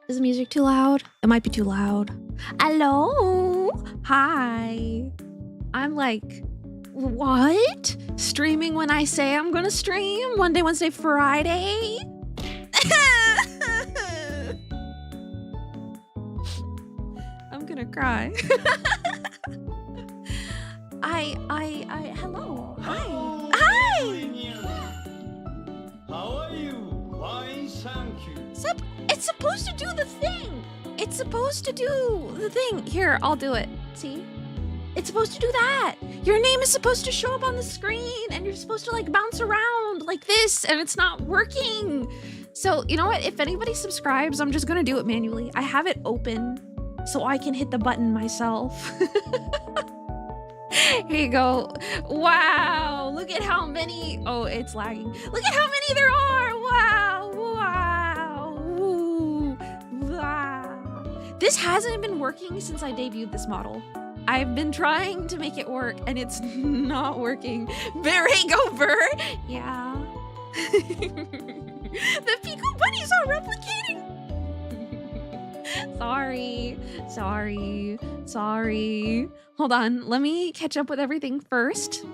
Is the music too loud? It might be too loud. Hello? Hi. I'm like, what? Streaming when I say I'm gonna stream? Monday, Wednesday, Friday? I'm gonna cry. Hello. Hi. Hi! How are you? Fine, thank you. Sup? It's supposed to do the thing. It's supposed to do the thing. Here, I'll do it. See? It's supposed to do that. Your name is supposed to show up on the screen and you're supposed to like bounce around like this and it's not working. So, you know what? If anybody subscribes, I'm just gonna do it manually. I have it open so I can hit the button myself. Here you go. Wow, look at how many. Oh, it's lagging. Look at how many there are. Wow, wow, ooh, wow. This hasn't been working since I debuted this model. I've been trying to make it work and it's not working. There you go, Burr. Yeah. The Pekoe bunnies are replicating. Sorry. Hold on, let me catch up with everything first.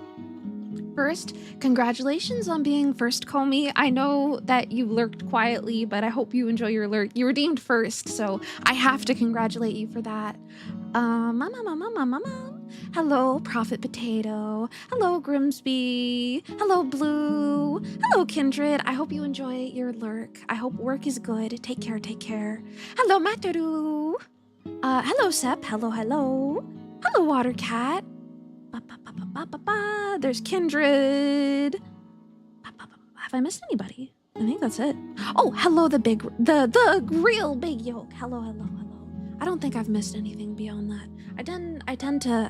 First, congratulations on being first Comey. I know that you lurked quietly, but I hope you enjoy your lurk. You were deemed first, so I have to congratulate you for that. Mama. Hello, Prophet Potato. Hello, Grimsby. Hello, Blue. Hello, Kindred. I hope you enjoy your lurk. I hope work is good. Take care. Hello, Mataru. Hello, Sep. Hello. Hello, Water Cat. There's Kindred. Have I missed anybody? I think that's it. Oh, hello, the real big yolk. Hello. I don't think I've missed anything beyond that. I tend to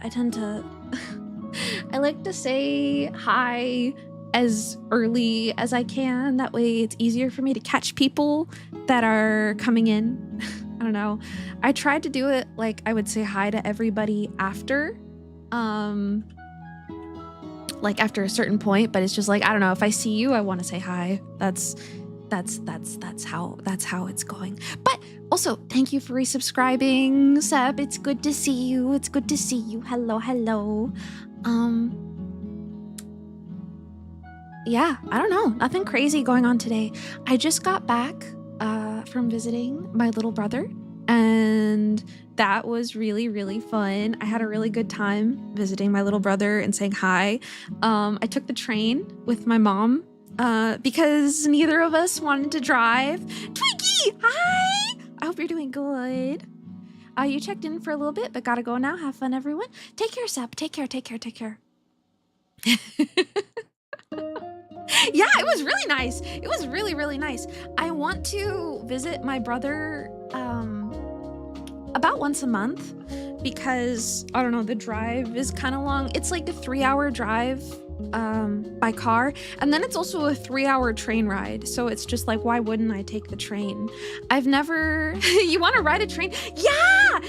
I like to say hi as early as I can. That way it's easier for me to catch people that are coming in. I don't know. I tried to do it like I would say hi to everybody after. Like after a certain point, but it's just like, I don't know, if I see you, I want to say hi. That's how it's going. But also, thank you for resubscribing, Seb. It's good to see you. Hello. Yeah, I don't know. Nothing crazy going on today. I just got back from visiting my little brother, and that was really fun. I had a really good time visiting my little brother and saying hi. I took the train with my mom because neither of us wanted to drive. Twinkie, hi! I hope you're doing good. You checked in for a little bit, but gotta go now. Have fun, everyone. Take care, Sep. Take care. Yeah, it was really nice. It was really nice. I want to visit my brother about once a month because, I don't know, the drive is kind of long. It's like a 3-hour drive by car, and then it's also a 3-hour train ride. So it's just like, why wouldn't I take the train? I've never... You want to ride a train? Yeah!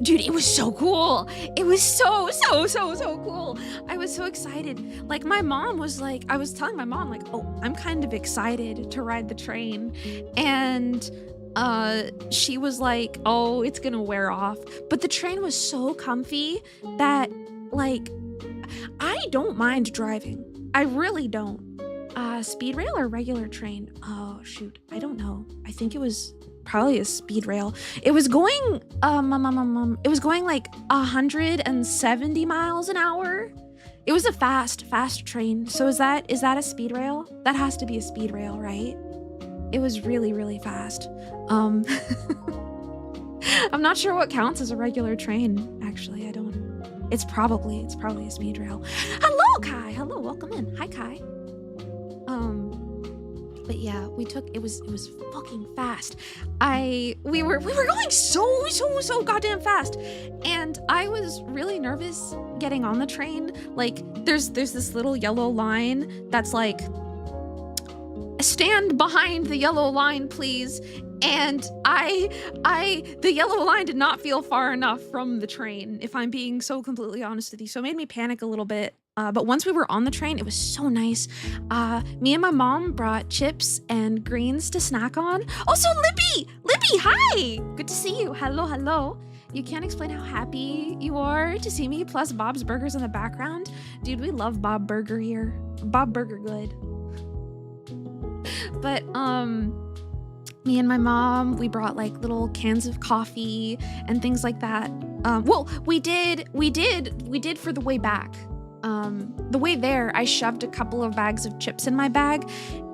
Dude, it was so cool. It was so cool. I was so excited. Like, my mom was like, I was telling my mom, like, oh, I'm kind of excited to ride the train. And she was like, oh, it's gonna wear off. But the train was so comfy that, like, I don't mind driving. I really don't. Speed rail or regular train? Oh, shoot. I don't know. I think it was probably a speed rail. It was going, it was going like 170 miles an hour. It was a fast train. So is that a speed rail? That has to be a speed rail, right? It was really fast. I'm not sure what counts as a regular train, actually. I don't. It's probably a speed rail. Hello, Kai. Hello, welcome in. Hi, Kai. But yeah, it was fucking fast. We were going so goddamn fast. And I was really nervous getting on the train. Like, there's this little yellow line that's like, stand behind the yellow line, please. And the yellow line did not feel far enough from the train, if I'm being so completely honest with you. So it made me panic a little bit. But once we were on the train, it was so nice. Me and my mom brought chips and greens to snack on. Also, Lippy Kitty, hi! Good to see you. Hello, hello. You can't explain how happy you are to see me, plus Bob's Burgers in the background. Dude, we love Bob Burger here. Bob Burger good. But, me and my mom, we brought like little cans of coffee and things like that. Well, we did for the way back. The way there, I shoved a couple of bags of chips in my bag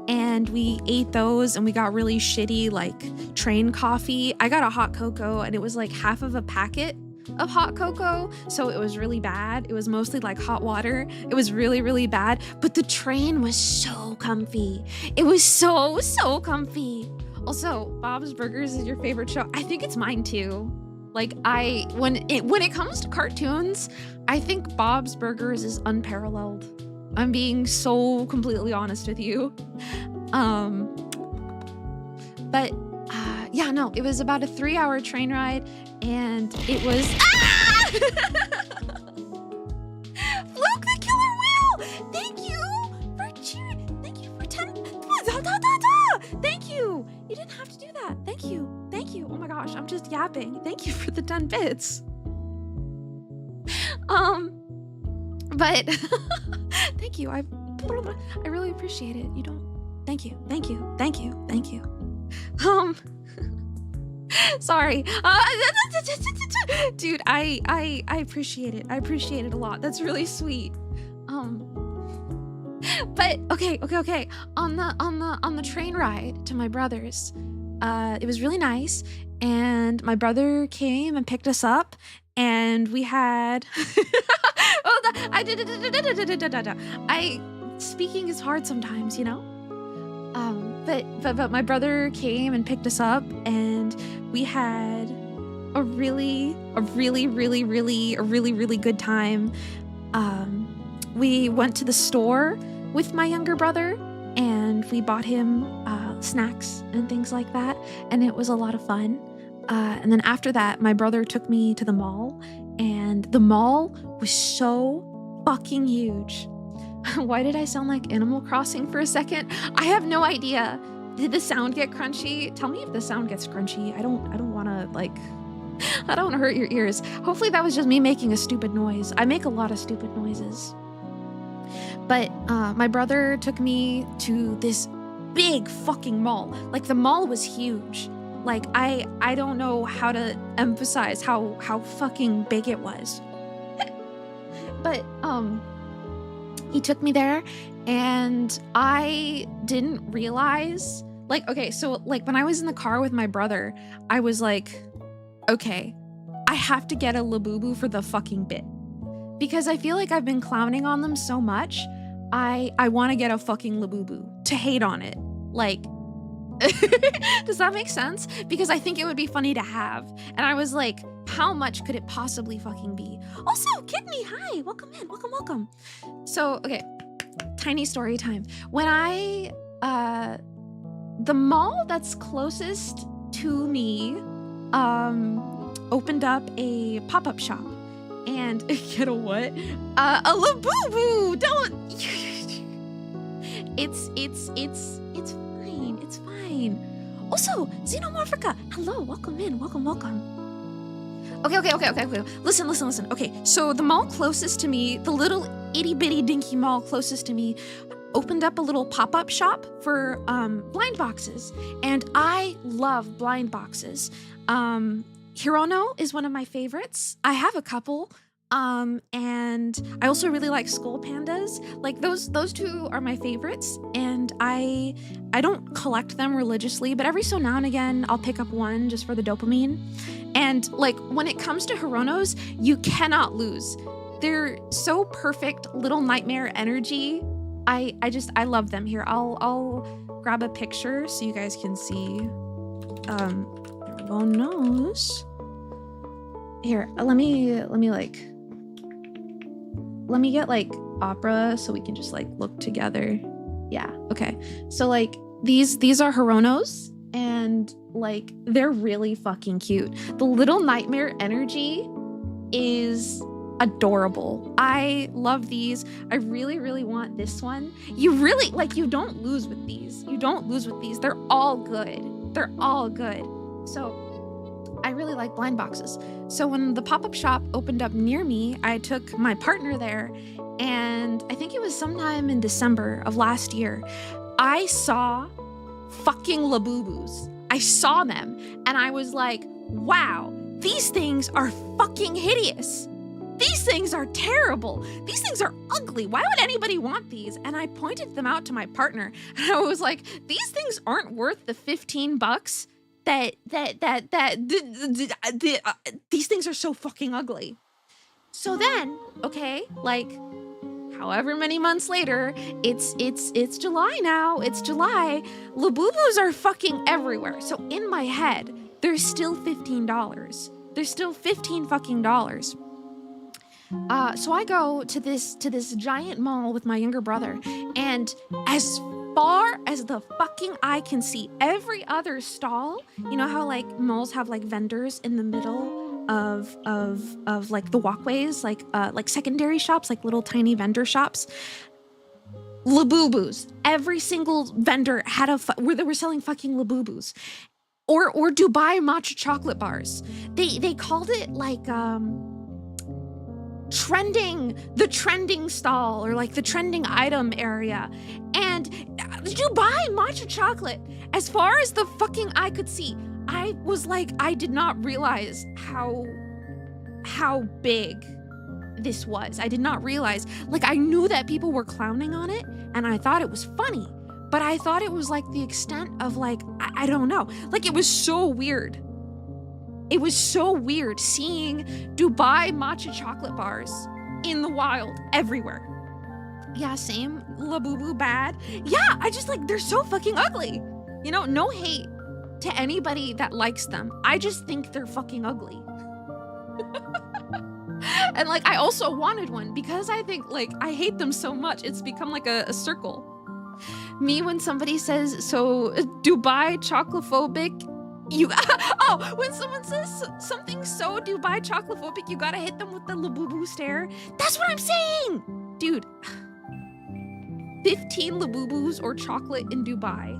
and we ate those and we got really shitty like train coffee. I got a hot cocoa and it was like half of a packet of hot cocoa, so it was really bad. It was mostly like hot water. It was really, really bad, but the train was so comfy. It was so comfy. Also, Bob's Burgers is your favorite show. I think it's mine too. Like when it comes to cartoons, I think Bob's Burgers is unparalleled. I'm being so completely honest with you. But yeah, no, it was about a 3-hour train ride and it was Fluke the Killer Whale! Thank you for cheering. Thank you for 10. Thank you. You didn't have to do that. Thank you. Thank you. Oh my gosh, I'm just yapping. Thank you for the 10 bits. But thank you. I really appreciate it. You don't. Thank you. Thank you. Thank you. Thank you. Sorry. Dude, I appreciate it. I appreciate it a lot. That's really sweet. But okay. On the train ride to my brother's, it was really nice, and my brother came and picked us up, and we had. Speaking is hard sometimes, you know. But my brother came and picked us up, and we had a really good time. We went to the store with my younger brother, and we bought him snacks and things like that, and it was a lot of fun. And then after that, my brother took me to the mall, and the mall was so fucking huge. Why did I sound like Animal Crossing for a second? I have no idea. Did the sound get crunchy? Tell me if the sound gets crunchy. I don't want to like, I don't want to hurt your ears. Hopefully that was just me making a stupid noise. I make a lot of stupid noises. But my brother took me to this big fucking mall. Like the mall was huge. Like I don't know how to emphasize how fucking big it was. But he took me there, and I didn't realize, like, okay, so like when I was in the car with my brother, I was like, okay, I have to get a Labubu for the fucking bit, because I feel like I've been clowning on them so much. I want to get a fucking Labubu to hate on it. Like, does that make sense? Because I think it would be funny to have. And I was like, how much could it possibly fucking be? Also, Kidney, hi, welcome in, welcome. So, okay, tiny story time. When the mall that's closest to me, opened up a pop-up shop, and get a what? A Labubu. Don't. It's fine. Also, Xenomorphica, hello, welcome in, welcome. Okay. Listen. Okay, so the mall closest to me, the little itty bitty dinky mall closest to me, opened up a little pop-up shop for blind boxes, and I love blind boxes. Hirono is one of my favorites. I have a couple. And I also really like Skull Pandas. Like those two are my favorites, and I don't collect them religiously, but every so now and again I'll pick up one just for the dopamine. And like when it comes to Hironos, you cannot lose. They're so perfect, little nightmare energy. I love them. Here, I'll grab a picture so you guys can see. Hironos. Here, let me get like Opera so we can just like look together. Yeah, okay. So like these are Hironos, and like they're really fucking cute. The little nightmare energy is adorable. I love these. I really want this one. You don't lose with these. They're all good. So I really like blind boxes. So when the pop-up shop opened up near me, I took my partner there, and I think it was sometime in December of last year, I saw fucking Labubus. I saw them, and I was like, wow, these things are fucking hideous. These things are terrible. These things are ugly. Why would anybody want these? And I pointed them out to my partner, and I was like, these things aren't worth the $15 these things are so fucking ugly. So then, okay, like however many months later, it's July now. It's July. Labubus are fucking everywhere. So in my head, there's still $15. There's still 15 fucking dollars. So I go to this giant mall with my younger brother, and as far as the fucking eye can see, every other stall, you know how like malls have like vendors in the middle of like the walkways, like secondary shops, like little tiny vendor shops. Labubus. Every single vendor had where they were selling fucking Labubus. Or Dubai matcha chocolate bars. They called it like the trending stall, or like the trending item area. And Dubai matcha chocolate, as far as the fucking eye could see, I was like, I did not realize how big this was. I did not realize, like, I knew that people were clowning on it, and I thought it was funny, but I thought it was like the extent of like, I don't know, like it was so weird. It was so weird seeing Dubai matcha chocolate bars in the wild everywhere. Yeah, same. Labubu bad. Yeah, I just like, they're so fucking ugly. You know, no hate to anybody that likes them. I just think they're fucking ugly. And like, I also wanted one because I think like, I hate them so much. It's become like a circle. Me, when somebody says, so Dubai chocolophobic, when someone says something so Dubai chocolophobic, you gotta hit them with the Labubu stare. That's what I'm saying! Dude, 15 Labubus or chocolate in Dubai?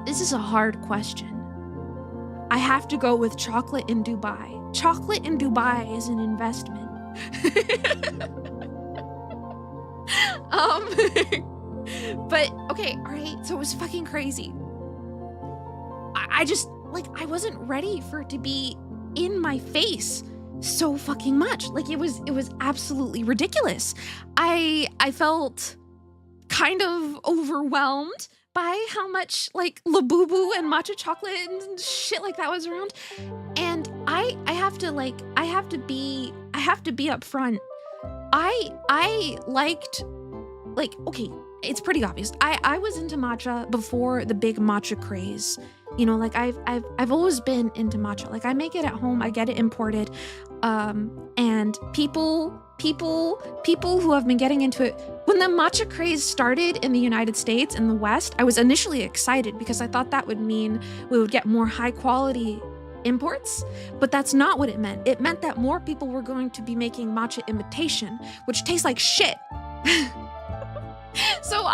This is a hard question. I have to go with chocolate in Dubai. Chocolate in Dubai is an investment. But, okay, all right, so it was fucking crazy. I just, like, I wasn't ready for it to be in my face so fucking much. Like, it was absolutely ridiculous. I felt kind of overwhelmed by how much, like, Labubu and matcha chocolate and shit like that was around. And I have to be upfront. I liked, like, okay, it's pretty obvious. I was into matcha before the big matcha craze. You know, like I've always been into matcha. Like I make it at home, I get it imported. And people who have been getting into it, when the matcha craze started in the United States, in the West, I was initially excited because I thought that would mean we would get more high quality imports, but that's not what it meant. It meant that more people were going to be making matcha imitation, which tastes like shit. So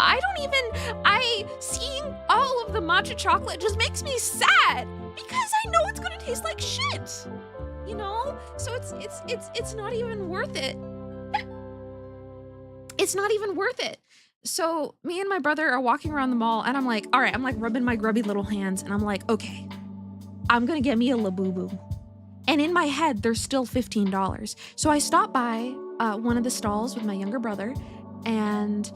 seeing all of the matcha chocolate just makes me sad because I know it's gonna taste like shit, you know? So it's not even worth it. It's not even worth it. So me and my brother are walking around the mall, and I'm like, all right, I'm like rubbing my grubby little hands, and I'm like, okay, I'm gonna get me a Labubu. And in my head, there's still $15. So I stop by one of the stalls with my younger brother, and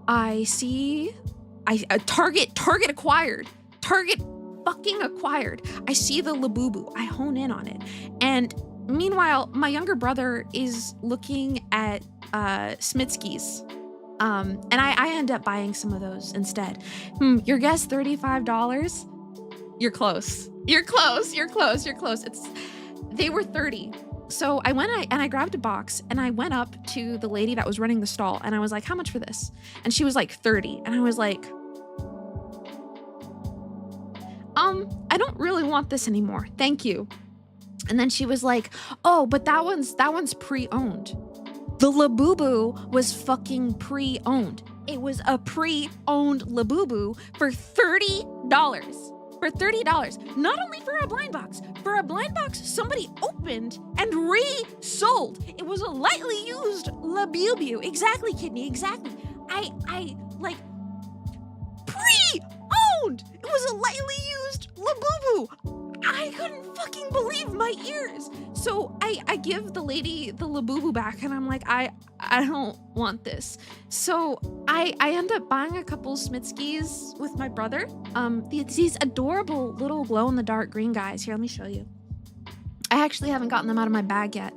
I see Target acquired. Target fucking acquired. I see the Labubu. I hone in on it. And meanwhile, my younger brother is looking at Smitsky's. And I end up buying some of those instead. Your guess, $35? You're close. You're close. They were 30. So I went and I grabbed a box, and I went up to the lady that was running the stall, and I was like, how much for this? And she was like, 30. And I was like, I don't really want this anymore. Thank you. And then she was like, oh, but that one's pre-owned. The Labubu was fucking pre-owned. It was a pre-owned Labubu for $30. for $30. Not only for a blind box, somebody opened and resold. It was a lightly used Labubu. Exactly, Kidney, exactly. I like pre-owned. It was a lightly used Labubu. I couldn't fucking believe my ears. So I give the lady the Labubu back, and I'm like, I don't want this. So I end up buying a couple Smithskis with my brother. These adorable little glow-in-the-dark green guys. Here, let me show you. I actually haven't gotten them out of my bag yet.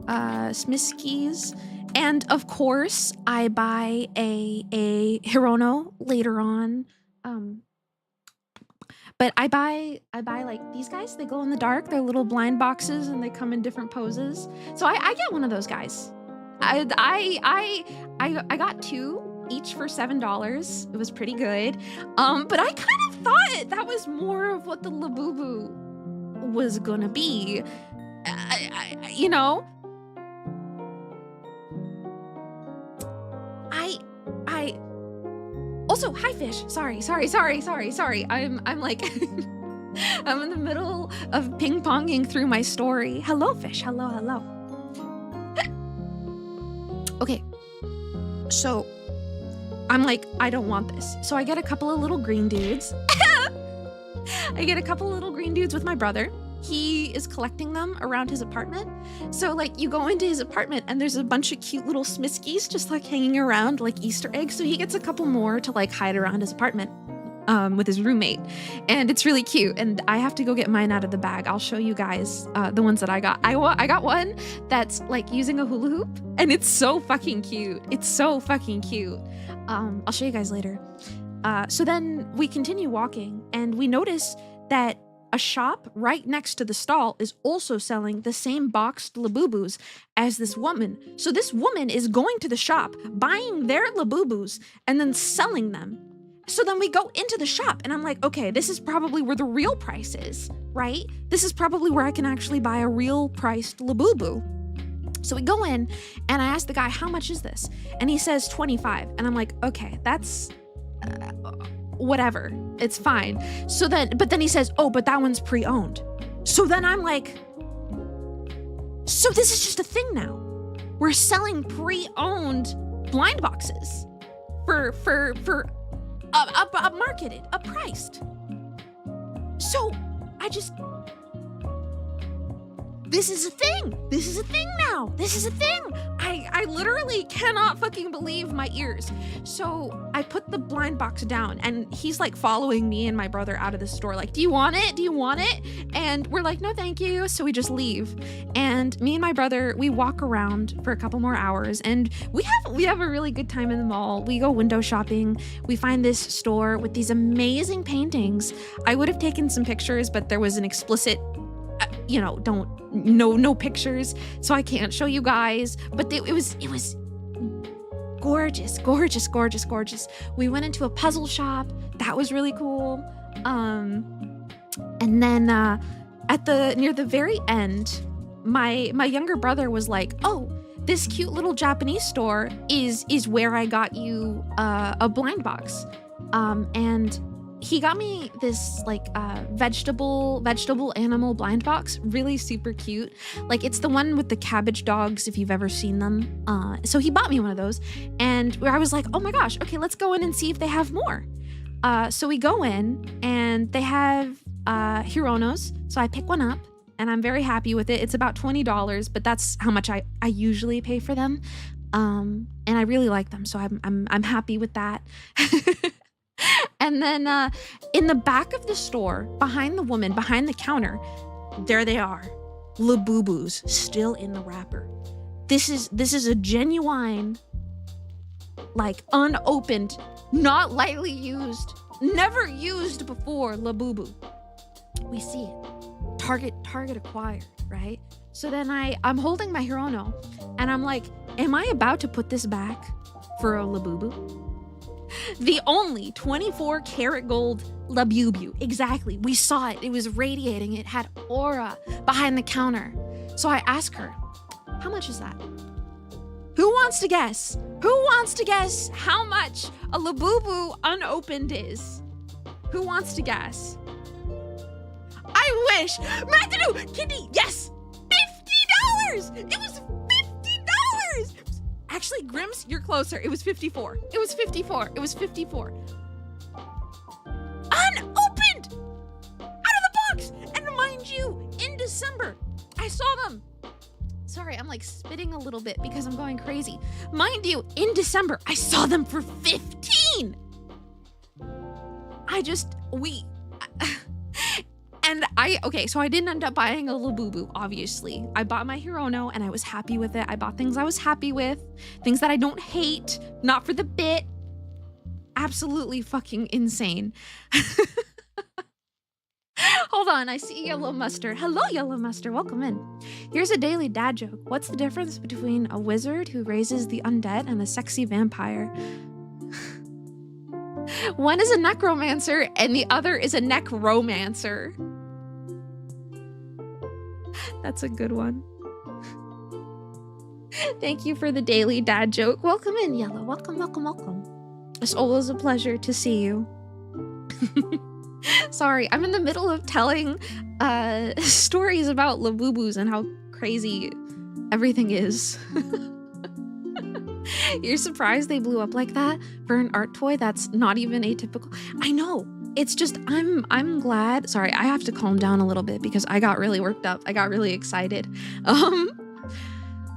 Smithskis. And of course, I buy a Hirono later on. But I buy like these guys. They glow in the dark. They're little blind boxes, and they come in different poses. So I get one of those guys. I got 2 each for $7. It was pretty good. But I kind of thought that was more of what the Labubu was gonna be. You know. Also, hi fish. Sorry. I'm like I'm in the middle of ping-ponging through my story. Hello, fish. Hello. Okay. So I'm like, I don't want this. So I get a couple of little green dudes. With my brother. He is collecting them around his apartment. So like you go into his apartment and there's a bunch of cute little Smithskis just like hanging around like Easter eggs. So he gets a couple more to like hide around his apartment with his roommate. And it's really cute. And I have to go get mine out of the bag. I'll show you guys the ones that I got. I got one that's like using a hula hoop, and it's so fucking cute. I'll show you guys later. So then we continue walking, and we notice that a shop right next to the stall is also selling the same boxed Labubus as this woman. So this woman is going to the shop, buying their Labubus, and then selling them. So then we go into the shop, and I'm like, okay, this is probably where the real price is, right? This is probably where I can actually buy a real priced Labubu. So we go in, and I ask the guy, how much is this? And he says 25. And I'm like, okay, that's whatever, it's fine. But then he says, oh, but that one's pre-owned. So then I'm like, so this is just a thing now. We're selling pre-owned blind boxes for marketed, priced. So this is a thing. This is a thing now. I literally cannot fucking believe my ears. So I put the blind box down, and he's like following me and my brother out of the store. Like, do you want it? And we're like, no, thank you. So we just leave. And me and my brother, we walk around for a couple more hours, and we have a really good time in the mall. We go window shopping. We find this store with these amazing paintings. I would have taken some pictures, but there was an explicit no pictures, so I can't show you guys, but it was gorgeous. We went into a puzzle shop. That was really cool. And then near the very end, my younger brother was like, oh, this cute little Japanese store is where I got you a blind box. And he got me this like vegetable animal blind box, really super cute. Like it's the one with the cabbage dogs, if you've ever seen them. So he bought me one of those, and I was like, oh my gosh, okay, let's go in and see if they have more. So we go in, and they have Hironos. So I pick one up, and I'm very happy with it. It's about $20, but that's how much I usually pay for them. And I really like them, so I'm happy with that. And then in the back of the store, behind the woman, behind the counter, there they are, Labubus, still in the wrapper. This is a genuine, like unopened, not lightly used, never used before Labubu. We see it, target acquired, right? So then I'm holding my Hirono, and I'm like, am I about to put this back for a Labubu? The only 24 karat gold Labubu. Exactly. We saw it. It was radiating. It had aura behind the counter. So I asked her, how much is that? Who wants to guess? Who wants to guess how much a Labubu unopened is? Who wants to guess? I wish. Matadoo, Kitty, yes. $50. It was $50. Actually, Grims, you're closer. It was 54. It was 54. It was 54. Unopened! Out of the box! And mind you, in December, I saw them. Sorry, I'm like spitting a little bit because I'm going crazy. Mind you, in December, I saw them for 15. Okay, so I didn't end up buying a Labubu, obviously. I bought my Hirono and I was happy with it. I bought things I was happy with, things that I don't hate, not for the bit. Absolutely fucking insane. Hold on, I see Yellow Mustard. Hello, Yellow Mustard, welcome in. Here's a daily dad joke. What's the difference between a wizard who raises the undead and a sexy vampire? One is a necromancer and the other is a necromancer. That's a good one. Thank you for the daily dad joke. Welcome in, Yellow. Welcome, welcome, welcome. It's always a pleasure to see you. Sorry, I'm in the middle of telling stories about Labubus and how crazy everything is. You're surprised they blew up like that for an art toy that's not even atypical? I know. It's just I'm glad. Sorry, I have to calm down a little bit because I got really worked up. I got really excited.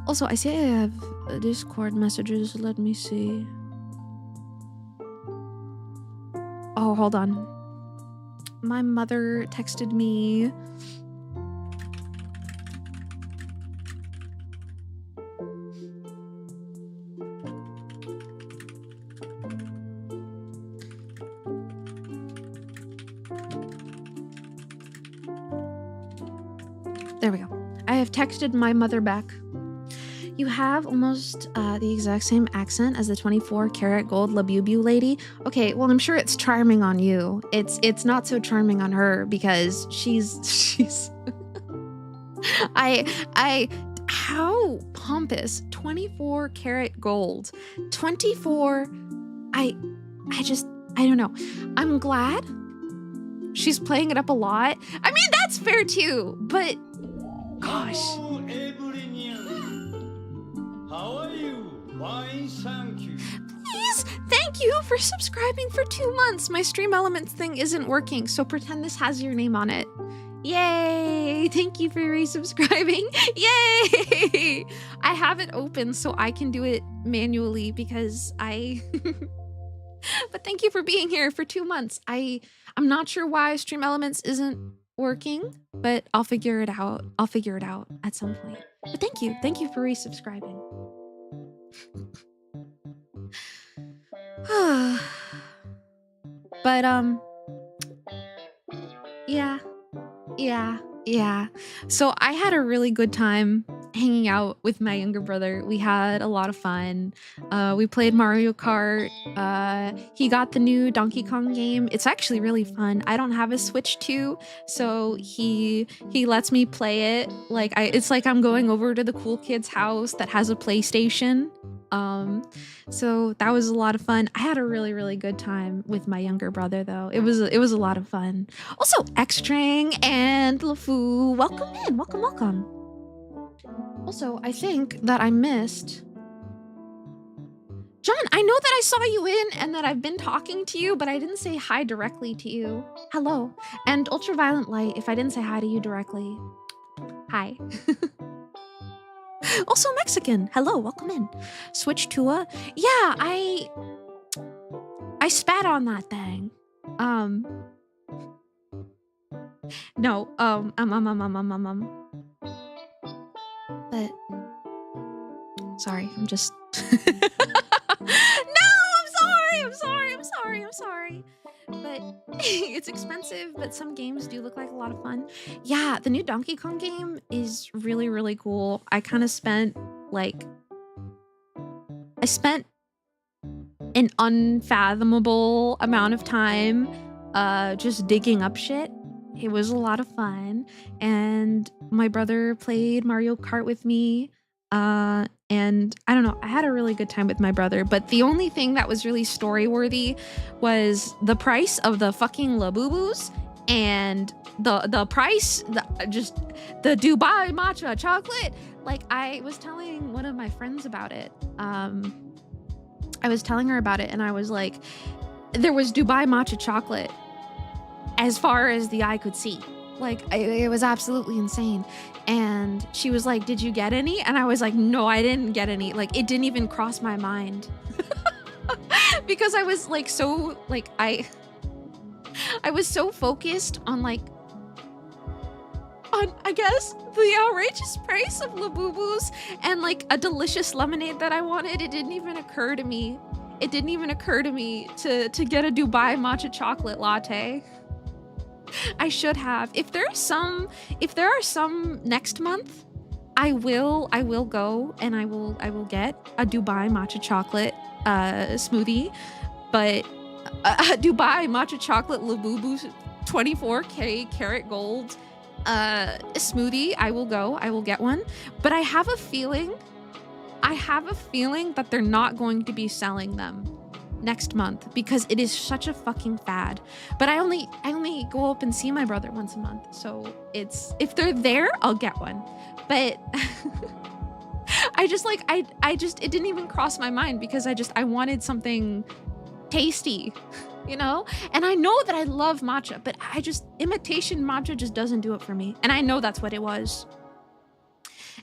Also, I see I have Discord messages. Let me see. Oh, hold on. My mother texted me. There we go. I have texted my mother back. You have almost the exact same accent as the 24 karat gold Labubu lady. Okay, well, I'm sure it's charming on you. It's not so charming on her because she's how pompous. 24 karat gold. 24 I don't know. I'm glad she's playing it up a lot. I mean, that's fair too, but gosh. Hello, everyone. How are you? Fine, thank you. Please, thank you for subscribing for 2 months. My Stream Elements thing isn't working, so pretend this has your name on it. Yay! Thank you for resubscribing. Yay! I have it open so I can do it manually because I... But thank you for being here for 2 months. I'm not sure why Stream Elements isn't working, but I'll figure it out. I'll figure it out at some point. But thank you. Thank you for resubscribing. But yeah. So I had a really good time hanging out with my younger brother. We had a lot of fun. We played Mario Kart. He got the new Donkey Kong game. It's actually really fun. I don't have a Switch 2, so he lets me play it. It's like I'm going over to the cool kid's house that has a PlayStation. So that was a lot of fun. I had a really, really good time with my younger brother, though. It was a lot of fun. Also, X-String and LeFou, welcome in. Welcome. Also, I think that I missed... John, I know that I saw you in and that I've been talking to you, but I didn't say hi directly to you. Hello. And Ultraviolet Light, if I didn't say hi to you directly. Hi. Also Mexican. Hello, welcome in. Switch Tua. Yeah, I spat on that thing. No, but sorry, I'm just No, I'm sorry. But it's expensive, but some games do look like a lot of fun. Yeah, the new Donkey Kong game is really, really cool. I kind of spent an unfathomable amount of time just digging up shit. It was a lot of fun, and my brother played Mario Kart with me. And I don't know, I had a really good time with my brother, but the only thing that was really story worthy was the price of the fucking Labubus. And the price, the Dubai matcha chocolate, like I was telling one of my friends about it. I was telling her about it, and I was like, there was Dubai matcha chocolate as far as the eye could see. Like it was absolutely insane. And she was like, did you get any? And I was like, no, I didn't get any. Like it didn't even cross my mind. Because I was like so like I was so focused on like I guess the outrageous price of Labubus and like a delicious lemonade that I wanted. It didn't even occur to me. It didn't even occur to me to get a Dubai matcha chocolate latte. I should have. If there are some next month, I will go and I will get a Dubai matcha chocolate smoothie, but a Dubai matcha chocolate Labubu 24K karat gold smoothie, I will get one. But I have a feeling that they're not going to be selling them next month because it is such a fucking fad. But I only go up and see my brother once a month, so it's, if they're there, I'll get one. But I just it didn't even cross my mind because I wanted something tasty, you know? And I know that I love matcha, but imitation matcha just doesn't do it for me. And I know that's what it was.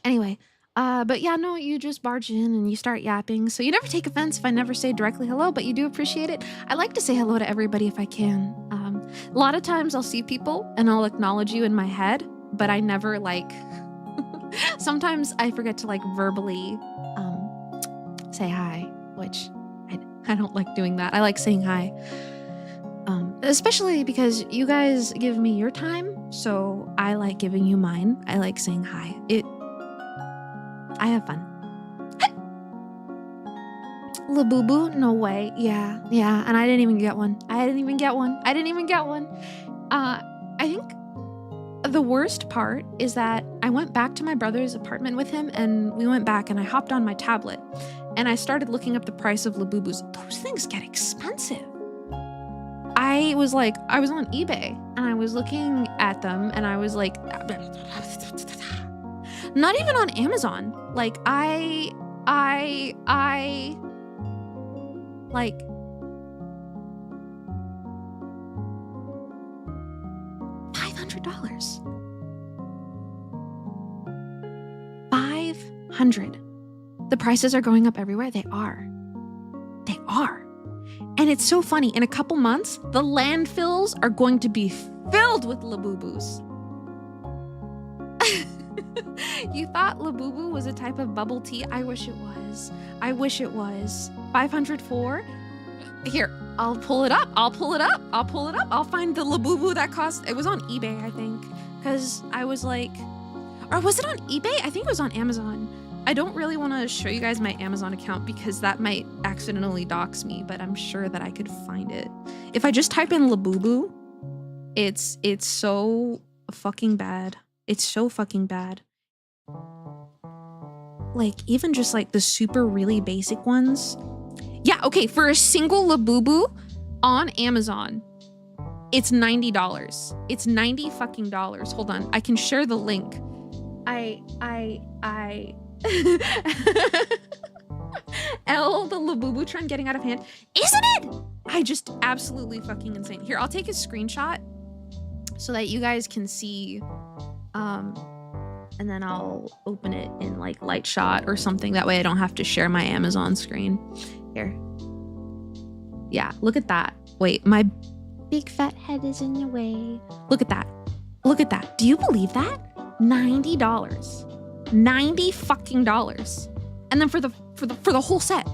Anyway, but yeah, no, you just barge in and you start yapping. So you never take offense if I never say directly hello, but you do appreciate it. I like to say hello to everybody if I can. A lot of times I'll see people and I'll acknowledge you in my head, but I never like, sometimes I forget to like verbally say hi, which I don't like doing that. I like saying hi. Especially because you guys give me your time, so I like giving you mine. I like saying hi. I have fun. Labubu? No way. Yeah. And I didn't even get one. I think the worst part is that I went back to my brother's apartment with him, and we went back and I hopped on my tablet and I started looking up the price of Labubus. Those things get expensive. I was on eBay and I was looking at them and I was like, not even on Amazon. Like I like $500. $500. The prices are going up everywhere. They are. And it's so funny. In a couple months, the landfills are going to be filled with Labubus. You thought Labubu was a type of bubble tea? I wish it was. 500 for? Here, I'll pull it up. I'll find the Labubu that cost, it was on eBay, I think. Because I was like, or was it on eBay? I think it was on Amazon. I don't really want to show you guys my Amazon account because that might accidentally dox me, but I'm sure that I could find it. If I just type in Labubu, it's so fucking bad. It's so fucking bad. Like, even just like the super really basic ones. Yeah, okay, for a single Labubu on Amazon, it's $90. It's $90 fucking dollars. Hold on, I can share the link. L, the Labubu trend getting out of hand. Isn't it? I just absolutely fucking insane. Here, I'll take a screenshot so that you guys can see, and then I'll open it in like light shot or something. That way I don't have to share my Amazon screen. Here. Yeah, look at that. Wait, my big fat head is in the way. Look at that. Do you believe that? $90. $90 fucking dollars. And then for the whole set.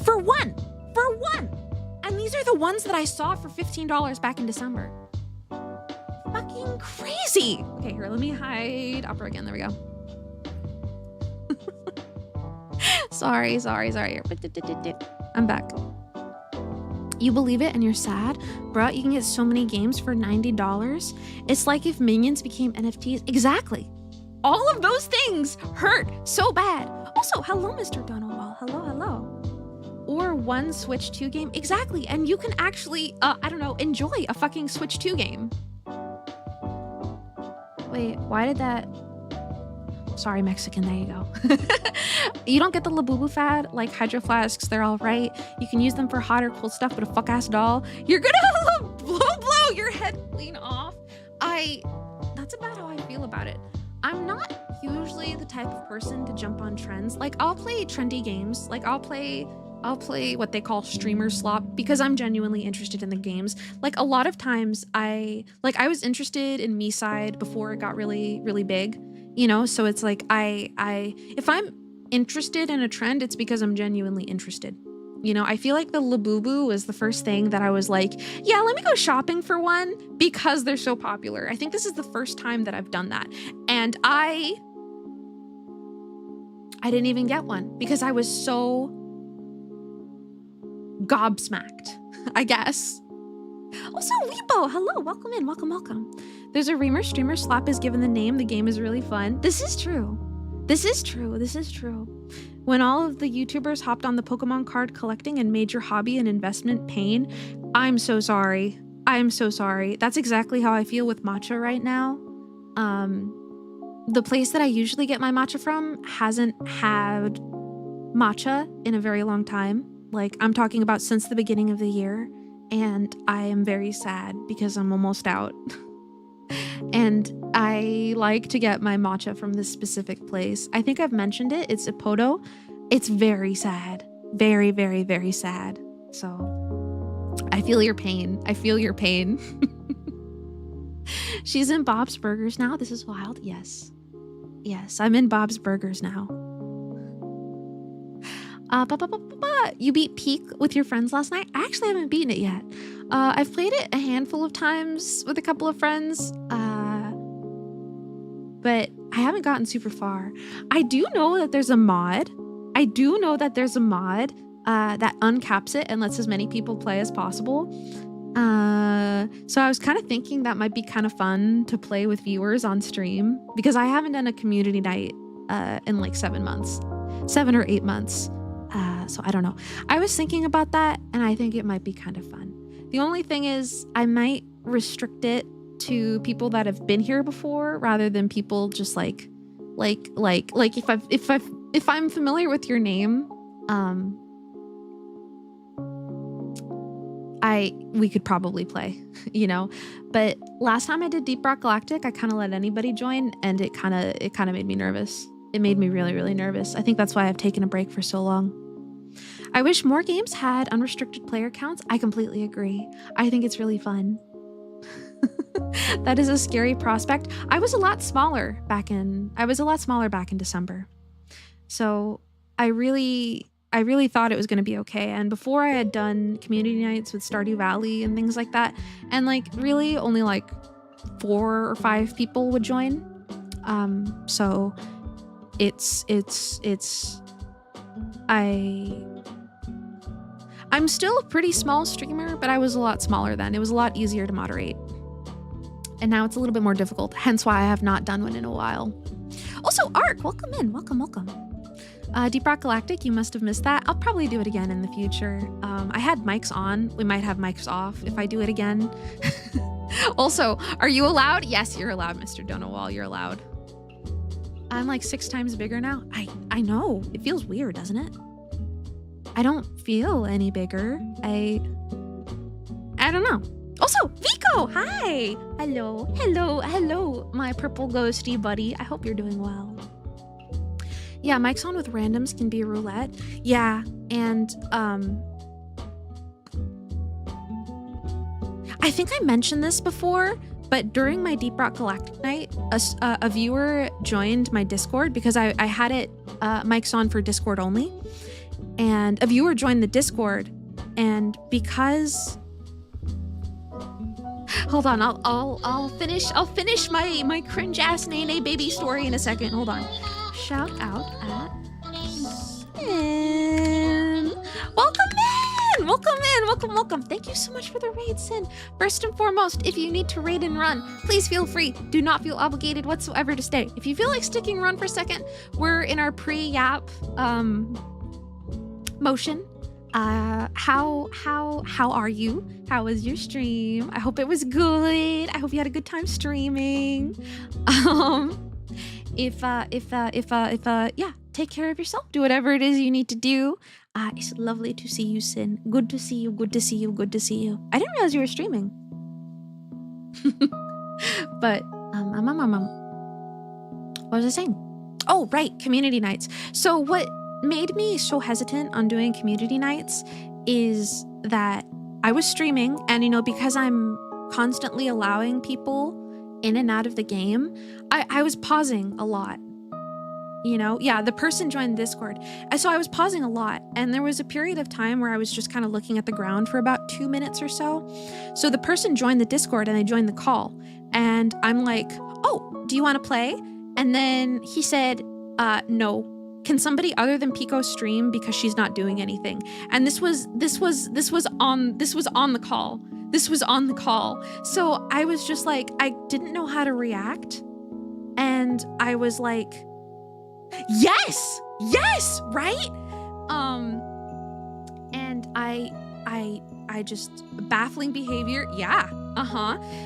For one. And these are the ones that I saw for $15 back in December. Fucking crazy. Okay, here, let me hide opera again. There we go. Sorry. I'm back. You believe it and you're sad? Bro, you can get so many games for $90. It's like if Minions became NFTs. Exactly. All of those things hurt so bad. Also, hello, Mr. Donald. Hello. or one Switch 2 game. Exactly. And you can actually, I don't know, enjoy a fucking Switch 2 game. Wait, why did that... Sorry, Mexican, there you go. You don't get the Labubu fad, like Hydro Flasks, they're all right. You can use them for hot or cold stuff, but a fuck-ass doll, you're gonna blow your head clean off. That's about how I feel about it. I'm not usually the type of person to jump on trends. Like, I'll play trendy games. Like, I'll play what they call streamer slop because I'm genuinely interested in the games. Like, a lot of times I was interested in Me-Side before it got really, really big, you know? So it's like, if I'm interested in a trend, it's because I'm genuinely interested. You know, I feel like the Labubu was the first thing that I was like, yeah, let me go shopping for one because they're so popular. I think this is the first time that I've done that. And I didn't even get one because I was so gobsmacked, I guess. Also, Weibo, hello, welcome in, welcome. There's a Reamer streamer, Slap is given the name, the game is really fun. This is true. When all of the YouTubers hopped on the Pokemon card collecting and made your hobby an investment pain, I'm so sorry. That's exactly how I feel with matcha right now. The place that I usually get my matcha from hasn't had matcha in a very long time. Like, I'm talking about since the beginning of the year, and I am very sad because I'm almost out. And I like to get my matcha from this specific place. I think I've mentioned it. It's Ippodo. It's very sad. Very, very, very sad. So I feel your pain. She's in Bob's Burgers now. This is wild. Yes, I'm in Bob's Burgers now. You beat Peak with your friends last night? I actually haven't beaten it yet. I've played it a handful of times with a couple of friends, but I haven't gotten super far. I do know that there's a mod. that uncaps it and lets as many people play as possible. So I was kind of thinking that might be kind of fun to play with viewers on stream because I haven't done a community night in like 7 or 8 months. So I don't know. I was thinking about that and I think it might be kind of fun. The only thing is I might restrict it to people that have been here before rather than people just like if I'm familiar with your name, we could probably play, you know. But last time I did Deep Rock Galactic, I kind of let anybody join and it kind of made me nervous. It made me really, really nervous. I think that's why I've taken a break for so long. I wish more games had unrestricted player counts. I completely agree. I think it's really fun. That is a scary prospect. I was a lot smaller back in December. So I really thought it was going to be okay. And before I had done community nights with Stardew Valley and things like that, and like really only like 4 or 5 people would join. So I'm still a pretty small streamer, but I was a lot smaller then. It was a lot easier to moderate. And now it's a little bit more difficult, hence why I have not done one in a while. Also, Ark, welcome in. Welcome. Deep Rock Galactic, you must have missed that. I'll probably do it again in the future. I had mics on. We might have mics off if I do it again. Also, are you allowed? Yes, you're allowed, Mr. Donowall. You're allowed. I'm like 6 times bigger now. I know. It feels weird, doesn't it? I don't feel any bigger. I don't know. Also, Vico, hi. Hello, my purple ghosty buddy. I hope you're doing well. Yeah, mics on with randoms can be roulette. Yeah, and I think I mentioned this before, but during my Deep Rock Galactic night, a viewer joined my Discord because I had it mics on for Discord only, and a viewer joined the Discord, and because hold on, I'll finish my cringe ass Nene baby story in a second. Hold on. Shout out at Sin. Welcome. Thank you so much for the raid, Sin. First and foremost, if you need to raid and run, please feel free. Do not feel obligated whatsoever to stay. If you feel like sticking around for a second, we're in our pre-yap motion. How are you? How was your stream? I hope it was good. I hope you had a good time streaming. Um, yeah, take care of yourself. Do whatever it is you need to do. It's lovely to see you, Sin. Good to see you. Good to see you. Good to see you. I didn't realize you were streaming. But what was I saying? Oh, right, community nights. So what made me so hesitant on doing community nights is that I was streaming, and because I'm constantly allowing people in and out of the game, I was pausing a lot. Yeah, the person joined Discord. So I was pausing a lot, and there was a period of time where I was just kind of looking at the ground for about 2 minutes or so. So the person joined the Discord and they joined the call, and I'm like, "Oh, do you want to play?" And then he said, "No. Can somebody other than Pekoe stream because she's not doing anything?" And this was on the call. This was on the call. So I was just like, I didn't know how to react, and I was like, yes, right? And I just baffling behavior. Yeah.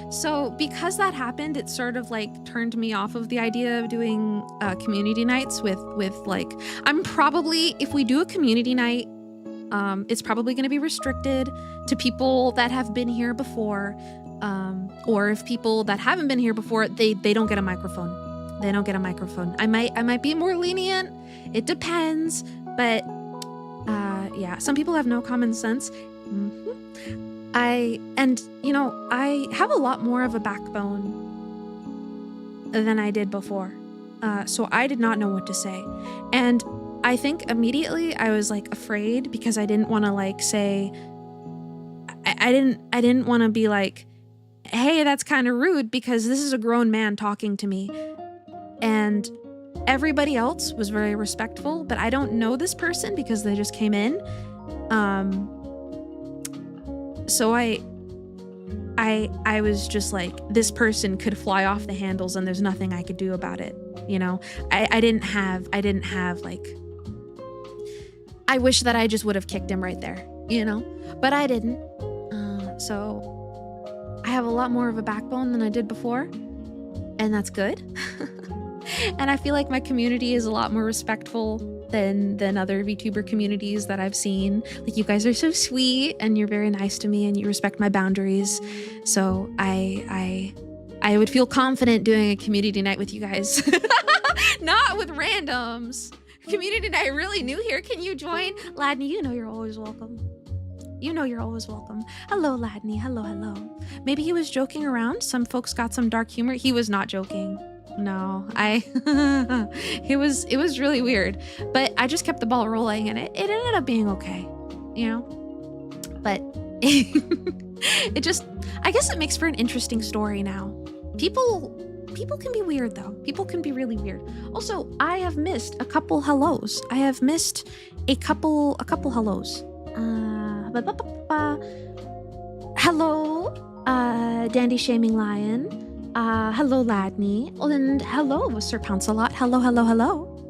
So because that happened, it sort of like turned me off of the idea of doing community nights with like, I'm probably, if we do a community night, it's probably going to be restricted to people that have been here before, or if people that haven't been here before, they don't get a microphone. They don't get a microphone. I might be more lenient. It depends, but yeah, some people have no common sense. I have a lot more of a backbone than I did before. So I did not know what to say. And I think immediately I was like afraid because I didn't want to like say, I didn't want to be like, "Hey, that's kind of rude," because this is a grown man talking to me. And everybody else was very respectful, but I don't know this person because they just came in. So I was just like, this person could fly off the handles and there's nothing I could do about it. I didn't have like, I wish that I just would have kicked him right there, but I didn't. So I have a lot more of a backbone than I did before, and that's good. And I feel like my community is a lot more respectful than other VTuber communities that I've seen. Like, you guys are so sweet and you're very nice to me and you respect my boundaries. So I would feel confident doing a community night with you guys. Not with randoms. Community night really new here. Can you join? Ladney, you're always welcome. You're always welcome. Hello, Ladney. Hello. Maybe he was joking around. Some folks got some dark humor. He was not joking. No, it was really weird, but I just kept the ball rolling and it ended up being okay, but it just, I guess it makes for an interesting story now. People can be weird though. People can be really weird. Also, I have missed a couple hellos. I have missed a couple hellos. Hello, Dandy Shaming Lion. Hello, Ladney. And hello, Sir Pounce-a-lot. Hello.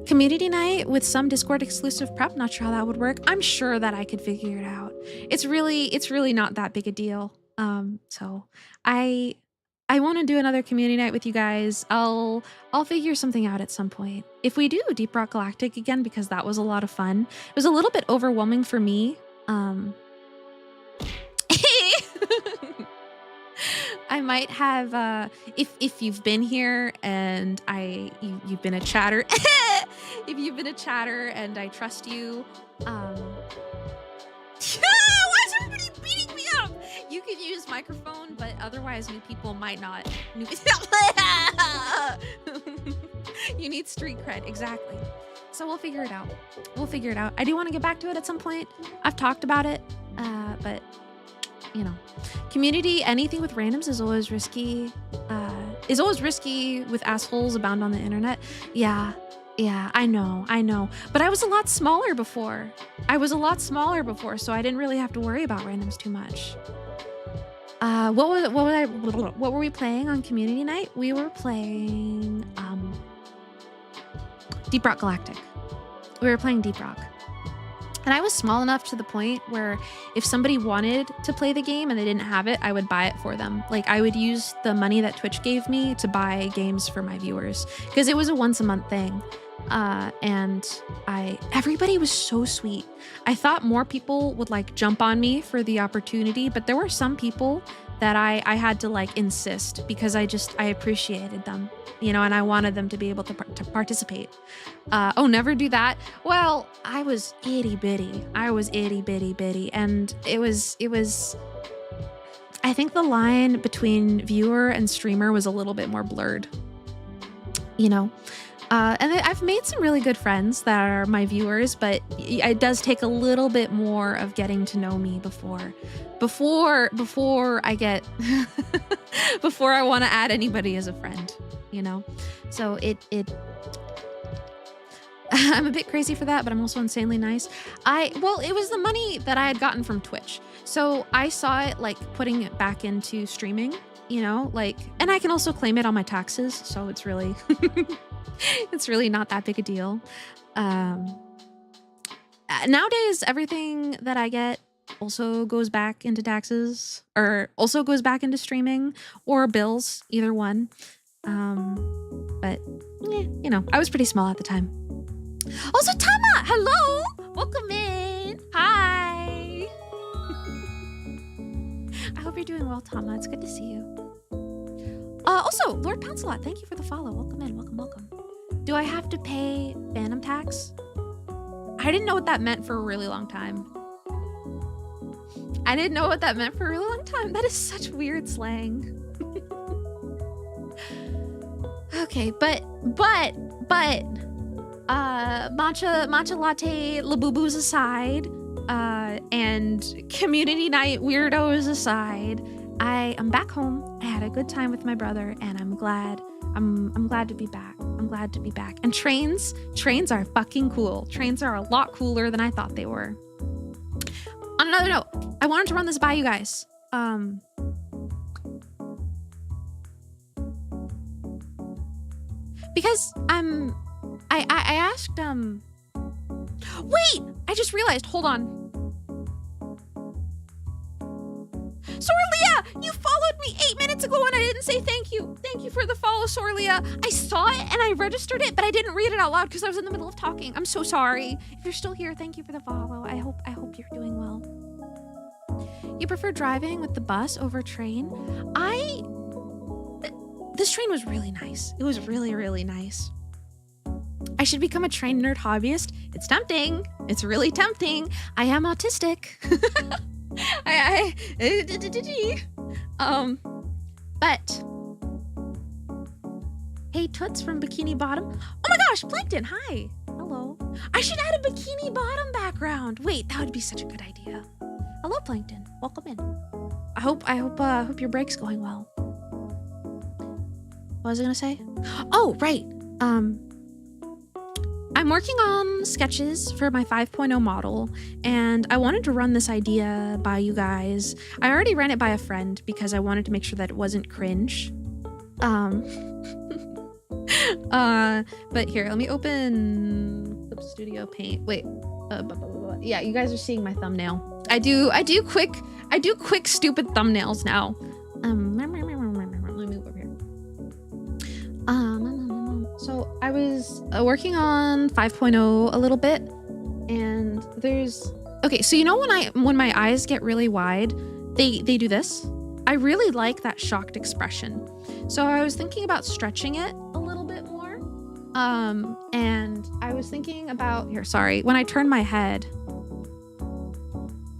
Community night with some Discord exclusive prep. Not sure how that would work. I'm sure that I could figure it out. It's really not that big a deal. So I want to do another community night with you guys. I'll figure something out at some point. If we do Deep Rock Galactic again, because that was a lot of fun. It was a little bit overwhelming for me. I might have, if you've been here and you've been a chatter, if you've been a chatter and I trust you, why is everybody beating me up? You could use microphone, but otherwise new people might not. You need street cred, exactly. So we'll figure it out. I do want to get back to it at some point. I've talked about it, but community, anything with randoms is always risky. With assholes abound on the internet. Yeah, I know. But I was a lot smaller before. So I didn't really have to worry about randoms too much. What were we playing on community night? We were playing Deep Rock Galactic. We were playing Deep Rock. And I was small enough to the point where if somebody wanted to play the game and they didn't have it, I would buy it for them. Like I would use the money that Twitch gave me to buy games for my viewers because it was a once a month thing. And everybody was so sweet. I thought more people would like jump on me for the opportunity, but there were some people that I had to like insist because I appreciated them, you know, and I wanted them to be able to participate. Oh, never do that. Well, I was itty bitty. And it was, I think the line between viewer and streamer was a little bit more blurred, you know? And I've made some really good friends that are my viewers, but it does take a little bit more of getting to know me before I get, before I want to add anybody as a friend, you know? So I'm a bit crazy for that, but I'm also insanely nice. Well, it was the money that I had gotten from Twitch. So I saw it like putting it back into streaming, you know, like, and I can also claim it on my taxes. So it's really, it's really not that big a deal. Nowadays, everything that I get also goes back into taxes or also goes back into streaming or bills, either one. But yeah, you know, I was pretty small at the time. Also, Tama, hello, welcome in. Hi. I hope you're doing well, Tama. It's good to see you. Also, Lord Pouncelot, thank you for the follow. Welcome in, welcome. Do I have to pay Phantom tax? I didn't know what that meant for a really long time. That is such weird slang. Okay, but matcha latte labubus aside, and community night weirdos aside, I am back home. I had a good time with my brother, and I'm glad to be back. And trains are fucking cool. Trains are a lot cooler than I thought they were. On another note, I wanted to run this by you guys. Because I asked wait, I just realized, hold on. Sorlia, you followed me 8 minutes ago and I didn't say thank you. Thank you for the follow, Sorlia. I saw it and I registered it, but I didn't read it out loud because I was in the middle of talking. I'm so sorry. If you're still here, thank you for the follow. I hope you're doing well. You prefer driving with the bus over train? This train was really nice. It was really, really nice. I should become a train nerd hobbyist. It's tempting. It's really tempting. I am autistic. But hey, Toots from Bikini Bottom. Oh my gosh, Plankton, hi. Hello. I should add a Bikini Bottom background. Wait, that would be such a good idea. Hello, Plankton. Welcome in. I hope your break's going well. What was I gonna say? Oh, right. I'm working on sketches for my 5.0 model, and I wanted to run this idea by you guys. I already ran it by a friend because I wanted to make sure that it wasn't cringe. But here, let me open Clip Studio Paint. Wait, yeah, you guys are seeing my thumbnail. I do quick stupid thumbnails now. Let me move over here. So I was working on 5.0 a little bit, and okay, so you know when my eyes get really wide, they do this. I really like that shocked expression. So I was thinking about stretching it a little bit more. And I was thinking about when I turn my head.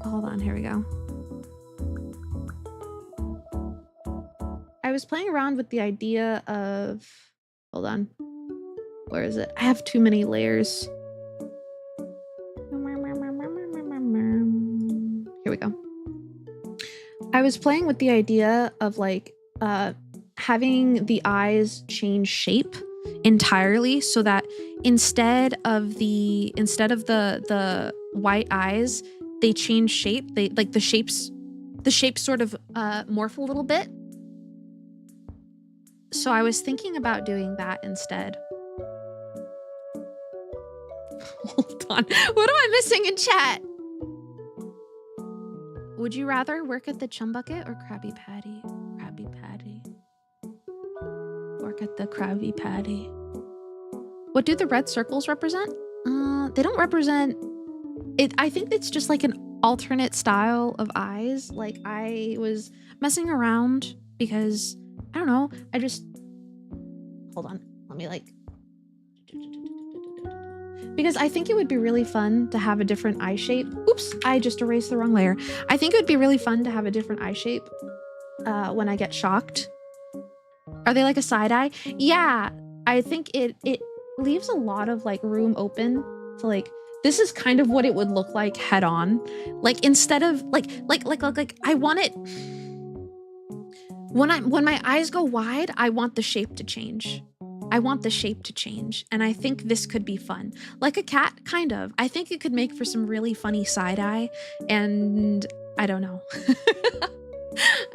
Hold on, here we go. I was playing around with the idea of, hold on. Where is it? I have too many layers. Here we go. I was playing with the idea of like having the eyes change shape entirely, so that instead of the white eyes, they change shape. They like the shapes sort of morph a little bit. So I was thinking about doing that instead. Hold on. What am I missing in chat? Would you rather work at the Chum Bucket or Krabby Patty? Krabby Patty. Work at the Krabby Patty. What do the red circles represent? They don't represent it. I think it's just like an alternate style of eyes. Like I was messing around because I don't know. I just hold on. Let me like because I think it would be really fun to have a different eye shape. Oops, I just erased the wrong layer. I think it would be really fun to have a different eye shape when I get shocked. Are they like a side eye? Yeah, I think it leaves a lot of like room open to like, this is kind of what it would look like head on. Like instead of like I want it, when my eyes go wide, I want the shape to change. I want the shape to change. And I think this could be fun. Like a cat, kind of. I think it could make for some really funny side eye. And I don't know.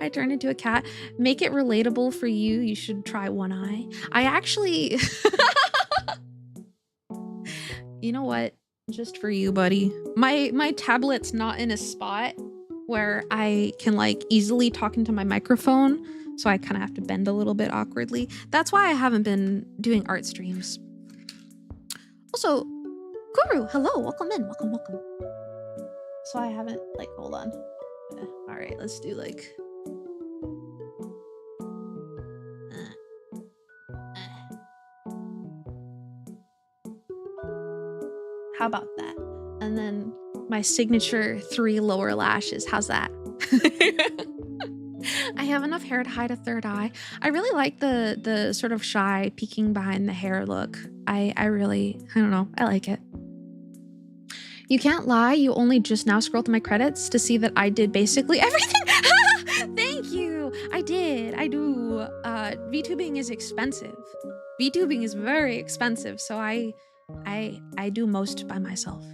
I turned into a cat. Make it relatable for you. You should try one eye. I actually... You know what? Just for you, buddy. My tablet's not in a spot where I can like easily talk into my microphone. So I kind of have to bend a little bit awkwardly. That's why I haven't been doing art streams. Also, Guru, hello, welcome in, welcome. So I haven't, like, hold on. All right, let's do like... How about that? And then my signature 3 lower lashes, how's that? I have enough hair to hide a third eye. I really like the sort of shy peeking behind the hair look. I don't know. I like it. You can't lie. You only just now scrolled through my credits to see that I did basically everything. Thank you. I did. I do. VTubing is expensive. VTubing is very expensive. So I do most by myself.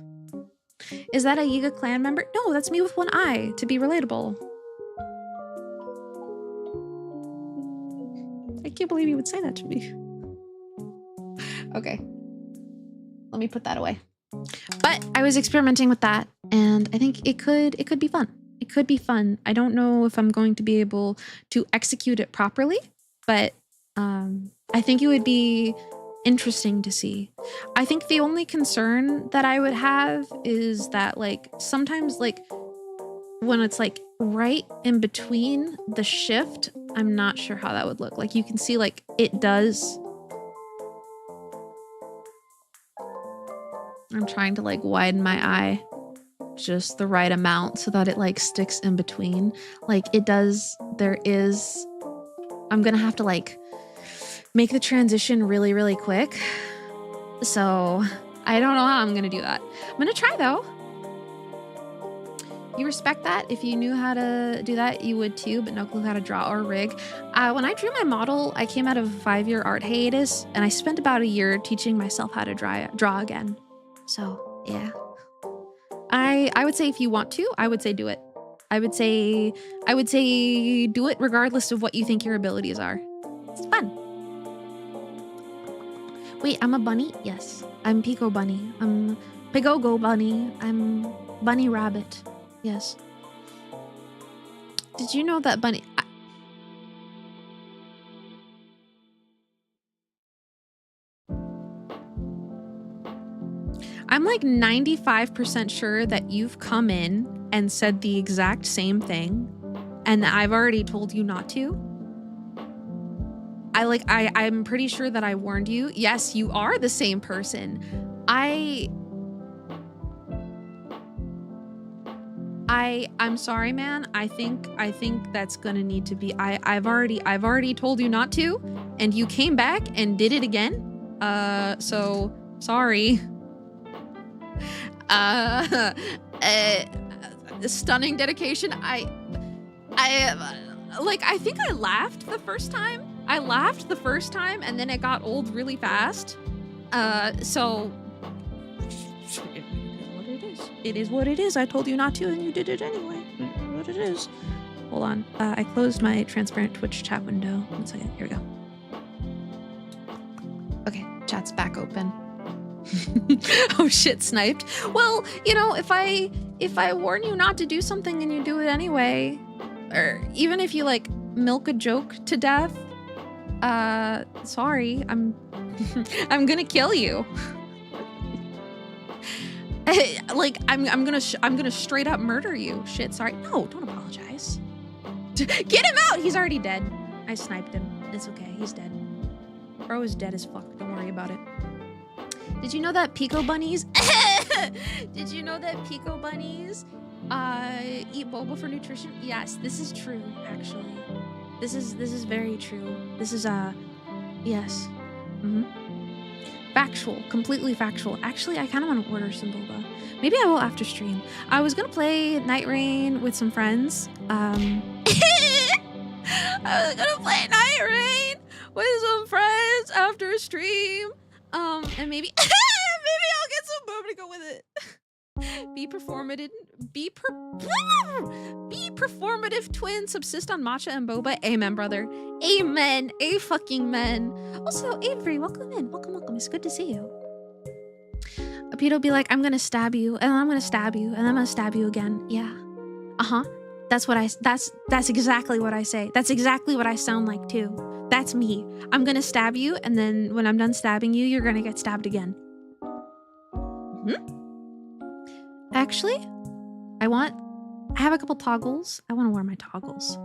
Is that a Yiga clan member? No, that's me with one eye to be relatable. I can't believe you would say that to me. Okay. Let me put that away. But I was experimenting with that and I think it could be fun. It could be fun. I don't know if I'm going to be able to execute it properly, but I think it would be interesting to see. I think the only concern that I would have is that like sometimes like when it's like right in between the shift, I'm not sure how that would look. Like you can see like it does. I'm trying to like widen my eye just the right amount so that it like sticks in between. Like it does, there is, I'm gonna have to like make the transition really, really quick. So I don't know how I'm gonna do that. I'm gonna try though. You respect that? If you knew how to do that, you would too, but no clue how to draw or rig. When I drew my model, I came out of a 5-year art hiatus and I spent about a year teaching myself how to draw again. So yeah, I would say if you want to, I would say do it. I would say do it regardless of what you think your abilities are. It's fun. Wait, I'm a bunny? Yes, I'm Pekoe bunny. I'm Pekoe bunny. I'm bunny rabbit. Yes. Did you know that bunny... I'm like 95% sure that you've come in and said the exact same thing and that I've already told you not to. I'm pretty sure that I warned you. Yes, you are the same person. I'm sorry, man. I think that's gonna need to be. I've already told you not to, and you came back and did it again. So sorry. Stunning dedication. I think I laughed the first time. And then it got old really fast. So it is what it is. I told you not to and you did it anyway. It is what it is. Hold on. I closed my transparent Twitch chat window. 1 second. Here we go. Okay, chat's back open. Oh shit, sniped. Well, you know, if I warn you not to do something and you do it anyway, or even if you like milk a joke to death, sorry, I'm I'm gonna kill you. Like I'm gonna straight up murder you. Shit, sorry. No, don't apologize. Get him out. He's already dead. I sniped him. It's okay. He's dead. Bro is dead as fuck. Don't worry about it. Did you know that Pekoe bunnies? Did you know that Pekoe bunnies eat boba for nutrition? Yes, this is true. Actually, this is very true. This is yes. Factual, completely factual. Actually, I kind of want to order some boba. Maybe I will after stream. I was gonna play Night Rain with some friends. I was gonna play Night Rain with some friends after stream. And maybe maybe I'll get some boba to go with it. Be performative twin, subsist on matcha and boba. Amen, brother. Amen. A fucking men. Also, Avery, welcome in. Welcome. It's good to see you. Pete'll be like, I'm gonna stab you, and I'm gonna stab you, and I'm gonna stab you again. Yeah. That's exactly what I say. That's exactly what I sound like too. That's me. I'm gonna stab you, and then when I'm done stabbing you, you're gonna get stabbed again. Actually, I have a couple toggles. I want to wear my toggles.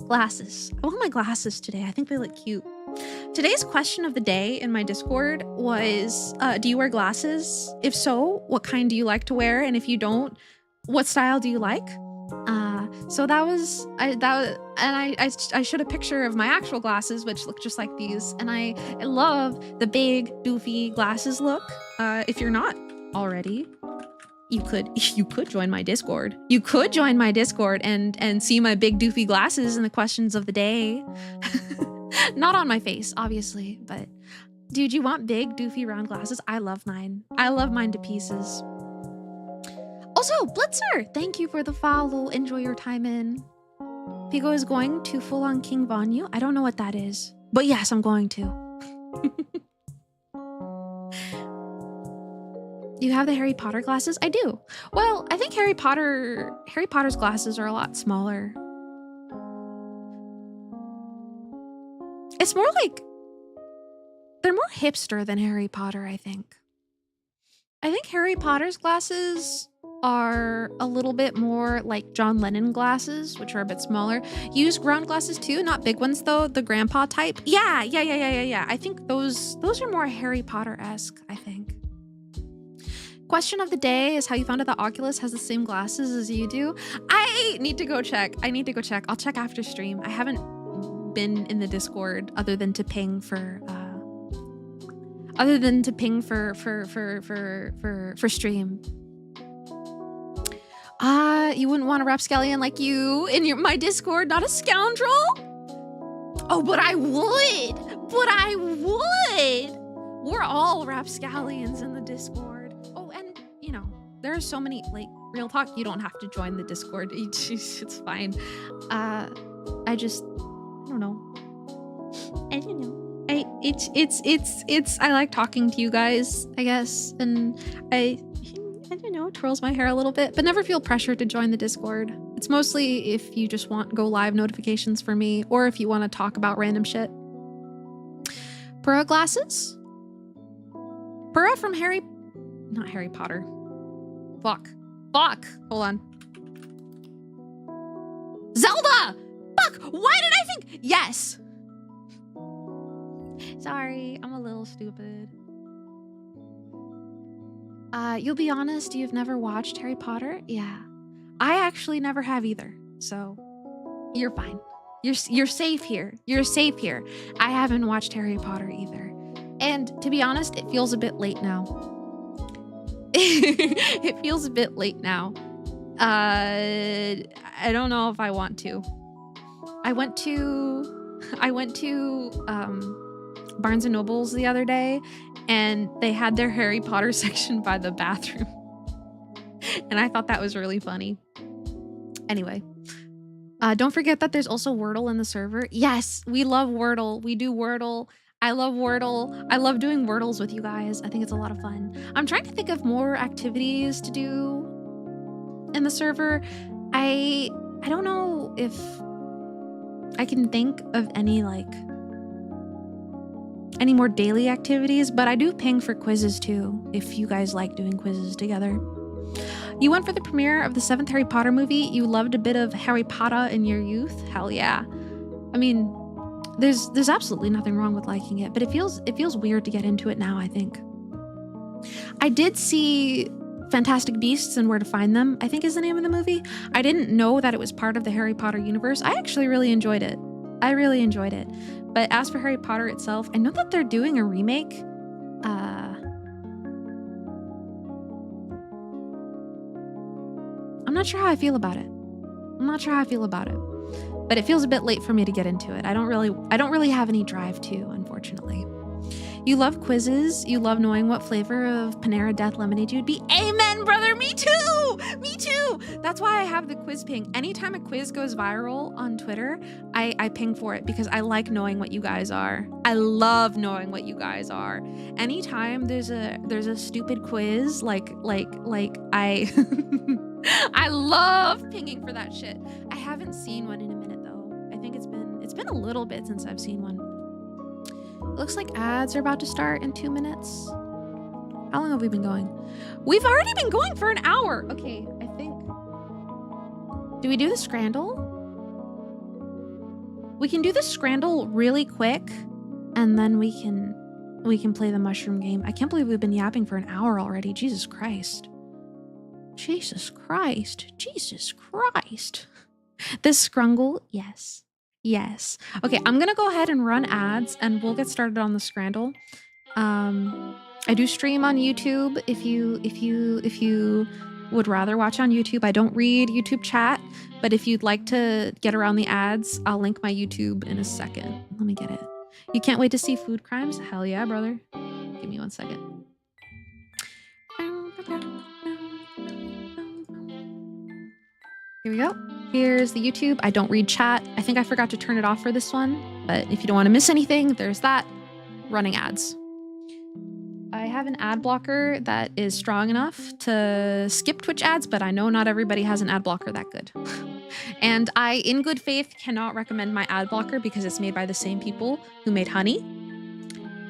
Glasses. I want my glasses today. I think they look cute. Today's question of the day in my Discord was, do you wear glasses? If so, what kind do you like to wear? And if you don't, what style do you like? So I showed a picture of my actual glasses, which look just like these. And I love the big, doofy glasses look. If you're not already, you could join my Discord. You could join my Discord and see my big, doofy glasses in the questions of the day. Not on my face, obviously, but dude, you want big, doofy, round glasses? I love mine. I love mine to pieces. Also, Blitzer, thank you for the follow. Enjoy your time in. Pekoe is going to full-on King Von you. I don't know what that is, but yes, I'm going to. You have the Harry Potter glasses? I do. Well, I think Harry Potter's glasses are a lot smaller. It's more like they're more hipster than Harry Potter, I think. I think Harry Potter's glasses are a little bit more like John Lennon glasses, which are a bit smaller. Use round glasses too, not big ones though, the grandpa type. Yeah. I think those are more Harry Potter-esque, I think. Question of the day is how you found out that Oculus has the same glasses as you do. I need to go check. I'll check after stream. I haven't been in the Discord other than to ping for stream. You wouldn't want a rapscallion like you in my Discord, not a scoundrel? Oh, but I would. We're all rapscallions in the Discord. Oh, and you know, there are so many, like, real talk, you don't have to join the Discord. It's fine. I don't know. I like talking to you guys, I guess, and I don't know, twirls my hair a little bit, but never feel pressured to join the Discord. It's mostly if you just want go live notifications for me, or if you want to talk about random shit. Pura glasses? Pura from not Harry Potter. Fuck. Hold on. Zelda! Fuck! Why did I think? Yes! Sorry, I'm a little stupid. You'll be honest, you've never watched Harry Potter? Yeah. I actually never have either, so you're fine. You're safe here. You're safe here. I haven't watched Harry Potter either. And to be honest, it feels a bit late now. It feels a bit late now. I don't know if I want to. I went to Barnes & Noble's the other day, and they had their Harry Potter section by the bathroom. And I thought that was really funny. Anyway, don't forget that there's also Wordle in the server. Yes, we love Wordle. We do Wordle. I love Wordle. I love doing Wordles with you guys. I think it's a lot of fun. I'm trying to think of more activities to do in the server. I don't know if I can think of any more daily activities, but I do ping for quizzes too, if you guys like doing quizzes together. You went for the premiere of the 7th Harry Potter movie. You loved a bit of Harry Potter in your youth. Hell yeah. I mean, there's absolutely nothing wrong with liking it, but it feels weird to get into it now, I think. I did see Fantastic Beasts and Where to Find Them, I think is the name of the movie. I didn't know that it was part of the Harry Potter universe. I actually really enjoyed it. I really enjoyed it. But as for Harry Potter itself, I know that they're doing a remake. I'm not sure how I feel about it. But it feels a bit late for me to get into it. I don't really have any drive to, unfortunately. You love quizzes. You love knowing what flavor of Panera Death lemonade you would be. Amen, brother. Me too. Me too. That's why I have the quiz ping. Anytime a quiz goes viral on Twitter, I ping for it because I like knowing what you guys are. I love knowing what you guys are. Anytime there's a stupid quiz, like I I love pinging for that shit. I haven't seen one in a minute though. I think it's been a little bit since I've seen one. It looks like ads are about to start in 2 minutes. How long have we been going? We've already been going for an hour. Okay, I think. Do we do the Scrandle? We can do the Scrandle really quick, and then we can play the mushroom game. I can't believe we've been yapping for an hour already. Jesus Christ. Jesus Christ. Jesus Christ. This Scrungle, yes. Yes. Okay, I'm gonna go ahead and run ads and we'll get started on the Scrandle. I do stream on YouTube if you would rather watch on YouTube. I don't read YouTube chat, but if you'd like to get around the ads, I'll link my YouTube in a second. Let me get it. You can't wait to see Food Crimes? Hell yeah, brother. Give me 1 second. Here we go. Here's the YouTube. I don't read chat. I think I forgot to turn it off for this one, but if you don't want to miss anything, there's that. Running ads. I have an ad blocker that is strong enough to skip Twitch ads, but I know not everybody has an ad blocker that good. And I, in good faith, cannot recommend my ad blocker because it's made by the same people who made Honey.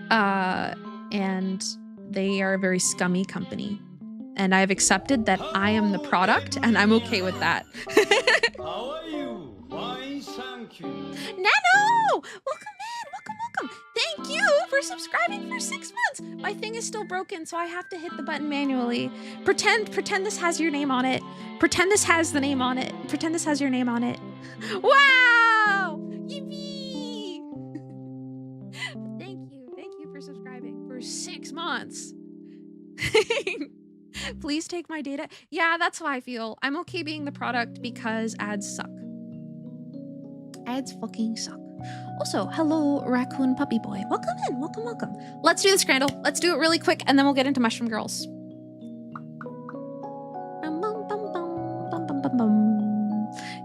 And they are a very scummy company. And I've accepted that I am the product, and I'm okay with that. How are you? Fine, thank you. Nano! Welcome in! Welcome! Thank you for subscribing for 6 months! My thing is still broken, so I have to hit the button manually. Pretend this has your name on it. Pretend this has the name on it. Pretend this has your name on it. Wow! Yippee! Thank you for subscribing for 6 months. Please take my data. Yeah, that's how I feel. I'm okay being the product because ads suck. Ads fucking suck. Also, hello, Raccoon Puppy Boy. Welcome in. Welcome. Let's do the Scrandle. Let's do it really quick, and then we'll get into Mushroom Girls.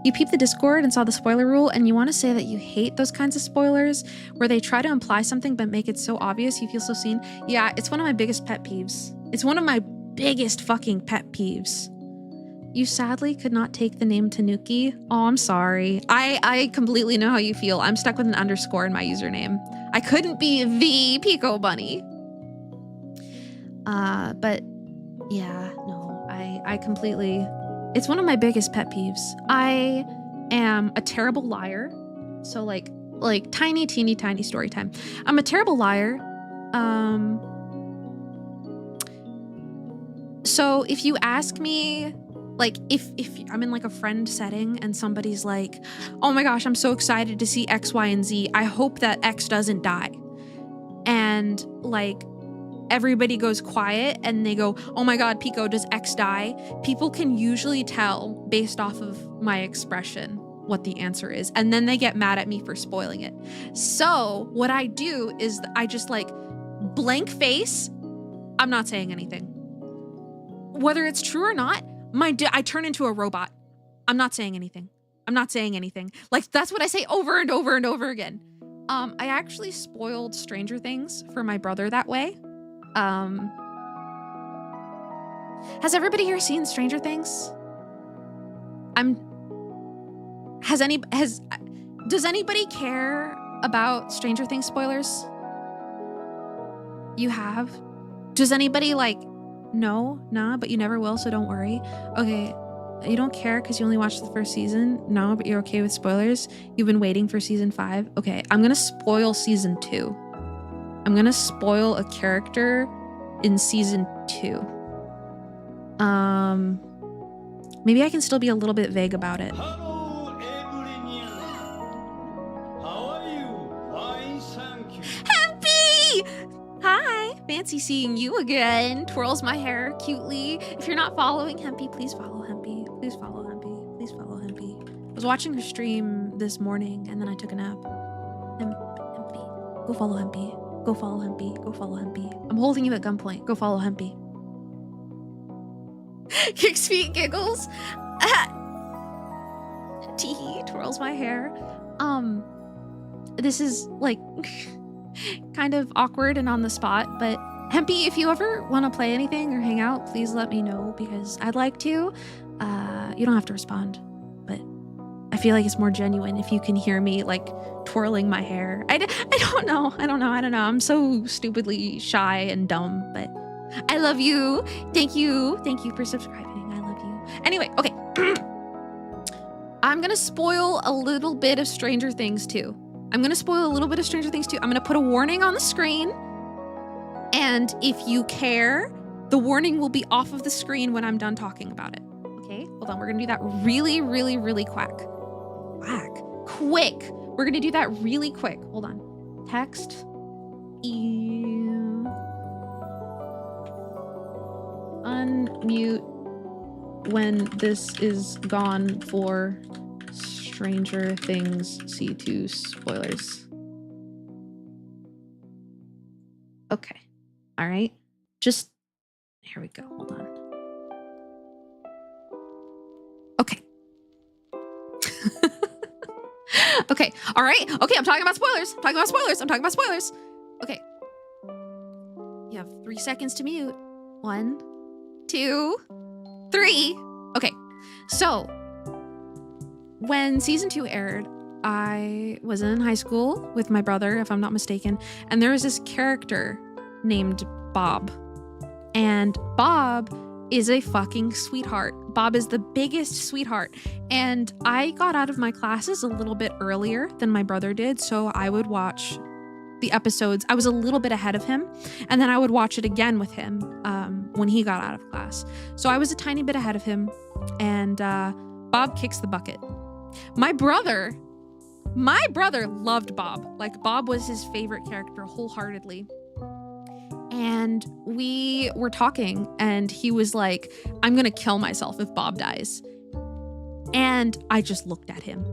You peeped the Discord and saw the spoiler rule, and you want to say that you hate those kinds of spoilers where they try to imply something but make it so obvious you feel so seen. Yeah, it's one of my biggest pet peeves. It's one of my biggest fucking pet peeves. You sadly could not take the name Tanuki. Oh, I'm sorry. I completely know how you feel. I'm stuck with an underscore in my username. I couldn't be the Pekoe Bunny. But yeah, no, I completely, it's one of my biggest pet peeves. I am a terrible liar. So like teeny tiny story time. I'm a terrible liar. So if you ask me, like if I'm in like a friend setting and somebody's like, oh my gosh, I'm so excited to see X, Y, and Z. I hope that X doesn't die. And like everybody goes quiet and they go, oh my God, Pekoe, does X die? People can usually tell based off of my expression what the answer is. And then they get mad at me for spoiling it. So what I do is I just like blank face. I'm not saying anything. Whether it's true or not, I turn into a robot. I'm not saying anything. Like, that's what I say over and over and over again. I actually spoiled Stranger Things for my brother that way. Um, has everybody here seen Stranger Things? Does anybody care about Stranger Things spoilers? You have? Does anybody like, no, nah, but you never will, so don't worry. Okay, you don't care because you only watched the first season? No, but you're okay with spoilers? You've been waiting for season 5? Okay, I'm gonna spoil season 2. I'm gonna spoil a character in season 2. Maybe I can still be a little bit vague about it. Hello, everyone. How are you? Fine, thank you. Happy! Hi, fancy seeing you again. Twirls my hair cutely. If you're not following Hempy, please follow Hempy. Please follow Hempy. Please follow Hempy. I was watching her stream this morning and then I took a nap. Hempy, go follow Hempy. Go follow Hempy. Go follow Hempy. I'm holding you at gunpoint. Go follow Hempy. Kicks feet giggles. Teehee twirls my hair. This is like kind of awkward and on the spot, but Hempy, if you ever want to play anything or hang out, please let me know because I'd like to. You don't have to respond, but I feel like it's more genuine if you can hear me like twirling my hair. I don't know. I'm so stupidly shy and dumb, but I love you. Thank you for subscribing. I love you. Anyway, okay. I'm gonna spoil a little bit of Stranger Things too. I'm gonna put a warning on the screen. And if you care, the warning will be off of the screen when I'm done talking about it. Okay, hold on. We're gonna do that really, really, really quick. Quick. We're gonna do that really quick. Hold on. Text. Unmute when this is gone for Stranger Things C2 spoilers. Okay. All right. Just here we go. Hold on. Okay. Okay. All right. Okay. I'm talking about spoilers. Okay. You have 3 seconds to mute. 1, 2, 3. Okay. So when season 2 aired, I was in high school with my brother, if I'm not mistaken, and there was this character named Bob. And Bob is a fucking sweetheart. Bob is the biggest sweetheart. And I got out of my classes a little bit earlier than my brother did, so I would watch the episodes. I was a little bit ahead of him, and then I would watch it again with him when he got out of class. So I was a tiny bit ahead of him, and Bob kicks the bucket. My brother loved Bob. Like, Bob was his favorite character wholeheartedly. And we were talking, and he was like, I'm gonna kill myself if Bob dies. And I just looked at him.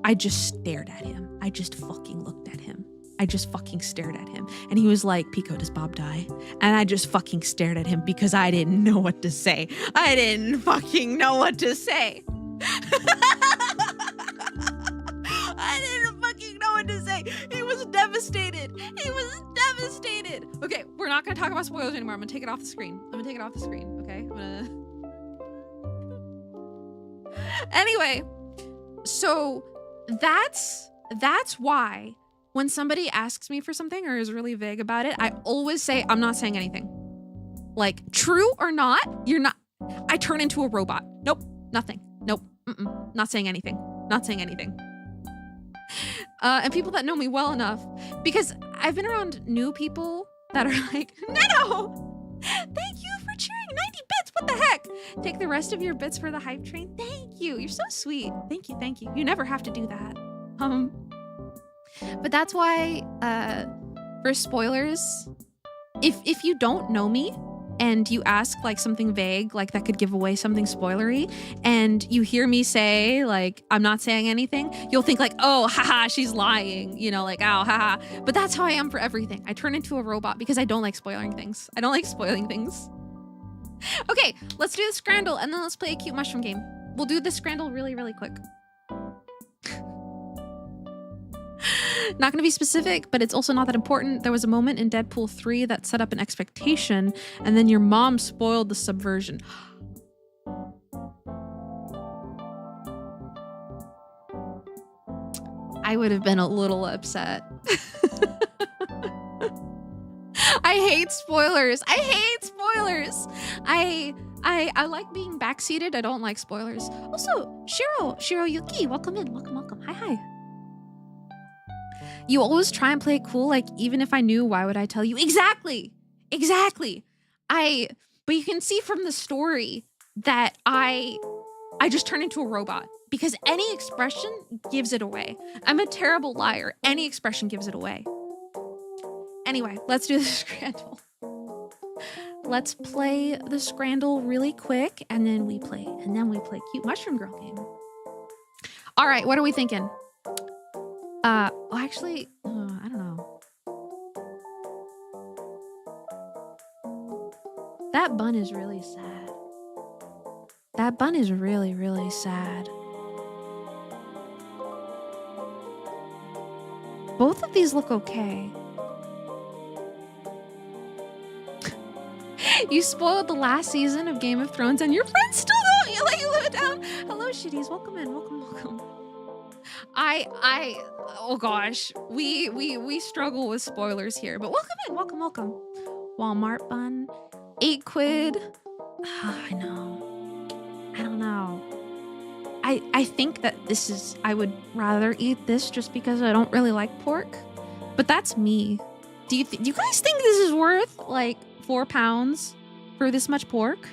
I just stared at him. I just fucking looked at him. I just fucking stared at him. And he was like, Pekoe, does Bob die? And I just fucking stared at him because I didn't know what to say. I didn't fucking know what to say. I didn't fucking know what to say. He was devastated. Okay, we're not gonna talk about spoilers anymore. I'm gonna take it off the screen. Okay? Anyway, so that's why when somebody asks me for something or is really vague about it, I always say, I'm not saying anything. Like, true or not, you're not. I turn into a robot. Nope, nothing. Nope, not saying anything. And people that know me well enough, because I've been around new people that are like, no, thank you for cheering 90 bits. What the heck? Take the rest of your bits for the hype train. Thank you. You're so sweet. Thank you. You never have to do that. But that's why, for spoilers, if you don't know me and you ask like something vague, like that could give away something spoilery, and you hear me say like, I'm not saying anything, you'll think like, oh, haha, she's lying, you know, like, oh, haha. But that's how I am for everything. I turn into a robot because I don't like spoiling things. Okay, let's do the Scrandle and then let's play a cute mushroom game. We'll do the Scrandle really, really quick. Not going to be specific, but it's also not that important. There was a moment in Deadpool 3 that set up an expectation, and then your mom spoiled the subversion. I would have been a little upset. I hate spoilers. I hate spoilers. I like being backseated. I don't like spoilers. Also, Shiro Yuki, welcome in. Welcome. Hi. You always try and play it cool, like even if I knew, why would I tell you? Exactly. But you can see from the story that I just turn into a robot because any expression gives it away. I'm a terrible liar. Any expression gives it away. Anyway, let's do the Scrandle. Let's play the Scrandle really quick, and then we play Cute Mushroom Girl game. All right, what are we thinking? I don't know. That bun is really sad. That bun is really, really sad. Both of these look okay. You spoiled the last season of Game of Thrones and your friends still don't. You let you live it down. Hello, shitties. Welcome in. Welcome. Oh gosh. We struggle with spoilers here, but welcome in. Welcome. Walmart bun. 8 quid. I know. I don't know. I think that I would rather eat this just because I don't really like pork, but that's me. Do you guys think this is worth like £4 for this much pork?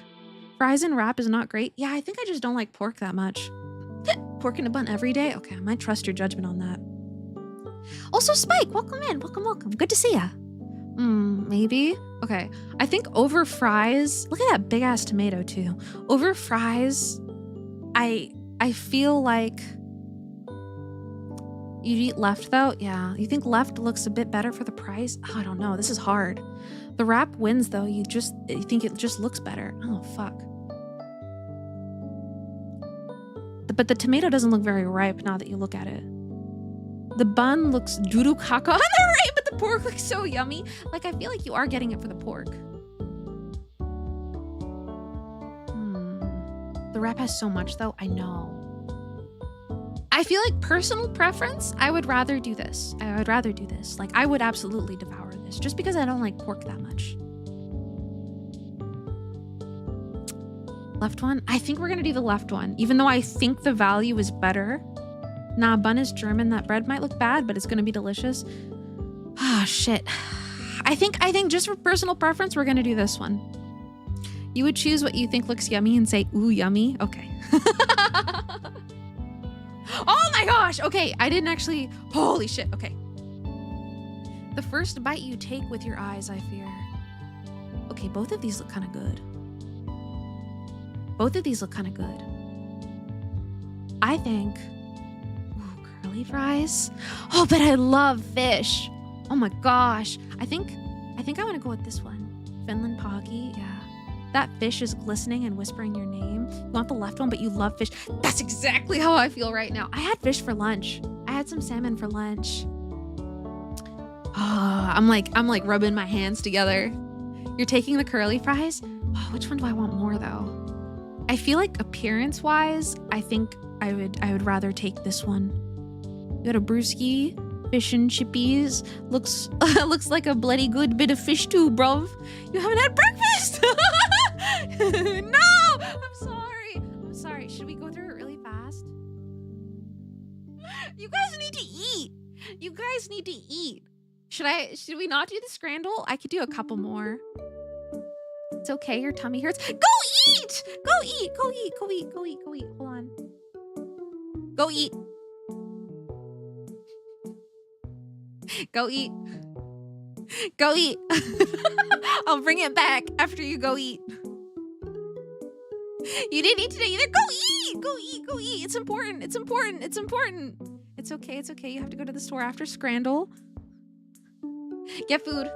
Fries and wrap is not great. Yeah, I think I just don't like pork that much. Pork in a bun every day? Okay, I might trust your judgment on that. Also, Spike, welcome in. Welcome. Good to see ya. Maybe? Okay, I think over fries, look at that big ass tomato too. Over fries, I feel like you'd eat left though. Yeah, you think left looks a bit better for the price? Oh, I don't know. This is hard. The wrap wins though. You think it just looks better. Oh, fuck. But the tomato doesn't look very ripe now that you look at it. The bun looks doo-doo caca on the right, but the pork looks so yummy. Like, I feel like you are getting it for the pork. The wrap has so much though. I know. I feel like personal preference, I would rather do this. Like, I would absolutely devour this just because I don't like pork that much. Left one? I think we're gonna do the left one, even though I think the value is better. Nah, bun is German. That bread might look bad, but it's gonna be delicious. Ah, shit. I think just for personal preference, we're gonna do this one. You would choose what you think looks yummy and say, ooh, yummy. Okay. Oh my gosh. Okay, I didn't actually, holy shit. Okay. The first bite you take with your eyes, I fear. Okay, both of these look kind of good. I think, ooh, curly fries. Oh, but I love fish. Oh my gosh. I think I want to go with this one. Finland Poggy, yeah. That fish is glistening and whispering your name. You want the left one, but you love fish. That's exactly how I feel right now. I had fish for lunch. I had some salmon for lunch. Oh, I'm like rubbing my hands together. You're taking the curly fries? Oh, which one do I want more though? I feel like appearance-wise, I think I would rather take this one. You got a brewski, fish and chippies. Looks like a bloody good bit of fish too, bruv. You haven't had breakfast. No, I'm sorry. Should we go through it really fast? You guys need to eat. Should we not do the Scrandle? I could do a couple more. It's okay, your tummy hurts. Go eat! Go eat. Hold on. Go eat. Go eat. I'll bring it back after you go eat. You didn't eat today either. Go eat. It's important. It's okay. You have to go to the store after Scrandle. Get food.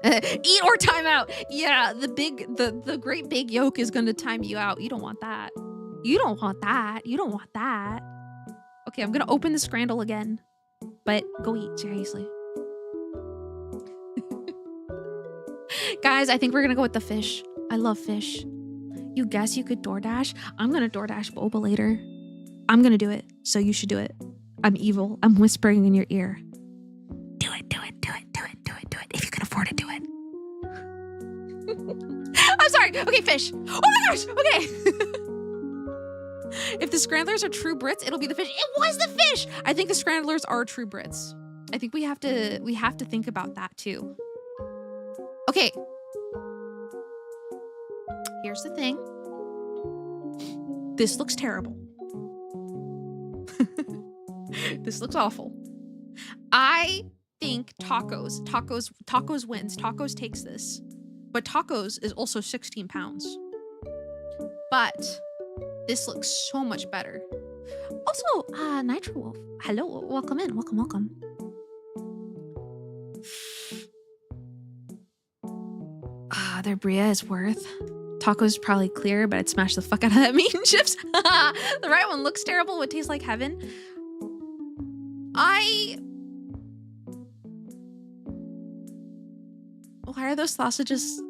Eat or time out. Yeah, the great big yolk is gonna time you out. You don't want that. Okay, I'm gonna open the scrandle again. But go eat, seriously. Guys, I think we're gonna go with the fish. I love fish. You guess you could DoorDash? I'm gonna DoorDash boba later. I'm gonna do it, so you should do it. I'm evil. I'm whispering in your ear. Do it, do it, do it, do it, do it, do it. If you can afford to do it. I'm sorry. Okay, fish. Oh my gosh. Okay. If the scramblers are true Brits, it'll be the fish. It was the fish. I think the scramblers are true Brits. I think we have to think about that too. Okay. Here's the thing. This looks terrible. This looks awful. I think tacos wins. Tacos takes this. But tacos is also 16 pounds. But this looks so much better. Also, Nitro Wolf. Hello, welcome in. Welcome. Their bria is worth. Taco's probably clear, but I'd smash the fuck out of that meat and chips. The right one looks terrible, would taste like heaven. Why are those sausages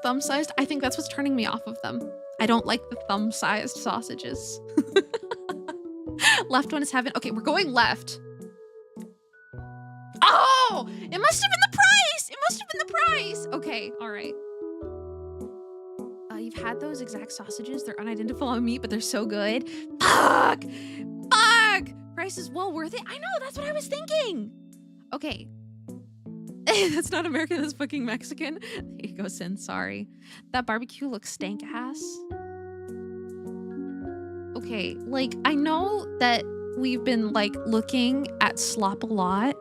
thumb-sized? I think that's what's turning me off of them. I don't like the thumb-sized sausages. Left one is heaven. Okay, we're going left. Oh! It must have been the price! It must have been the price! Okay, all right. You've had those exact sausages. They're unidentifiable meat, but they're so good. Fuck! Price is well worth it. I know, that's what I was thinking. Okay. That's not American, that's fucking Mexican. There you go, Sin, sorry. That barbecue looks stank ass. Okay, like, I know that we've been, like, looking at slop a lot,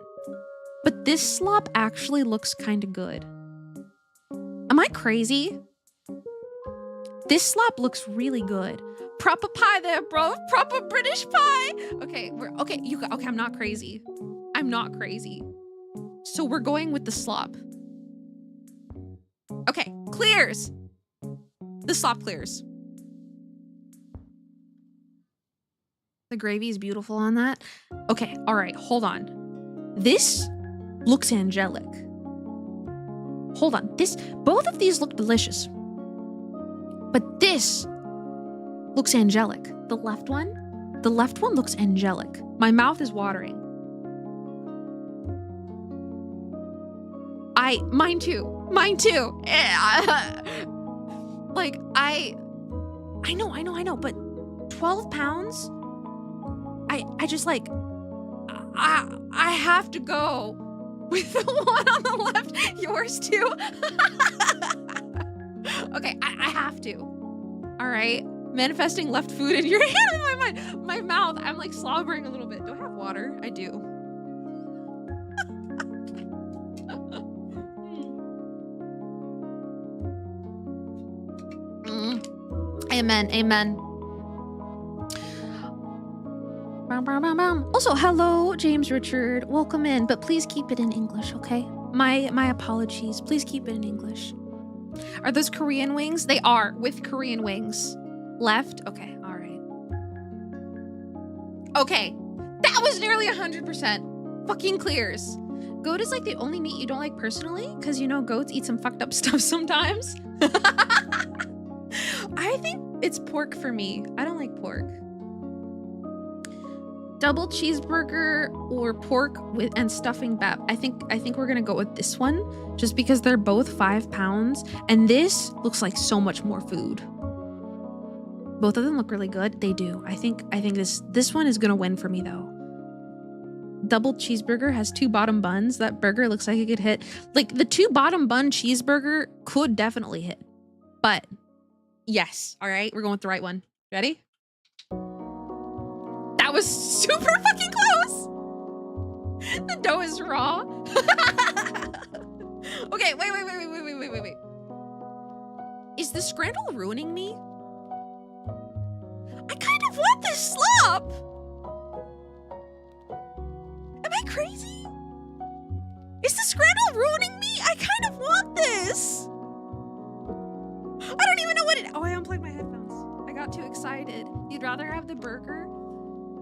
but this slop actually looks kind of good. Am I crazy? This slop looks really good. Proper pie there, bro. Proper British pie. Okay, okay, I'm not crazy. I'm not crazy. So we're going with the slop. Okay, clears. The slop clears. The gravy is beautiful on that. Okay, all right, hold on. This looks angelic. Hold on, both of these look delicious. But this looks angelic. The left one looks angelic. My mouth is watering. Mine too. Like, I know, but 12 pounds? I just like, I have to go with the one on the left. Yours too? Okay, I have to. All right. Manifesting left food in your hand in my mind. My mouth, I'm like slobbering a little bit. Do I have water? I do. Amen. Also, hello, James Richard. Welcome in, but please keep it in English, okay? My apologies. Please keep it in English. Are those Korean wings? They are, with Korean wings. Left? Okay, all right. Okay, that was nearly 100%. Fucking clears. Goat is like the only meat you don't like personally, because you know goats eat some fucked up stuff sometimes. I think it's pork for me. I don't like pork. Double cheeseburger or pork and stuffing bap. I think we're gonna go with this one, just because they're both 5 pounds, and this looks like so much more food. Both of them look really good. They do. I think this one is gonna win for me though. Double cheeseburger has 2 bottom buns. That burger looks like it could hit. Like the 2 bottom bun cheeseburger could definitely hit, but yes. All right, we're going with the right one. Ready? That was super fucking close. The dough is raw. Okay, wait. Is the scrandle ruining me? I kind of want this slop. Am I crazy? Is the scrandle ruining me? I kind of want this. I don't even know what it... Oh, I unplugged my headphones. I got too excited. You'd rather have the burger?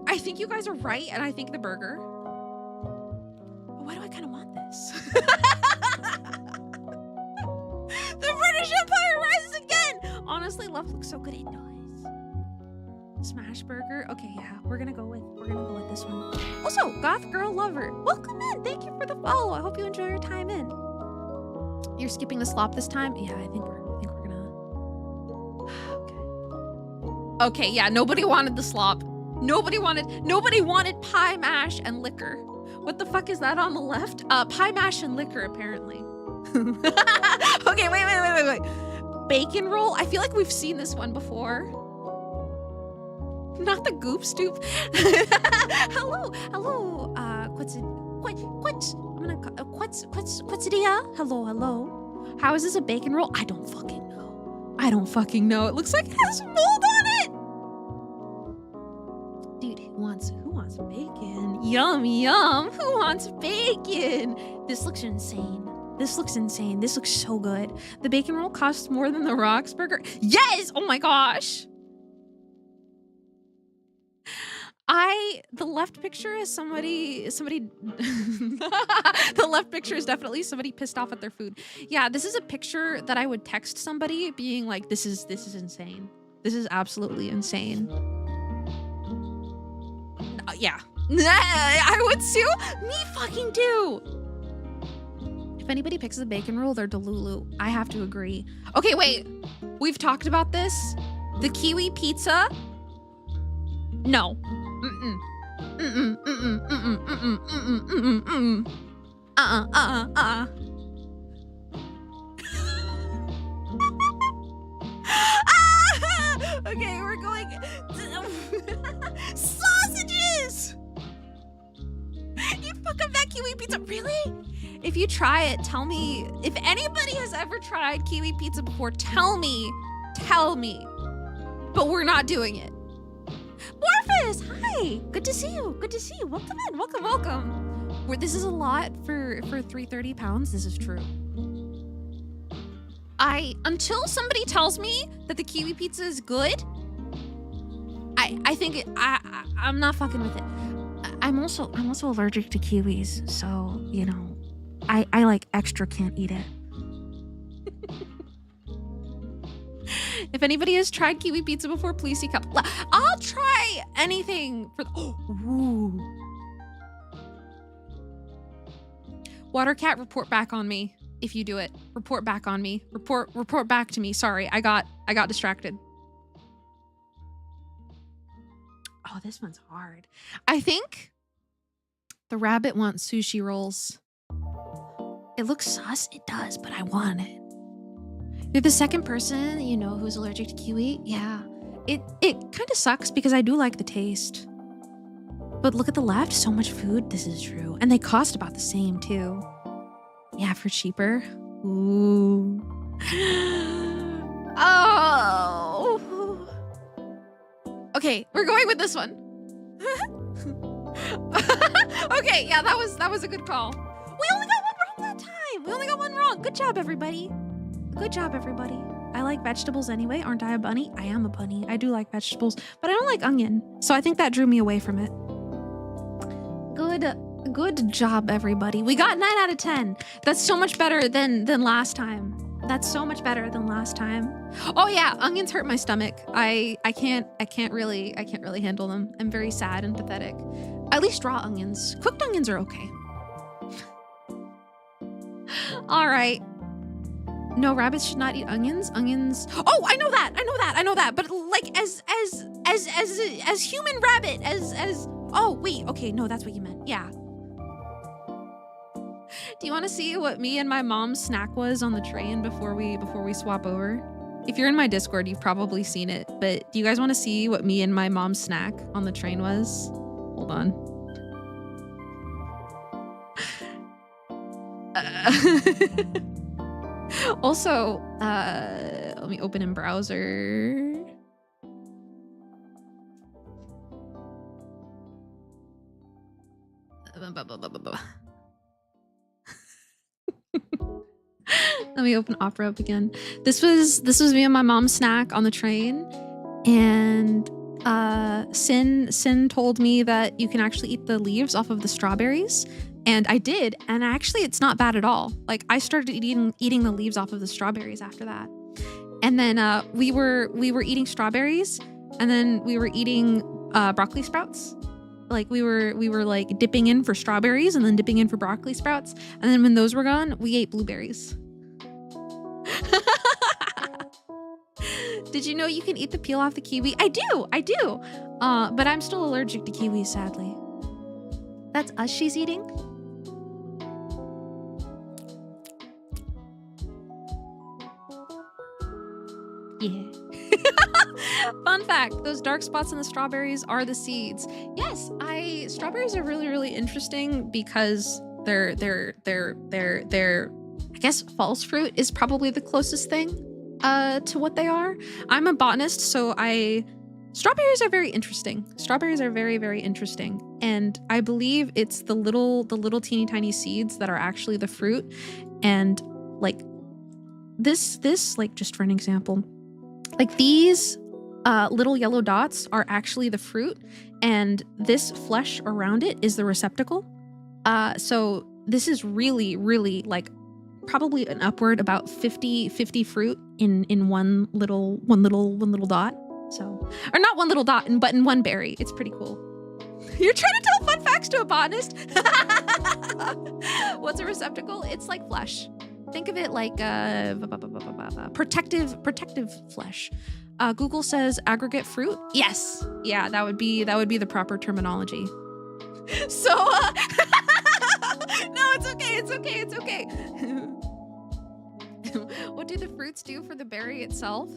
I I think you guys are right, and I think the burger. Why do I kind of want this? The British Empire rises again! Honestly, love looks so good. It does. Smash burger. Okay, yeah, we're gonna go with this one. Also, goth girl lover, welcome in. Thank you for the follow. I hope you enjoy your time in. You're skipping the slop this time? Yeah, I think we're gonna. Okay, yeah, nobody wanted the slop. Nobody wanted pie mash and liquor. What the fuck is that on the left? Pie mash and liquor, apparently. Okay, wait. Bacon roll? I feel like we've seen this one before. Not the goop stoop. Hello. What's it? Hello. How is this a bacon roll? I don't fucking know. It looks like it has mold on it. Dude, who wants bacon? Yum. Who wants bacon? This looks insane. This looks so good. The bacon roll costs more than the Rocks burger. Yes! Oh my gosh. The left picture is somebody the left picture is definitely somebody pissed off at their food. Yeah, this is a picture that I would text somebody being like, this is insane. This is absolutely insane. Yeah. I would sue. Me fucking too. If anybody picks the bacon roll, they're Delulu. I have to agree. Okay, wait. We've talked about this. The kiwi pizza. No. Okay, we're going. Sausages! You fuck up that kiwi pizza. Really? If you try it, tell me. If anybody has ever tried kiwi pizza before, tell me. But we're not doing it. Morphus, hi. Good to see you. Welcome in. Welcome. This is a lot for 330 pounds. This is true. Until somebody tells me that the kiwi pizza is good, I think I'm not fucking with it. I'm also allergic to kiwis, so you know, I like extra can't eat it. If anybody has tried kiwi pizza before, please seek help. I'll try anything for. Ooh. Watercat, report back on me if you do it. Report back on me. Report back to me. Sorry, I got distracted. Oh, this one's hard. I think the rabbit wants sushi rolls. It looks sus. It does, but I want it. You're the second person you know who's allergic to kiwi. Yeah, it kind of sucks because I do like the taste. But look at the left, so much food. This is true, and they cost about the same too. Yeah, for cheaper. Ooh. Oh. Okay, we're going with this one. Okay, yeah, that was a good call. We only got one wrong that time. We only got one wrong. Good job, everybody. I like vegetables anyway. Aren't I a bunny? I am a bunny. I do like vegetables, but I don't like onion. So I think that drew me away from it. Good job, everybody. We got 9 out of 10. That's so much better than last time. Oh yeah, onions hurt my stomach. I can't really handle them. I'm very sad and pathetic. At least raw onions. Cooked onions are okay. All right. No, rabbits should not eat onions. Oh, I know that. But like as human rabbit, as oh wait, okay, no, that's what you meant. Yeah. Do you want to see what me and my mom's snack was on the train before we swap over? If you're in my Discord, you've probably seen it. But do you guys want to see what me and my mom's snack on the train was? Hold on. Also, let me open in browser. Let me open Opera up again. This was me and my mom's snack on the train, and Sin told me that you can actually eat the leaves off of the strawberries, and I did, and actually it's not bad at all. Like I started eating the leaves off of the strawberries after that. And then we were eating strawberries, and then we were eating broccoli sprouts. Like we were like dipping in for strawberries and then dipping in for broccoli sprouts, and then when those were gone, we ate blueberries. Did you know you can eat the peel off the kiwi? I do. But I'm still allergic to kiwis, sadly. That's us she's eating? Yeah. Fun fact, those dark spots in the strawberries are the seeds. Yes, strawberries are really, really interesting because they're I guess false fruit is probably the closest thing to what they are. I'm a botanist, so strawberries are very interesting. Strawberries are very, very interesting. And I believe it's the little teeny tiny seeds that are actually the fruit. And like this, like just for an example, like these little yellow dots are actually the fruit, and this flesh around it is the receptacle. So this is really, really like probably an upward about 50 fruit in one little dot. So, or not one little dot, but in one berry. It's pretty cool. You're trying to tell fun facts to a botanist? What's a receptacle? It's like flesh. Think of it like protective flesh. Google says aggregate fruit. Yes. Yeah, that would be the proper terminology. So no, it's okay. What do the fruits do for the berry itself?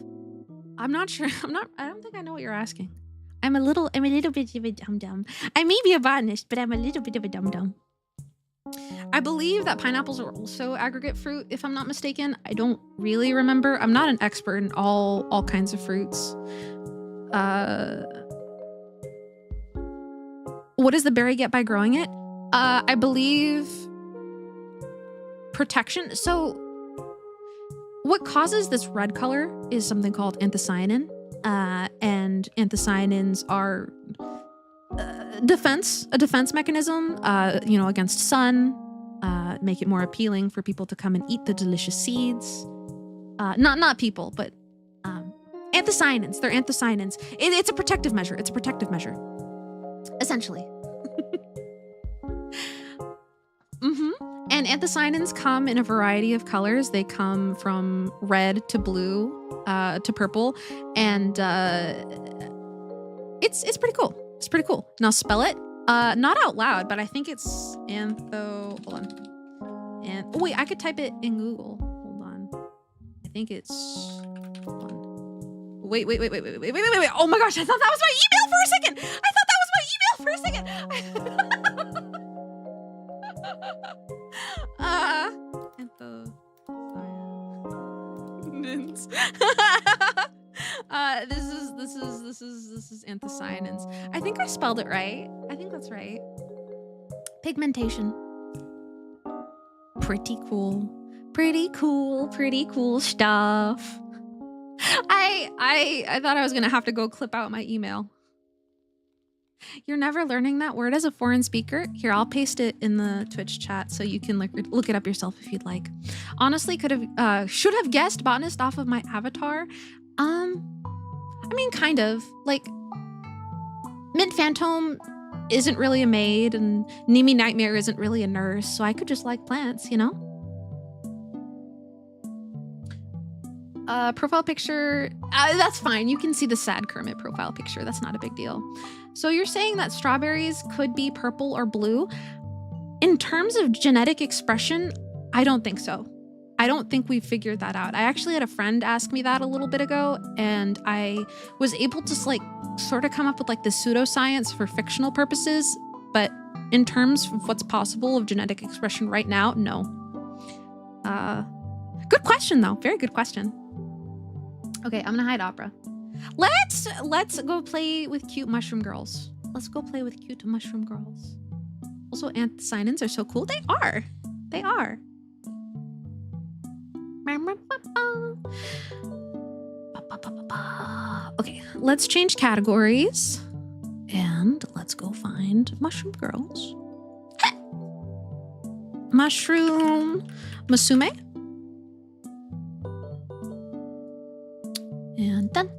I'm not sure. I don't think I know what you're asking. I'm a little bit of a dum-dum. I may be a botanist, but I'm a little bit of a dum-dum. I believe that pineapples are also aggregate fruit, if I'm not mistaken. I don't really remember. I'm not an expert in all kinds of fruits. What does the berry get by growing it? I believe protection. So what causes this red color is something called anthocyanin. And anthocyanins are a defense mechanism, against sun, make it more appealing for people to come and eat the delicious seeds. Not people, but anthocyanins. They're anthocyanins. It's a protective measure. Essentially. And anthocyanins come in a variety of colors. They come from red to blue to purple, and it's pretty cool. It's pretty cool. Now spell it. Not out loud, but I think it's hold on. And wait, I could type it in Google. Hold on. I think it's hold on. Wait. Oh my gosh, I thought that was my email for a second. This is anthocyanins. I think I spelled it right. I think that's right. Pigmentation. Pretty cool stuff. I thought I was gonna have to go clip out my email. You're never learning that word as a foreign speaker? Here, I'll paste it in the Twitch chat so you can look it up yourself if you'd like. Honestly, should have guessed botanist off of my avatar. I mean, kind of. Like, Mint Phantom isn't really a maid, and Nimi Nightmare isn't really a nurse, so I could just like plants, you know? Profile picture, that's fine. You can see the sad Kermit profile picture. That's not a big deal. So you're saying that strawberries could be purple or blue? In terms of genetic expression, I don't think so. I don't think we've figured that out. I actually had a friend ask me that a little bit ago, and I was able to like sort of come up with like the pseudoscience for fictional purposes, but in terms of what's possible of genetic expression right now, no. Good question though. Very good question. Okay, I'm gonna hide Opera. Let's go play with cute mushroom girls. Let's go play with cute mushroom girls. Also, anthocyanins are so cool. They are. Okay, let's change categories. And let's go find mushroom girls. Heh! Mushroom Musume. And done.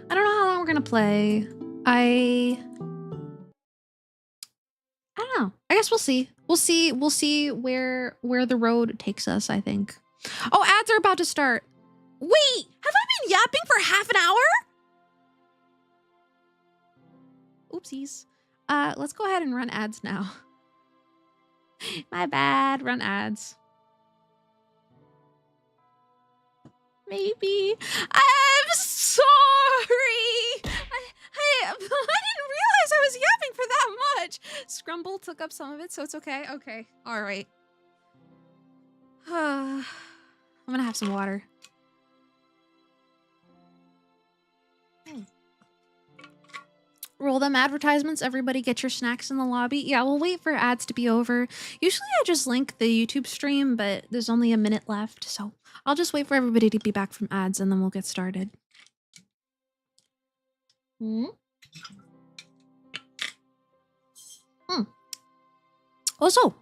I don't know how long we're gonna play. I don't know. I guess we'll see. We'll see where the road takes us, I think. Oh, ads are about to start. Wait, have I been yapping for half an hour? Oopsies. Let's go ahead and run ads now. My bad, run ads. Maybe. I'm sorry. I didn't realize I was yapping for that much. Scrumble took up some of it, so it's okay. Okay, all right. I'm gonna have some water. Roll them advertisements. Everybody get your snacks in the lobby. Yeah, we'll wait for ads to be over. Usually I just link the YouTube stream, but there's only a minute left, so I'll just wait for everybody to be back from ads and then we'll get started. Also,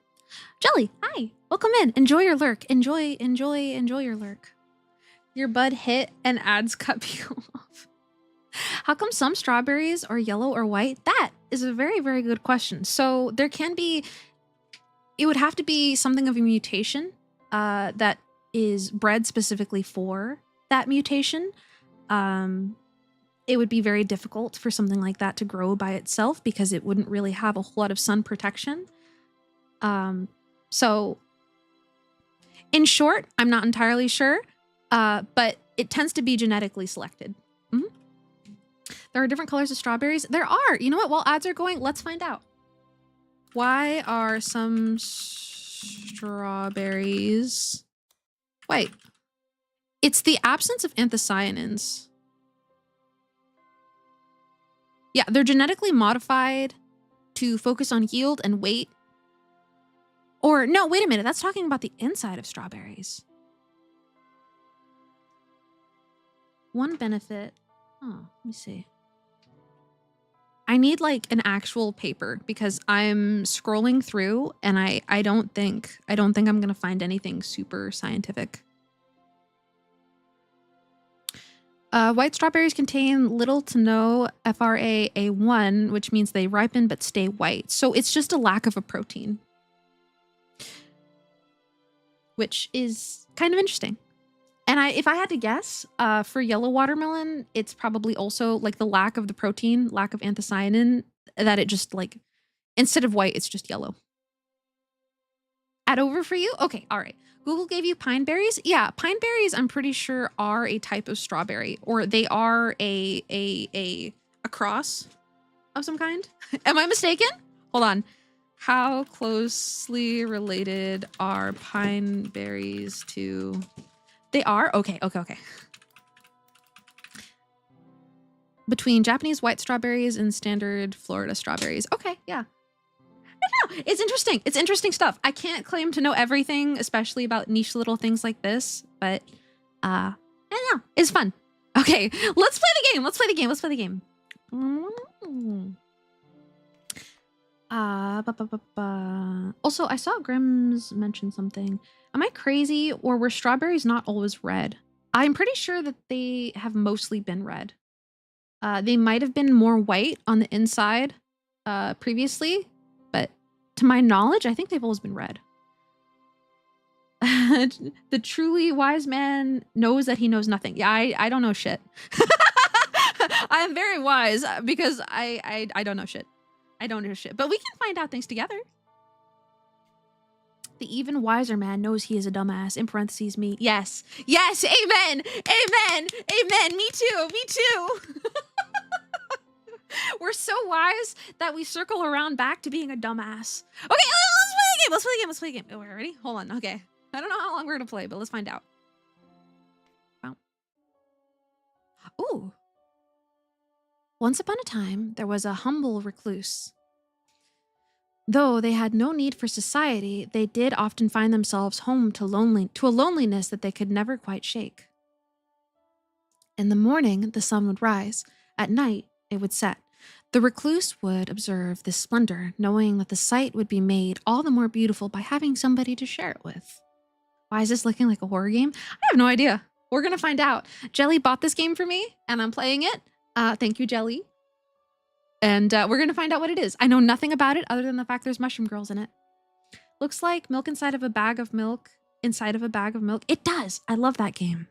Jelly, hi. Welcome in. Enjoy your lurk. Enjoy your lurk. Your bud hit and ads cut you off. How come some strawberries are yellow or white? That is a very, very good question. So there can be, it would have to be something of a mutation that is bred specifically for that mutation. It would be very difficult for something like that to grow by itself because it wouldn't really have a whole lot of sun protection. So in short, I'm not entirely sure, but it tends to be genetically selected. There are different colors of strawberries. There are. You know what? While ads are going, let's find out. Why are some strawberries... Wait. It's the absence of anthocyanins. Yeah, they're genetically modified to focus on yield and weight. Or, no, wait a minute. That's talking about the inside of strawberries. One benefit... Oh, let me see. I need like an actual paper because I'm scrolling through and I don't think I'm gonna find anything super scientific. White strawberries contain little to no FRAA1, which means they ripen but stay white. So it's just a lack of a protein, which is kind of interesting. And if I had to guess, for yellow watermelon, it's probably also like the lack of the protein, lack of anthocyanin, that it just like, instead of white, it's just yellow. Add over for you? Okay, all right. Google gave you pine berries? Yeah, pine berries, I'm pretty sure, are a type of strawberry, or they are a cross of some kind. Am I mistaken? Hold on. How closely related are pine berries to... They are? Okay. Between Japanese white strawberries and standard Florida strawberries. Okay, yeah. I don't know. It's interesting. It's interesting stuff. I can't claim to know everything, especially about niche little things like this, but I don't know. It's fun. Okay, let's play the game. Let's play the game. Also, I saw Grimm's mention something. Am I crazy, or were strawberries not always red? I'm pretty sure that they have mostly been red. They might have been more white on the inside previously, but to my knowledge, I think they've always been red. The truly wise man knows that he knows nothing. Yeah, I don't know shit. I am very wise because I don't know shit. I don't know shit, but we can find out things together. The even wiser man knows he is a dumbass. In parentheses, me. Yes. Yes. Amen. Amen. Amen. Me too. Me too. We're so wise that we circle around back to being a dumbass. Okay, let's play the game. Oh, we're ready? Hold on. Okay. I don't know how long we're going to play, but let's find out. Wow. Ooh. Once upon a time, there was a humble recluse. Though they had no need for society, they did often find themselves home to a loneliness that they could never quite shake. In the morning, the sun would rise. At night, it would set. The recluse would observe this splendor, knowing that the sight would be made all the more beautiful by having somebody to share it with. Why is this looking like a horror game? I have no idea. We're going to find out. Jelly bought this game for me, and I'm playing it. Thank you, Jelly. And we're going to find out what it is. I know nothing about it other than the fact there's mushroom girls in it. Looks like milk inside of a bag of milk. Inside of a bag of milk. It does. I love that game.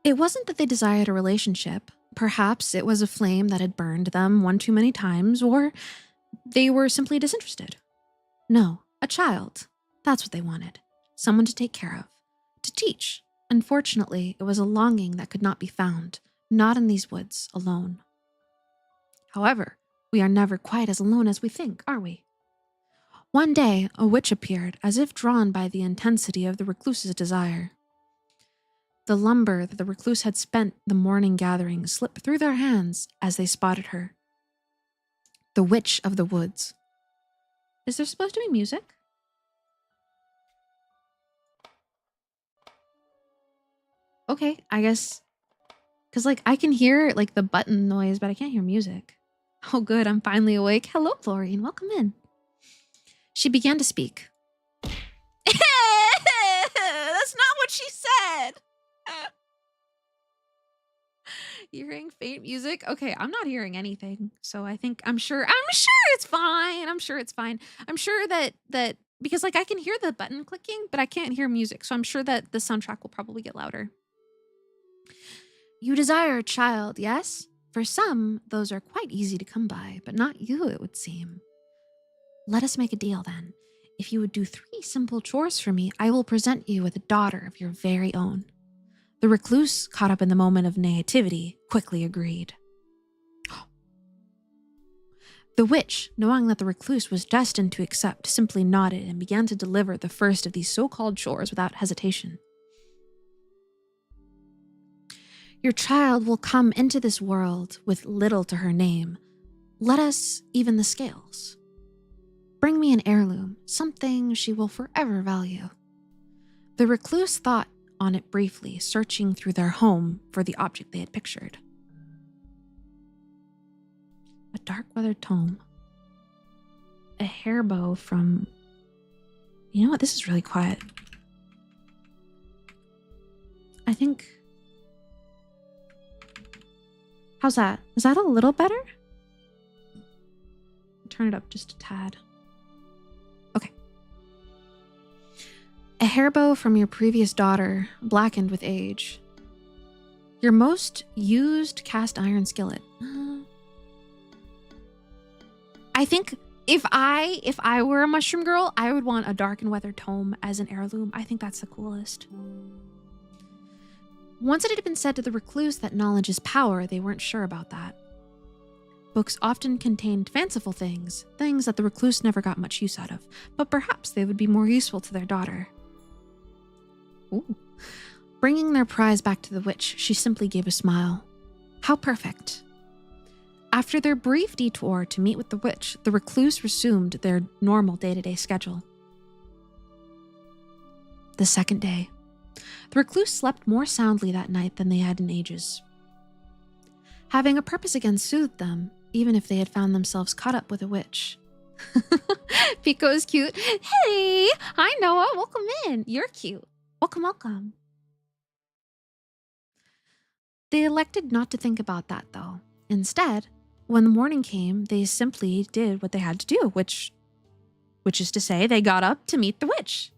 It wasn't that they desired a relationship. Perhaps it was a flame that had burned them one too many times, or they were simply disinterested. No, a child. That's what they wanted. Someone to take care of. To teach. Unfortunately, it was a longing that could not be found. Not in these woods, alone. However, we are never quite as alone as we think, are we? One day, a witch appeared, as if drawn by the intensity of the recluse's desire. The lumber that the recluse had spent the morning gathering slipped through their hands as they spotted her. The Witch of the Woods. Is there supposed to be music? Okay, I guess. Because, I can hear, the button noise, but I can't hear music. Oh, good, I'm finally awake. Hello, Florine, welcome in. She began to speak. That's not what she said. You're hearing faint music? Okay, I'm not hearing anything. So I'm sure it's fine. I'm sure it's fine. I'm sure that because I can hear the button clicking, but I can't hear music. So I'm sure that the soundtrack will probably get louder. You desire a child, yes? For some, those are quite easy to come by, but not you, it would seem. Let us make a deal then. If you would do 3 simple chores for me, I will present you with a daughter of your very own. The recluse, caught up in the moment of naivety, quickly agreed. The witch, knowing that the recluse was destined to accept, simply nodded and began to deliver the first of these so-called chores without hesitation. Your child will come into this world with little to her name. Let us even the scales. Bring me an heirloom, something she will forever value. The recluse thought on it briefly, searching through their home for the object they had pictured. A dark weathered tome. A hair bow from... You know what? This is really quiet. I think... How's that? Is that a little better? Turn it up just a tad. Okay. A hair bow from your previous daughter, blackened with age. Your most used cast iron skillet. I think if I were a mushroom girl, I would want a dark and weathered tome as an heirloom. I think that's the coolest. Once it had been said to the recluse that knowledge is power, they weren't sure about that. Books often contained fanciful things that the recluse never got much use out of, but perhaps they would be more useful to their daughter. Ooh. Bringing their prize back to the witch, she simply gave a smile. How perfect. After their brief detour to meet with the witch, the recluse resumed their normal day-to-day schedule. The second day. The recluse slept more soundly that night than they had in ages. Having a purpose again soothed them, even if they had found themselves caught up with a witch. Pekoe is cute. Hey! Hi, Noah. Welcome in. You're cute. Welcome, welcome. They elected not to think about that, though. Instead, when the morning came, they simply did what they had to do, which is to say they got up to meet the witch.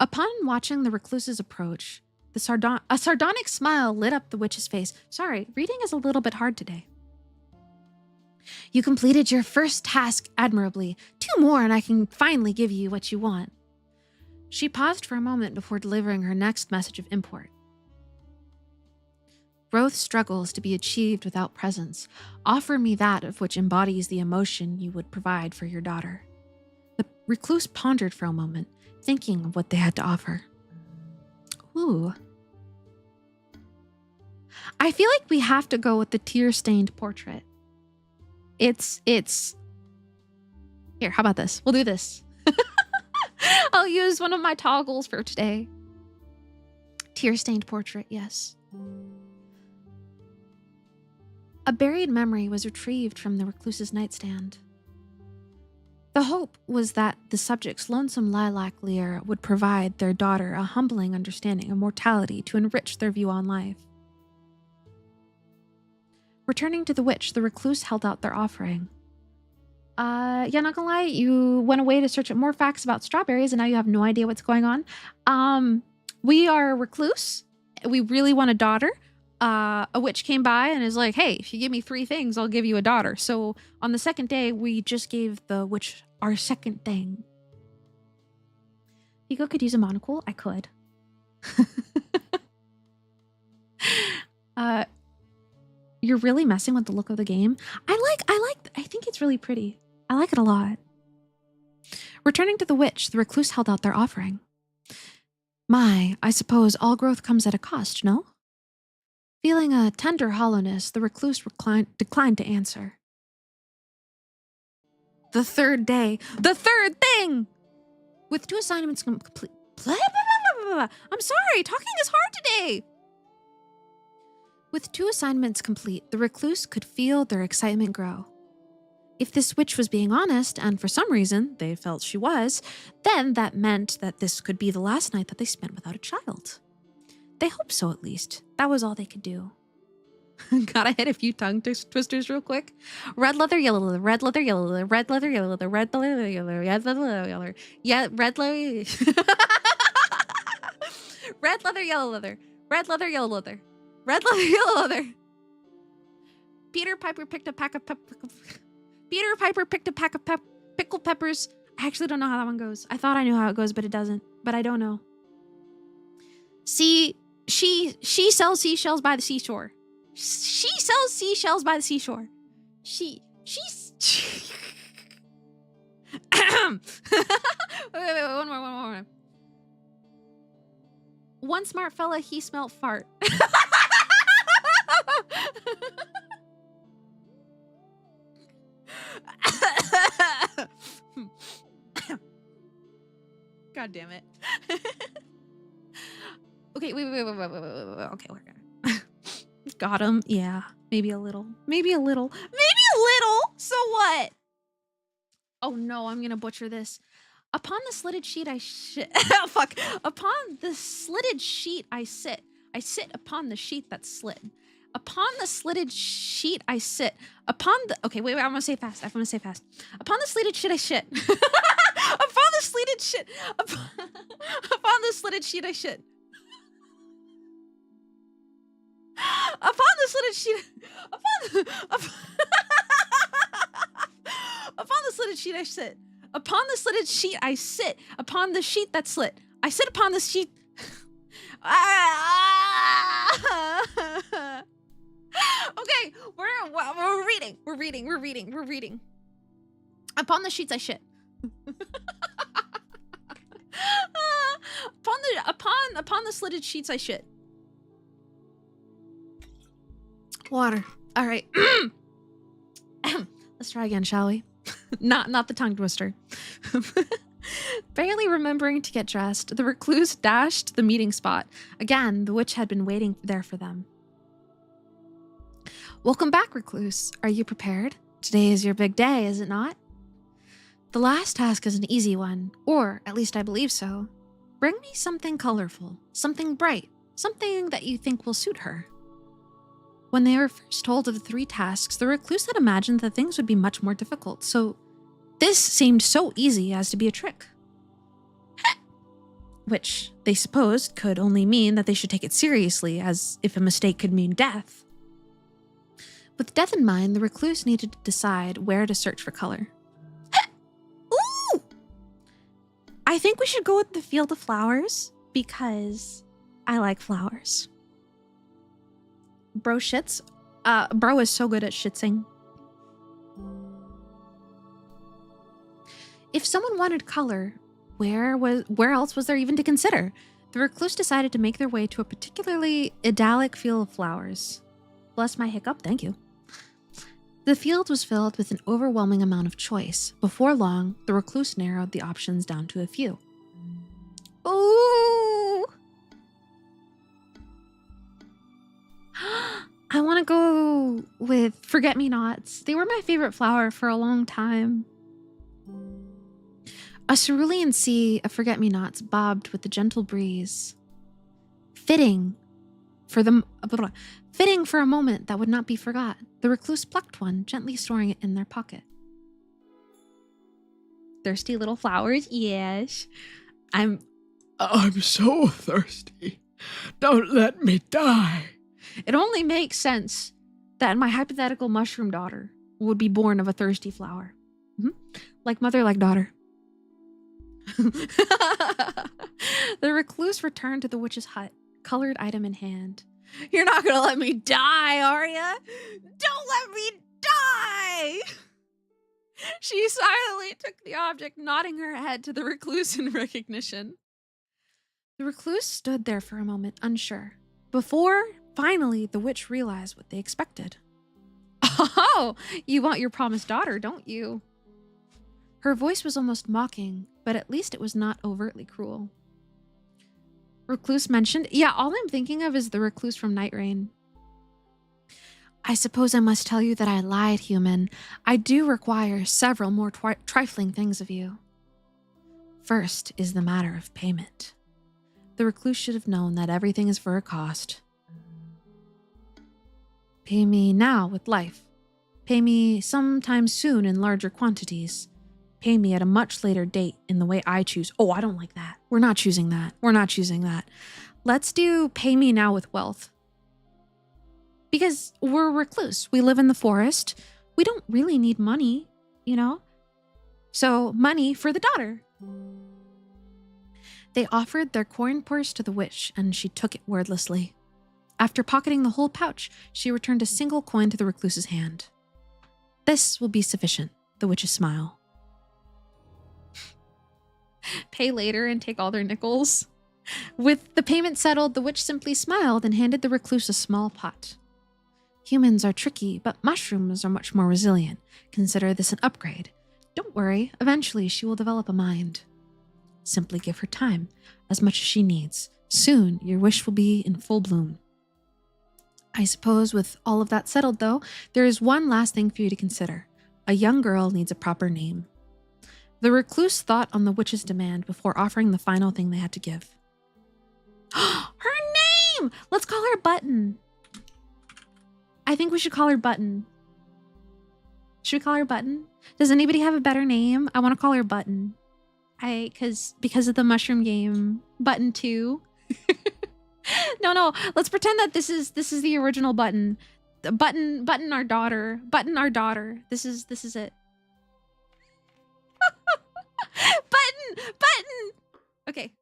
Upon watching the recluse's approach, a sardonic smile lit up the witch's face. Sorry, reading is a little bit hard today. You completed your first task admirably. 2 more and I can finally give you what you want. She paused for a moment before delivering her next message of import. Growth struggles to be achieved without presence. Offer me that of which embodies the emotion you would provide for your daughter. The recluse pondered for a moment, thinking of what they had to offer. Ooh. I feel like we have to go with the tear-stained portrait. It's here, how about this? We'll do this. I'll use one of my toggles for today. Tear-stained portrait, yes. A buried memory was retrieved from the recluse's nightstand. The hope was that the subject's lonesome lilac lair would provide their daughter a humbling understanding of mortality to enrich their view on life. Returning to the witch, the recluse held out their offering. Yeah, not gonna lie, you went away to search up more facts about strawberries and now you have no idea what's going on. We are a recluse. We really want a daughter. A witch came by and is like, hey, if you give me 3 things, I'll give you a daughter. So on the second day, we just gave the witch our second thing. Pekoe could use a monocle. I could. You're really messing with the look of the game. I think it's really pretty. I like it a lot. Returning to the witch, the recluse held out their offering. My, I suppose all growth comes at a cost, no? Feeling a tender hollowness, the recluse declined to answer. The third day. The third thing! With 2 assignments complete. I'm sorry, talking is hard today! With 2 assignments complete, the recluse could feel their excitement grow. If this witch was being honest, and for some reason they felt she was, then that meant that this could be the last night that they spent without a child. They hoped so, at least. That was all they could do. Gotta hit a few tongue twisters real quick. Red leather, yellow leather, red leather, yellow leather, red leather, yellow leather, red leather, yellow leather, red leather, yellow leather, yeah, red leather, red leather, yellow leather, red leather, yellow leather, red leather, yellow leather. Peter Piper picked a pack of pickled peppers. I actually don't know how that one goes. I thought I knew how it goes, but it doesn't. But I don't know. See, she sells seashells by the seashore. She sells seashells by the seashore. She's wait, one more. One smart fella, he smelt fart. God damn it. Okay, wait. Okay, we're gonna. Got him. Yeah, maybe a little. So what? Oh no, I'm gonna butcher this. Upon the slitted sheet I shit. Oh, fuck. Upon the slitted sheet I sit. I sit upon the sheet that's slit. Upon the slitted sheet I sit. Upon the. Okay, wait. I'm gonna say fast. Upon the slitted shit I shit. Upon the slitted shit. Upon the slitted sheet I shit. Upon the slitted sheet. Upon the slitted sheet I sit. Upon the slitted sheet I sit. Upon the sheet that's slit. I sit upon the sheet. Okay, we're reading. Upon the sheets I shit. Upon the slitted sheets I shit. Water. All right. Let's try again, shall we? Not the tongue twister. Barely remembering to get dressed, the recluse dashed to the meeting spot. Again, the witch had been waiting there for them. Welcome back, recluse. Are you prepared? Today is your big day, is it not? The last task is an easy one, or at least I believe so. Bring me something colorful, something bright, something that you think will suit her. When they were first told of the 3 tasks, the recluse had imagined that things would be much more difficult, so this seemed so easy as to be a trick. Which, they supposed, could only mean that they should take it seriously, as if a mistake could mean death. With death in mind, the recluse needed to decide where to search for color. Ooh! I think we should go with the field of flowers, because I like flowers. Bro shits. Bro is so good at shitsing. If someone wanted color, where else was there even to consider? The recluse decided to make their way to a particularly idyllic field of flowers. bless my hiccup, thank you. The field was filled with an overwhelming amount of choice. Before long, the recluse narrowed the options down to a few. Ooh! I want to go with forget-me-nots. They were my favorite flower for a long time. A cerulean sea of forget-me-nots bobbed with the gentle breeze, fitting for a moment that would not be forgot. The recluse plucked one, gently storing it in their pocket. Thirsty little flowers, yes. I'm so thirsty. Don't let me die. It only makes sense that my hypothetical mushroom daughter would be born of a thirsty flower. Like mother, like daughter. The recluse returned to the witch's hut, colored item in hand. You're not gonna let me die, are ya? Don't let me die! She silently took the object, nodding her head to the recluse in recognition. The recluse stood there for a moment, unsure, before finally the witch realized what they expected. Oh, you want your promised daughter, don't you? Her voice was almost mocking, but at least it was not overtly cruel. Recluse mentioned, yeah, all I'm thinking of is the recluse from Night Rain. I suppose I must tell you that I lied, human. I do require several more trifling things of you. First is the matter of payment. The recluse should have known that everything is for a cost. Pay me now with life. Pay me sometime soon in larger quantities. Pay me at a much later date in the way I choose. Oh, I don't like that. We're not choosing that. We're not choosing that. Let's do pay me now with wealth. Because we're recluse. We live in the forest. We don't really need money, you know? So money for the daughter. They offered their coin purse to the witch, and she took it wordlessly. After pocketing the whole pouch, she returned a single coin to the recluse's hand. This will be sufficient, the witch's smile. Pay later and take all their nickels. With the payment settled, the witch simply smiled and handed the recluse a small pot. Humans are tricky, but mushrooms are much more resilient. Consider this an upgrade. Don't worry, eventually she will develop a mind. Simply give her time, as much as she needs. Soon, your wish will be in full bloom. I suppose with all of that settled, though, there is one last thing for you to consider. A young girl needs a proper name. The recluse thought on the witch's demand before offering the final thing they had to give. Her name! Let's call her Button. I think we should call her Button. Should we call her Button? Does anybody have a better name? I want to call her Button. Because of the mushroom game, Button 2. No, let's pretend that this is the original Button. Button our daughter. Button our daughter. This is it. Button. Okay.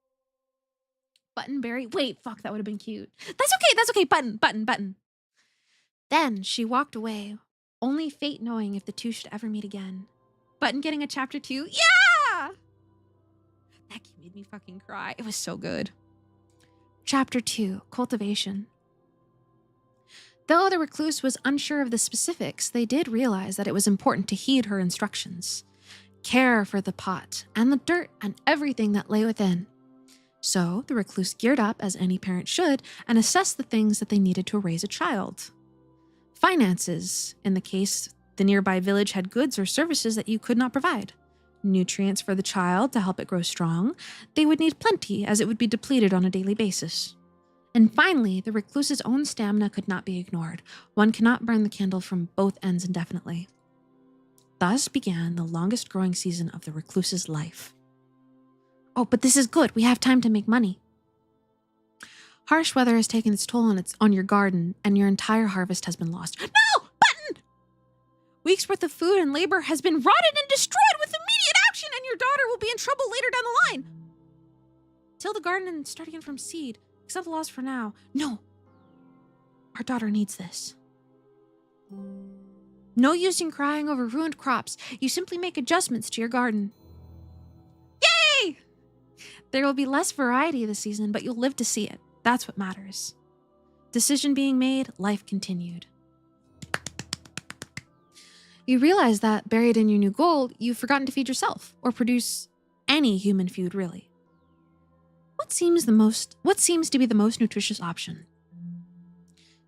Buttonberry. Wait, fuck, that would have been cute. That's okay. Button. Then she walked away, only fate knowing if the two should ever meet again. Button getting a chapter 2. Yeah! That made me fucking cry. It was so good. Chapter 2, Cultivation. Though the recluse was unsure of the specifics, they did realize that it was important to heed her instructions. Care for the pot and the dirt and everything that lay within. So the recluse geared up as any parent should and assessed the things that they needed to raise a child. Finances. In the case, the nearby village had goods or services that you could not provide. Nutrients for the child to help it grow strong. They would need plenty as it would be depleted on a daily basis. And finally, the recluse's own stamina could not be ignored. One cannot burn the candle from both ends indefinitely. Thus began the longest growing season of the recluse's life. Oh, but this is good. We have time to make money. Harsh weather has taken its toll on your garden, and your entire harvest has been lost. No! Button! Weeks' worth of food and labor has been rotted and destroyed with immediate action, and your daughter will be in trouble later down the line. Till the garden and start again from seed. Accept the loss for now. No. Our daughter needs this. No use in crying over ruined crops. You simply make adjustments to your garden. Yay! There will be less variety this season, but you'll live to see it. That's what matters. Decision being made, life continued. You realize that buried in your new gold, you've forgotten to feed yourself or produce any human food, really. What seems to be the most nutritious option?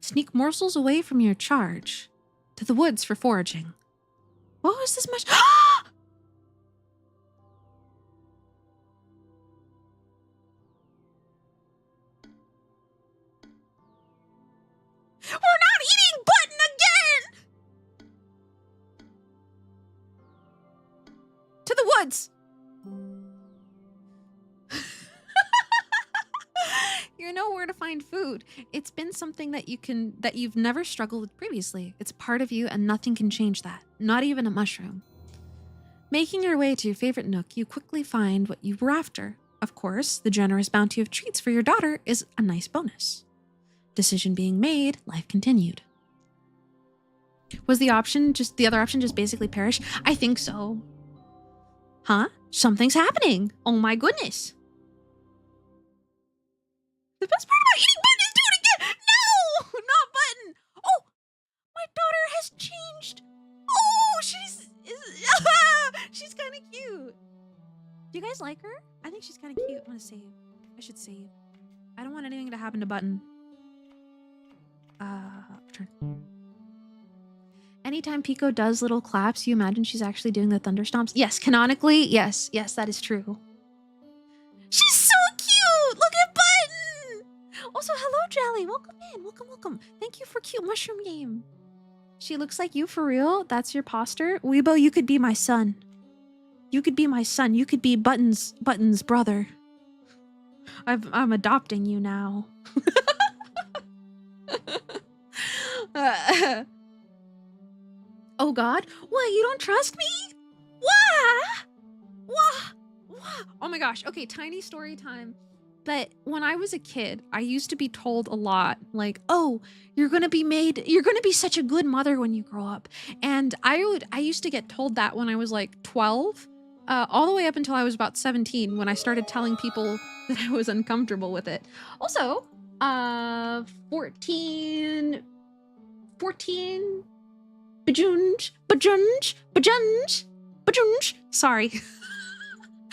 Sneak morsels away from your charge to the woods for foraging. What was this much? We're not eating button again! To the woods! You know where to find food. It's been something that you've never struggled with previously. It's part of you and nothing can change that. Not even a mushroom. Making your way to your favorite nook, you quickly find what you were after. Of course, the generous bounty of treats for your daughter is a nice bonus. Decision being made, life continued. Was the other option just basically perish? I think so. Huh? Something's happening. Oh my goodness. The best part about eating button is do it again. No, not button. Oh, my daughter has changed. Oh, she's kind of cute. Do you guys like her? I think she's kind of cute. I want to save. I should save. I don't want anything to happen to button. Return. Anytime Pekoe does little claps, you imagine she's actually doing the thunder stomps. Yes, canonically, yes, that is true. She's so cute! Look at Button! Also, hello, Jelly. Welcome in. Welcome. Thank you for cute mushroom game. She looks like you for real? That's your poster? Weebo, you could be my son. You could be my son. You could be Button's brother. I'm adopting you now. Oh God! What? You don't trust me? What? Oh my gosh. Okay, tiny story time. But when I was a kid, I used to be told a lot, like, "Oh, you're gonna be such a good mother when you grow up." And I used to get told that when I was like 12, all the way up until I was about 17, when I started telling people that I was uncomfortable with it. Also, 14. Bajunj. Sorry.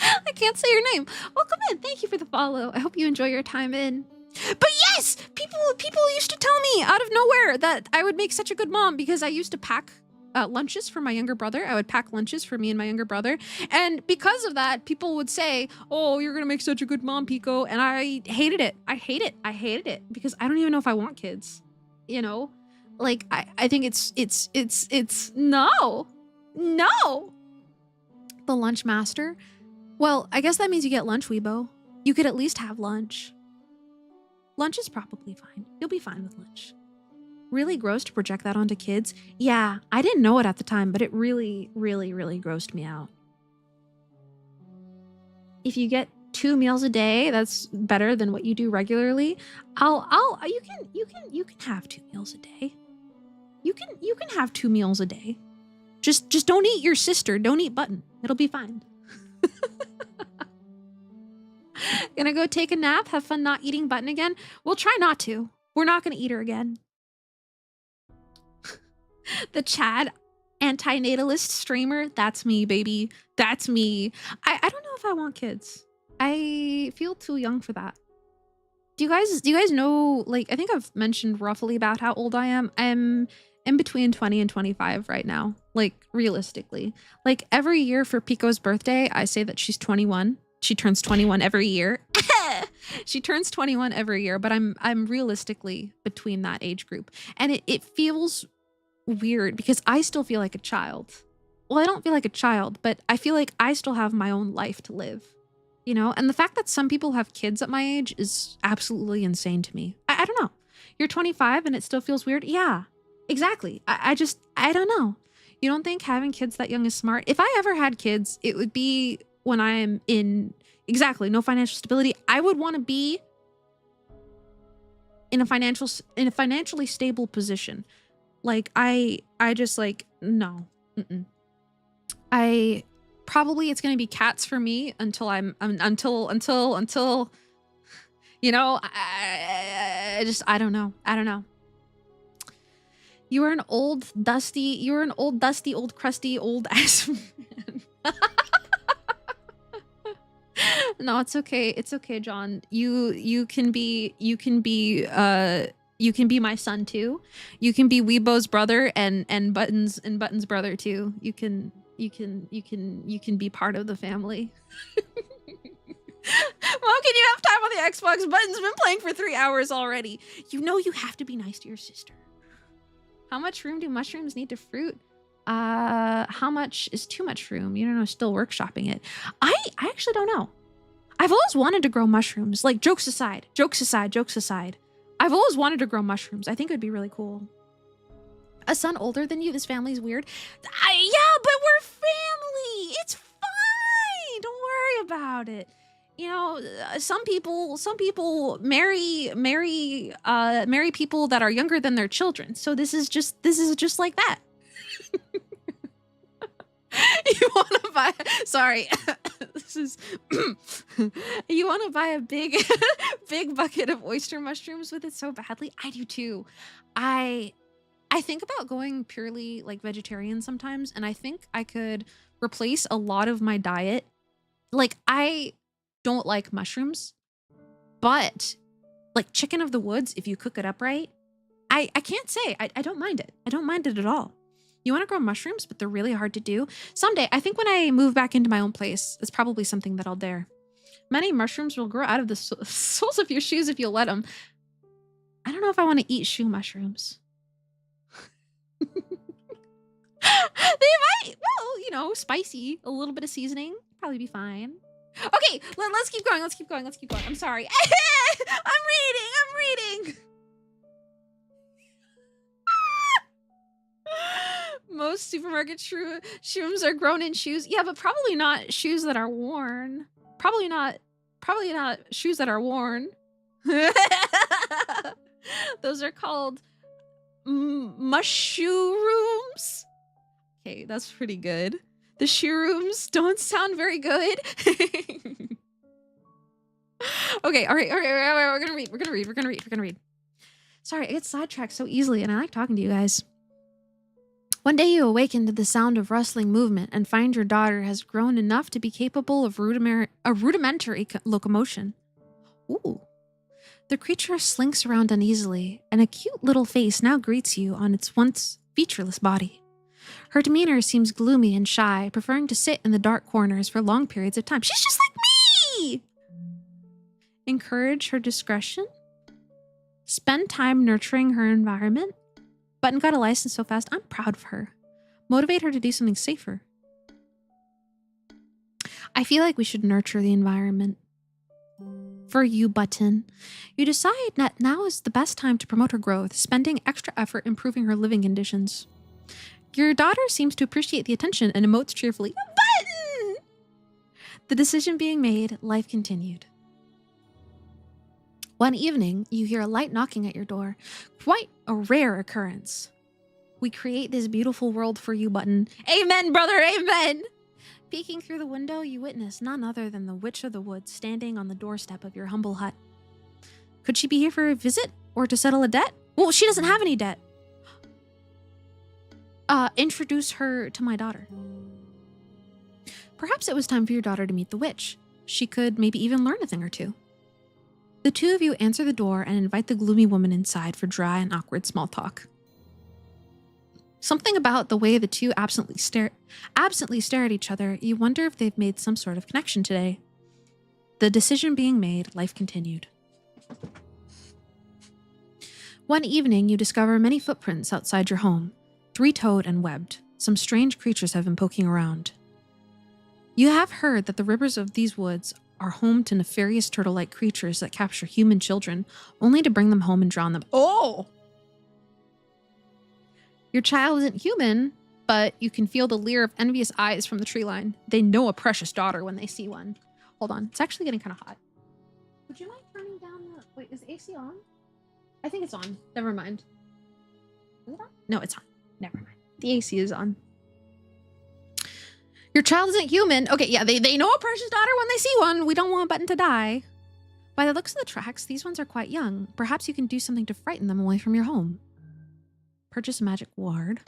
I can't say your name. Welcome in. Thank you for the follow. I hope you enjoy your time in. But yes, people used to tell me out of nowhere that I would make such a good mom because I used to pack lunches for my younger brother. I would pack lunches for me and my younger brother. And because of that, people would say, "Oh, you're going to make such a good mom, Pekoe." And I hated it. I hated it because I don't even know if I want kids. You know? Like, I think it's no. The lunch master. Well, I guess that means you get lunch, Weebo. You could at least have lunch. Lunch is probably fine. You'll be fine with lunch. Really gross to project that onto kids. Yeah, I didn't know it at the time, but it really, really, really grossed me out. If you get 2 meals a day, that's better than what you do regularly. You can have 2 meals a day. You can have 2 meals a day. Just don't eat your sister. Don't eat Button. It'll be fine. Gonna go take a nap, have fun not eating Button again. We'll try not to. We're not gonna eat her again. The Chad antinatalist streamer, that's me, baby. That's me. I don't know if I want kids. I feel too young for that. Do you guys know, like, I think I've mentioned roughly about how old I am. I'm in between 20 and 25 right now, like, realistically. Like, every year for Pekoe's birthday, I say that she's 21. She turns 21 every year. She turns 21 every year, but I'm realistically between that age group. And it feels weird because I still feel like a child. Well, I don't feel like a child, but I feel like I still have my own life to live. You know? And the fact that some people have kids at my age is absolutely insane to me. I don't know. You're 25 and it still feels weird? Yeah. Exactly. I don't know. You don't think having kids that young is smart? If I ever had kids, it would be when I'm in, exactly, no financial stability. I would want to be in a financially stable position. Like, I just, like, no. I probably, it's going to be cats for me until until you know, I don't know. You're an old, dusty, old crusty, old ass man. No, it's okay. It's okay, John. You can be my son too. You can be Weebo's brother and Button's brother too. You can be part of the family. Mom, can you have time on the Xbox? Button's been playing for 3 hours already. You know you have to be nice to your sister. How much room do mushrooms need to fruit? How much is too much room? You don't know, still workshopping it. I actually don't know. I've always wanted to grow mushrooms. Like, jokes aside. I've always wanted to grow mushrooms. I think it would be really cool. A son older than you, this family's weird. Yeah, but we're family. It's fine. Don't worry about it. You know, some people marry people that are younger than their children. So this is just like that. You want to buy, sorry, this is, you want to buy a big bucket of oyster mushrooms with it so badly? I do too. I think about going purely like vegetarian sometimes, and I think I could replace a lot of my diet. Like, I don't like mushrooms, but like chicken of the woods, if you cook it up right, I can't say I don't mind it. I don't mind it at all. You want to grow mushrooms, but they're really hard to do. Someday, I think when I move back into my own place, it's probably something that I'll dare. Many mushrooms will grow out of the soles of your shoes if you'll let them. I don't know if I want to eat shoe mushrooms. They might, well, you know, spicy, a little bit of seasoning, probably be fine. Okay, let's keep going. I'm sorry. I'm reading. Most supermarket shrooms are grown in shoes. Yeah, but probably not shoes that are worn. Probably not shoes that are worn. Those are called mushrooms. Okay, that's pretty good. The shrooms don't sound very good. Okay, all right. We're gonna read. Sorry, I get sidetracked so easily, and I like talking to you guys. One day you awaken to the sound of rustling movement and find your daughter has grown enough to be capable of rudimentary locomotion. Ooh. The creature slinks around uneasily, and a cute little face now greets you on its once featureless body. Her demeanor seems gloomy and shy, preferring to sit in the dark corners for long periods of time. She's just like me! Encourage her discretion? Spend time nurturing her environment? Button got a license so fast, I'm proud of her. Motivate her to do something safer. I feel like we should nurture the environment. For you, Button. You decide that now is the best time to promote her growth, spending extra effort improving her living conditions. Your daughter seems to appreciate the attention and emotes cheerfully. Button! The decision being made, life continued. One evening, you hear a light knocking at your door. Quite a rare occurrence. We create this beautiful world for you, Button. Amen, brother, amen! Peeking through the window, you witness none other than the Witch of the Woods standing on the doorstep of your humble hut. Could she be here for a visit or to settle a debt? Well, she doesn't have any debt. Introduce her to my daughter. Perhaps it was time for your daughter to meet the witch. She could maybe even learn a thing or two. The two of you answer the door and invite the gloomy woman inside for dry and awkward small talk. Something about the way the two absently stare at each other, you wonder if they've made some sort of connection today. The decision being made, life continued. One evening, you discover many footprints outside your home, three-toed and webbed. Some strange creatures have been poking around. You have heard that the rivers of these woods are home to nefarious turtle-like creatures that capture human children, only to bring them home and drown them. Oh! Your child isn't human, but you can feel the leer of envious eyes from the tree line. They know a precious daughter when they see one. Hold on, it's actually getting kind of hot. Would you mind turning down the... Wait, is the AC on? I think it's on. Never mind. Is it on? No, it's on. Never mind. The AC is on. Your child isn't human. Okay, yeah, they know a precious daughter when they see one. We don't want Button to die. By the looks of the tracks, these ones are quite young. Perhaps you can do something to frighten them away from your home. purchase a magic ward,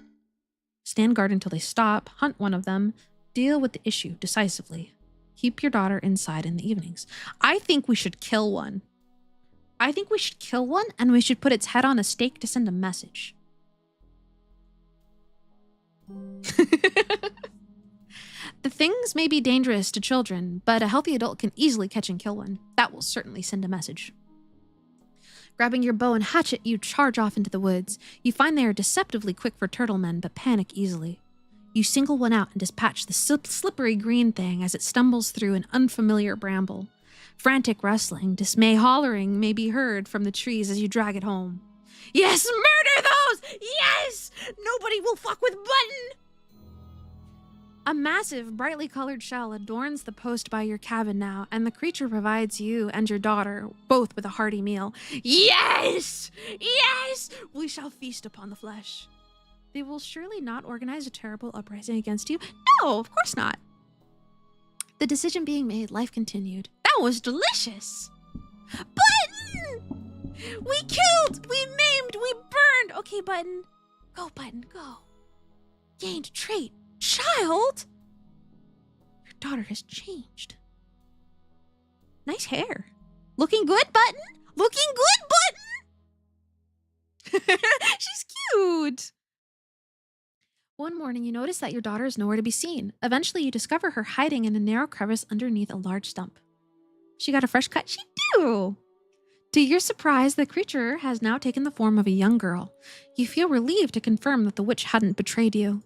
stand guard until they stop, hunt one of them, deal with the issue decisively. Keep your daughter inside in the evenings. I think we should kill one. I think we should kill one and we should put its head on a stake to send a message. The things may be dangerous to children, but a healthy adult can easily catch and kill one. That will certainly send a message. Grabbing your bow and hatchet, you charge off into the woods. You find they are deceptively quick for turtle men, but panic easily. You single one out and dispatch the slippery green thing as it stumbles through an unfamiliar bramble. Frantic rustling, dismay hollering may be heard from the trees as you drag it home. Yes, murder those! Yes! Nobody will fuck with Button! A massive, brightly colored shell adorns the post by your cabin now, and the creature provides you and your daughter both with a hearty meal. Yes! Yes! We shall feast upon the flesh. They will surely not organize a terrible uprising against you. No, of course not. The decision being made, life continued. That was delicious. Button! We killed! We maimed! We burned! Okay, Button. Go, Button, go. Gained trait. Child? Your daughter has changed. Nice hair. Looking good, Button? Looking good, Button? She's cute. One morning, you notice that your daughter is nowhere to be seen. Eventually, you discover her hiding in a narrow crevice underneath a large stump. She got a fresh cut? She do. To your surprise, the creature has now taken the form of a young girl. You feel relieved to confirm that the witch hadn't betrayed you.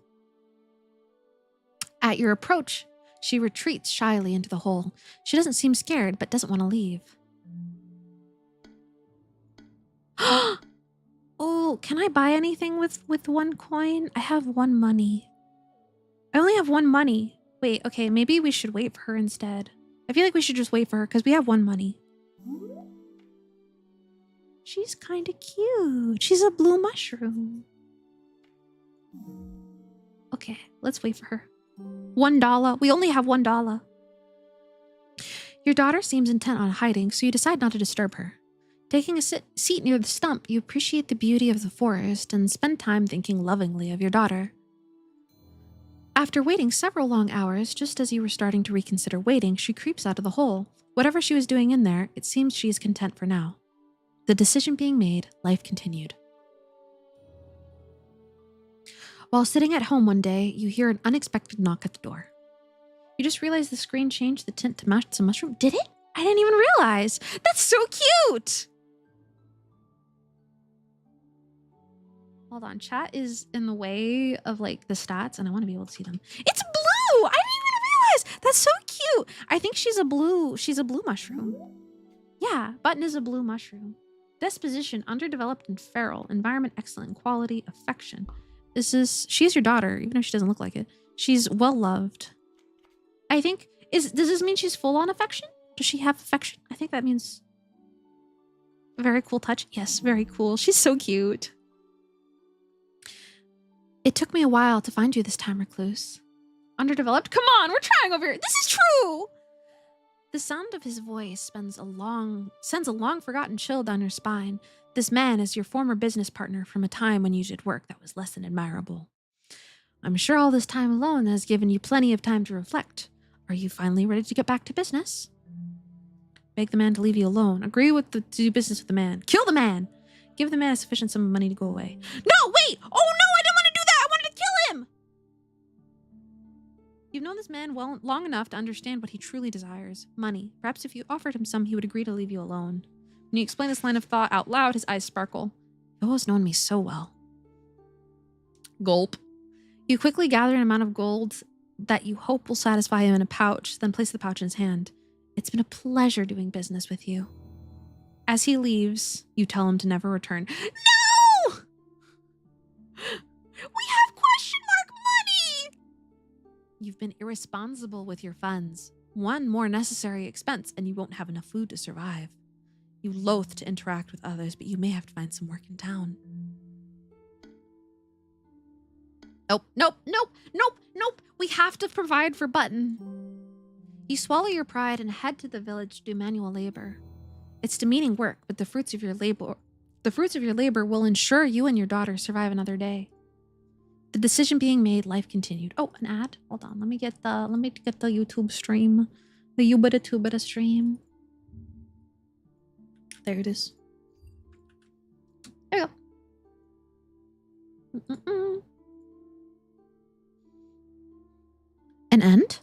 At your approach, she retreats shyly into the hole. She doesn't seem scared, but doesn't want to leave. Oh, can I buy anything with 1 coin? I have 1 money. I only have 1 money. Wait, okay, maybe we should wait for her instead. I feel like we should just wait for her because we have 1 money. She's kind of cute. She's a blue mushroom. Okay, let's wait for her. $1. We only have $1. Your daughter seems intent on hiding, so you decide not to disturb her. Taking a seat near the stump, you appreciate the beauty of the forest and spend time thinking lovingly of your daughter. After waiting several long hours, just as you were starting to reconsider waiting, she creeps out of the hole. Whatever she was doing in there, it seems she is content for now. The decision being made, life continued. While sitting at home one day, you hear an unexpected knock at the door. You just realize the screen changed the tint to match some mushroom. Did it? I didn't even realize. That's so cute. Hold on. Chat is in the way of like the stats and I want to be able to see them. It's blue. I didn't even realize. That's so cute. I think she's a blue mushroom. Yeah, Button is a blue mushroom. Disposition, underdeveloped and feral. Environment, excellent. Quality, affection. She's your daughter, even if she doesn't look like it. She's well loved. I think, does this mean she's full on affection? Does she have affection? I think that means very cool touch. Yes, very cool. She's so cute. It took me a while to find you this time, recluse. Underdeveloped? Come on, we're trying over here. This is true. The sound of his voice sends a long forgotten chill down your spine. This man is your former business partner from a time when you did work that was less than admirable. I'm sure all this time alone has given you plenty of time to reflect. Are you finally ready to get back to business? Beg the man to leave you alone. Agree to do business with the man. Kill the man. Give the man a sufficient sum of money to go away. No, wait! Oh no, I didn't want to do that! I wanted to kill him! You've known this man long enough to understand what he truly desires. Money. Perhaps if you offered him some, he would agree to leave you alone. When you explain this line of thought out loud, his eyes sparkle. You've always known me so well. Gulp. You quickly gather an amount of gold that you hope will satisfy him in a pouch, then place the pouch in his hand. It's been a pleasure doing business with you. As he leaves, you tell him to never return. No! We have question mark money! You've been irresponsible with your funds. One more necessary expense, and you won't have enough food to survive. You loathe to interact with others, but you may have to find some work in town. Nope. We have to provide for Button. You swallow your pride and head to the village to do manual labor. It's demeaning work, but the fruits of your labor The fruits of your labor will ensure you and your daughter survive another day. The decision being made, life continued. Oh, an ad? Hold on. Let me get the YouTube stream. The Ubita Tubita stream. There it is. There you go. An end?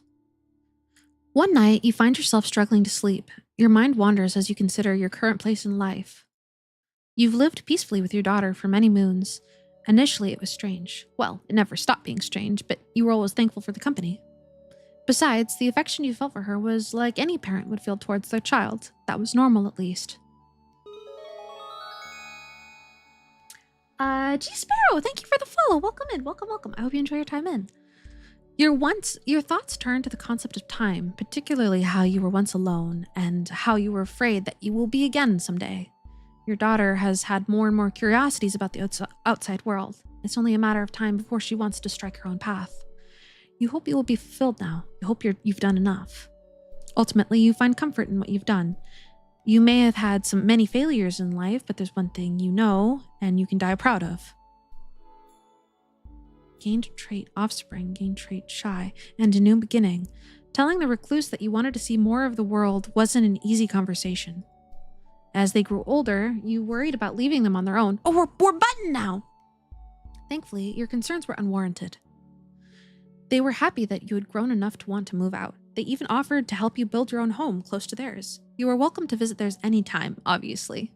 One night, you find yourself struggling to sleep. Your mind wanders as you consider your current place in life. You've lived peacefully with your daughter for many moons. Initially, it was strange. Well, it never stopped being strange, but you were always thankful for the company. Besides, the affection you felt for her was like any parent would feel towards their child. That was normal, at least. G Sparrow, thank you for the follow. Welcome in. Welcome. I hope you enjoy your time in. Your thoughts turn to the concept of time, particularly how you were once alone and how you were afraid that you will be again someday. Your daughter has had more and more curiosities about the outside world. It's only a matter of time before she wants to strike her own path. You hope you will be fulfilled now. You hope you've done enough. Ultimately, you find comfort in what you've done. You may have had many failures in life, but there's one thing you know and you can die proud of. Gained trait offspring, gained trait shy, and a new beginning. Telling the recluse that you wanted to see more of the world wasn't an easy conversation. As they grew older, you worried about leaving them on their own. Oh, we're buttoned now! Thankfully, your concerns were unwarranted. They were happy that you had grown enough to want to move out. They even offered to help you build your own home close to theirs. You were welcome to visit theirs anytime, obviously.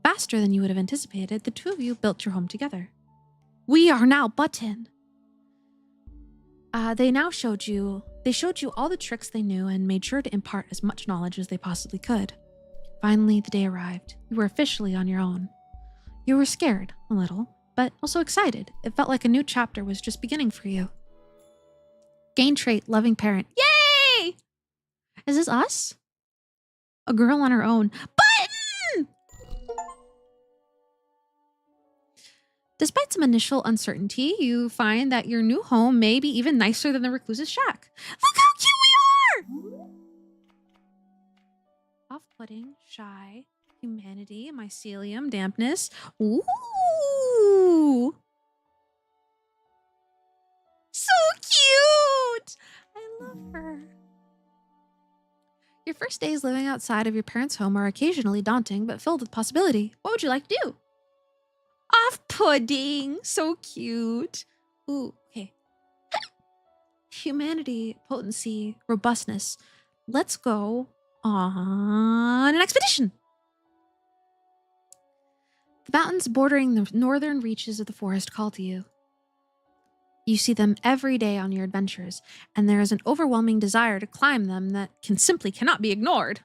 Faster than you would have anticipated, the two of you built your home together. We are now button. They showed you all the tricks they knew and made sure to impart as much knowledge as they possibly could. Finally, the day arrived. You were officially on your own. You were scared, a little, but also excited. It felt like a new chapter was just beginning for you. Gain trait, loving parent. Yay! Is this us? A girl on her own. Button! Despite some initial uncertainty, you find that your new home may be even nicer than the recluse's shack. Look how cute we are! Off-putting, shy, humanity, mycelium, dampness. Ooh! So cute! I love her. Your first days living outside of your parents' home are occasionally daunting, but filled with possibility. What would you like to do? Off-pudding! So cute. Ooh, okay. Humanity, potency, robustness. Let's go on an expedition. The mountains bordering the northern reaches of the forest call to you. You see them every day on your adventures, and there is an overwhelming desire to climb them that simply cannot be ignored.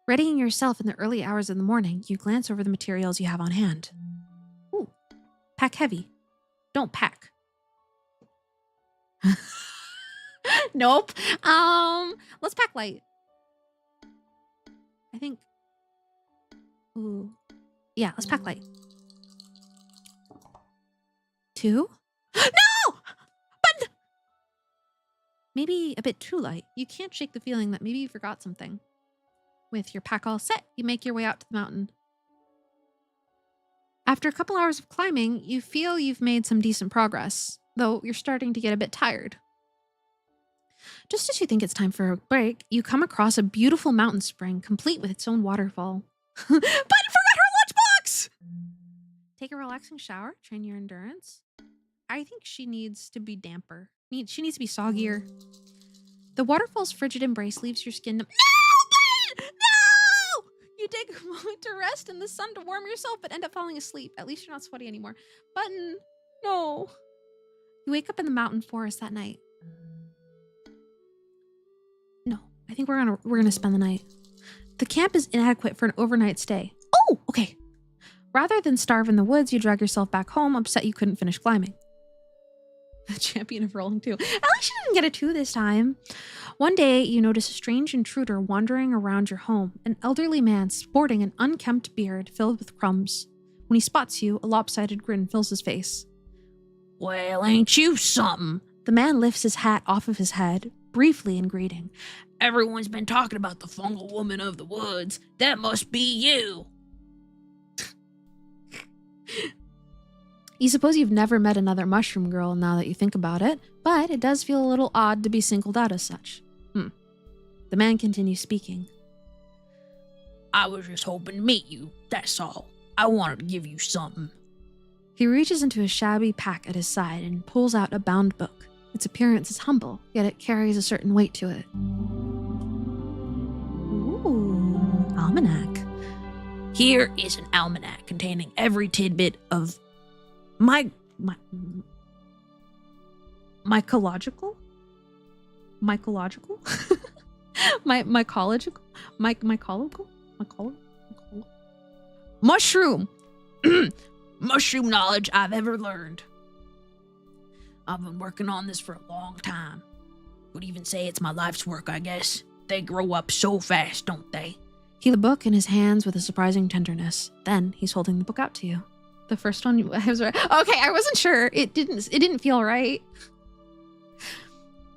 Readying yourself in the early hours of the morning, you glance over the materials you have on hand. Ooh, pack heavy. Don't pack. Nope. Let's pack light. I think. Ooh. Yeah, let's pack light. 2? No! But maybe a bit too light. You can't shake the feeling that maybe you forgot something. With your pack all set, you make your way out to the mountain. After a couple hours of climbing, you feel you've made some decent progress, though you're starting to get a bit tired. Just as you think it's time for a break, you come across a beautiful mountain spring, complete with its own waterfall. Button forgot her lunchbox! Take a relaxing shower, train your endurance. I think she needs to be damper. She needs to be soggier. The waterfall's frigid embrace leaves your skin. No! Button! No! You take a moment to rest in the sun to warm yourself, but end up falling asleep. At least you're not sweaty anymore. Button! No. You wake up in the mountain forest that night. No, I think we're gonna spend the night. The camp is inadequate for an overnight stay. Oh, okay. Rather than starve in the woods, you drag yourself back home, upset you couldn't finish climbing. The champion of rolling 2. At least you didn't get a 2 this time. One day, you notice a strange intruder wandering around your home, an elderly man sporting an unkempt beard filled with crumbs. When he spots you, a lopsided grin fills his face. Well, ain't you something? The man lifts his hat off of his head, briefly in greeting. Everyone's been talking about the fungal woman of the woods. That must be you. You suppose you've never met another mushroom girl now that you think about it, but it does feel a little odd to be singled out as such. The man continues speaking. I was just hoping to meet you, that's all. I wanted to give you something. He reaches into a shabby pack at his side and pulls out a bound book. Its appearance is humble, yet it carries a certain weight to it. Ooh, almanac. Here is an almanac containing every tidbit of mycological? Mushroom! mushroom knowledge I've ever learned. I've been working on this for a long time. Would even say it's my life's work, I guess. They grow up so fast, don't they? He held the book in his hands with a surprising tenderness. Then he's holding the book out to you. The first one was right. Okay, I wasn't sure. It didn't feel right.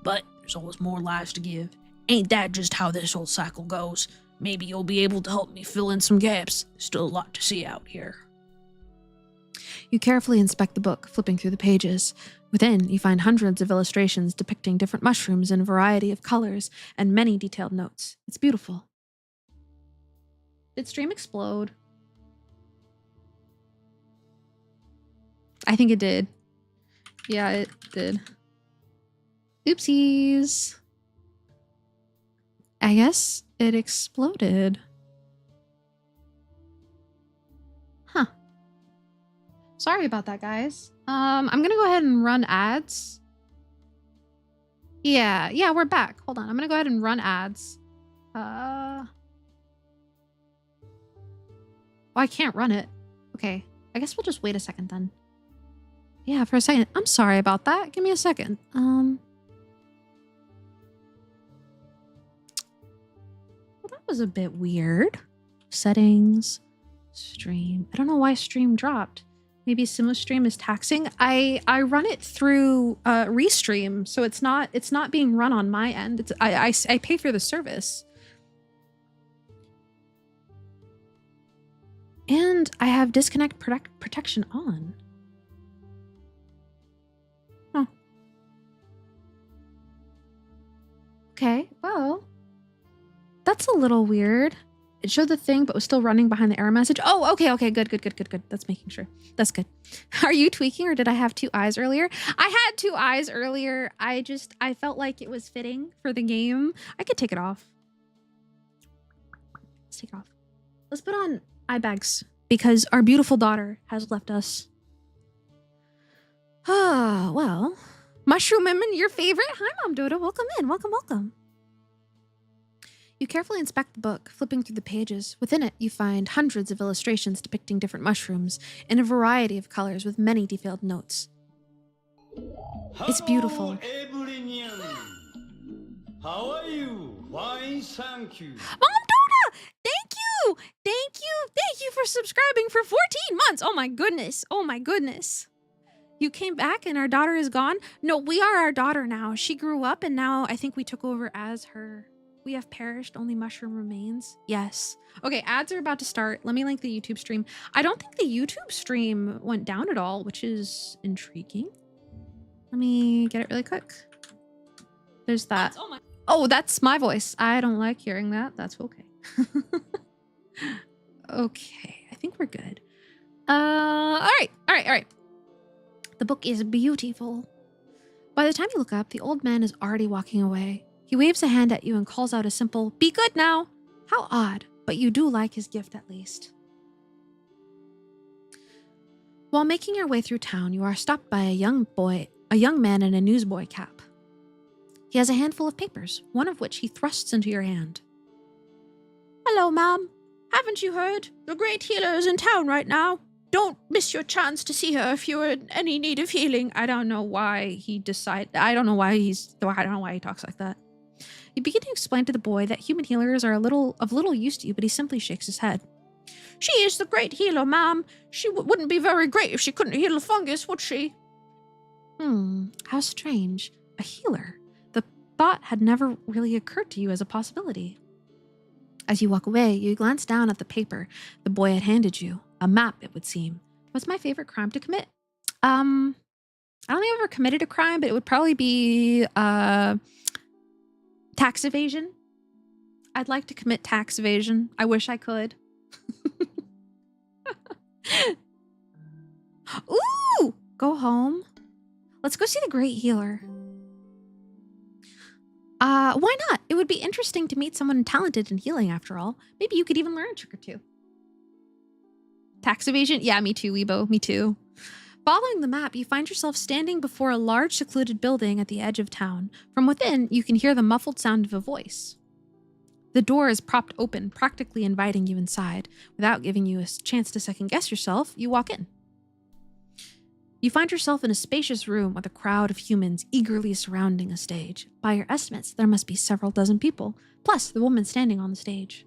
But there's always more lives to give. Ain't that just how this whole cycle goes? Maybe you'll be able to help me fill in some gaps. Still a lot to see out here. You carefully inspect the book, flipping through the pages. Within, you find hundreds of illustrations depicting different mushrooms in a variety of colors and many detailed notes. It's beautiful. Did stream explode? I think it did. Yeah, it did. Oopsies. I guess it exploded. Huh. Sorry about that, guys. I'm gonna go ahead and run ads. Yeah, we're back. Hold on. I'm gonna go ahead and run ads. Oh, I can't run it. Okay. I guess we'll just wait a second then. Yeah, for a second. I'm sorry about that. Give me a second. Well, that was a bit weird. Settings, stream. I don't know why stream dropped. Maybe SimiStream is taxing. I run it through Restream, so it's not being run on my end. It's I pay for the service. And I have disconnect protection on. Huh. Okay, well, that's a little weird. It showed the thing, but was still running behind the error message. Oh, okay, good. That's making sure. That's good. Are you tweaking, or did I have two eyes earlier? I had two eyes earlier. I felt like it was fitting for the game. I could take it off. Let's take it off. Let's put on eye bags because our beautiful daughter has left us. Ah, well, Mushroom Women, your favorite? Hi, Mom Dodo. Welcome in. Welcome. You carefully inspect the book, flipping through the pages. Within it, you find hundreds of illustrations depicting different mushrooms in a variety of colors with many detailed notes. It's beautiful. Hello, everyone. How are you? Fine, thank you. Mom Doda! Thank you for subscribing for 14 months. Oh my goodness. You came back and our daughter is gone? No, we are our daughter now. She grew up and now I think we took over as her. We have perished, only mushroom remains. Yes. Okay, ads are about to start. Let me link the YouTube stream. I don't think the YouTube stream went down at all, which is intriguing. Let me get it really quick. There's that. Oh, that's my voice. I don't like hearing that. That's okay. Okay, I think we're good. All right. The book is beautiful. By the time you look up, the old man is already walking away. He waves a hand at you and calls out a simple, "Be good now." How odd, but you do like his gift at least. While making your way through town, you are stopped by a young man in a newsboy cap. He has a handful of papers, one of which he thrusts into your hand. "Hello, ma'am. Haven't you heard? The great healer is in town right now. Don't miss your chance to see her if you're in any need of healing." I don't know why he talks like that. You begin to explain to the boy that human healers are of little use to you, but he simply shakes his head. "She is the great healer, ma'am. She wouldn't be very great if she couldn't heal a fungus, would she?" How strange. A healer. The thought had never really occurred to you as a possibility. As you walk away, you glance down at the paper the boy had handed you. A map, it would seem. What's my favorite crime to commit? I don't think I've ever committed a crime, but it would probably be tax evasion. I'd like to commit tax evasion. I wish I could. Ooh! Go home. Let's go see the Great Healer. Why not? It would be interesting to meet someone talented in healing after all. Maybe you could even learn a trick or two. Tax evasion? Yeah, me too, Weibo. Me too. Following the map, you find yourself standing before a large secluded building at the edge of town. From within, you can hear the muffled sound of a voice. The door is propped open, practically inviting you inside. Without giving you a chance to second-guess yourself, you walk in. You find yourself in a spacious room with a crowd of humans eagerly surrounding a stage. By your estimates, there must be several dozen people, plus the woman standing on the stage.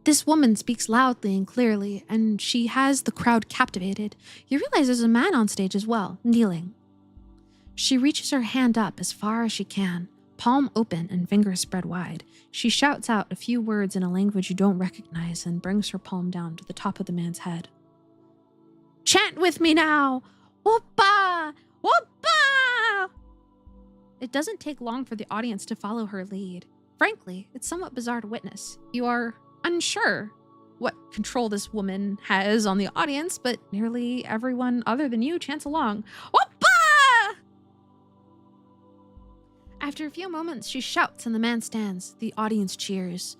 This woman speaks loudly and clearly, and she has the crowd captivated. You realize there's a man on stage as well, kneeling. She reaches her hand up as far as she can, palm open and fingers spread wide. She shouts out a few words in a language you don't recognize and brings her palm down to the top of the man's head. Chant with me now! Whoopa! Whoopa! It doesn't take long for the audience to follow her lead. Frankly, it's somewhat bizarre to witness. You are unsure what control this woman has on the audience, but nearly everyone other than you chants along. Whoopa! After a few moments, she shouts and the man stands. The audience cheers.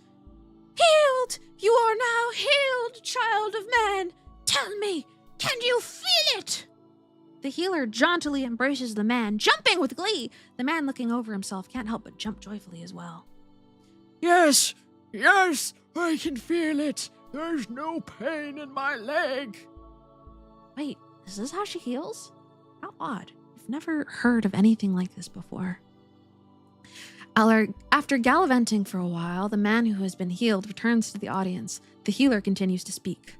Healed! You are now healed, child of man! Tell me, can you feel it? The healer jauntily embraces the man, jumping with glee. The man, looking over himself, can't help but jump joyfully as well. Yes, yes, I can feel it. There's no pain in my leg. Wait, is this how she heals? How odd. I've never heard of anything like this before. After gallivanting for a while, the man who has been healed returns to the audience. The healer continues to speak.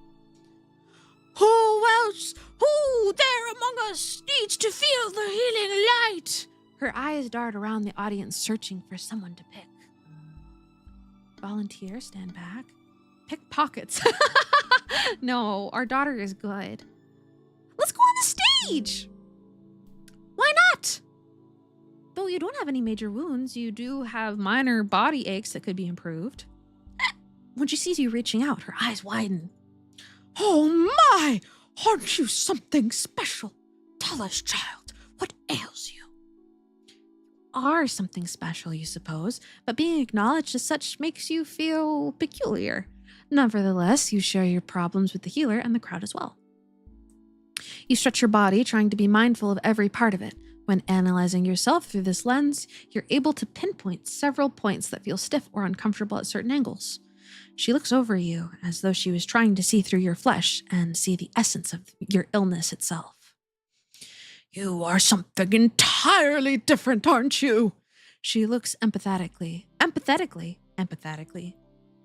Who else, who there among us needs to feel the healing light? Her eyes dart around the audience, searching for someone to pick. Volunteer, stand back. Pick pockets. No, our daughter is good. Let's go on the stage. Why not? Though you don't have any major wounds, you do have minor body aches that could be improved. When she sees you reaching out, her eyes widen. Oh my! Aren't you something special? Tell us, child, what ails you? Are something special, you suppose, but being acknowledged as such makes you feel peculiar. Nevertheless, you share your problems with the healer and the crowd as well. You stretch your body, trying to be mindful of every part of it. When analyzing yourself through this lens, you're able to pinpoint several points that feel stiff or uncomfortable at certain angles. She looks over you as though she was trying to see through your flesh and see the essence of your illness itself. You are something entirely different, aren't you? She looks empathetically.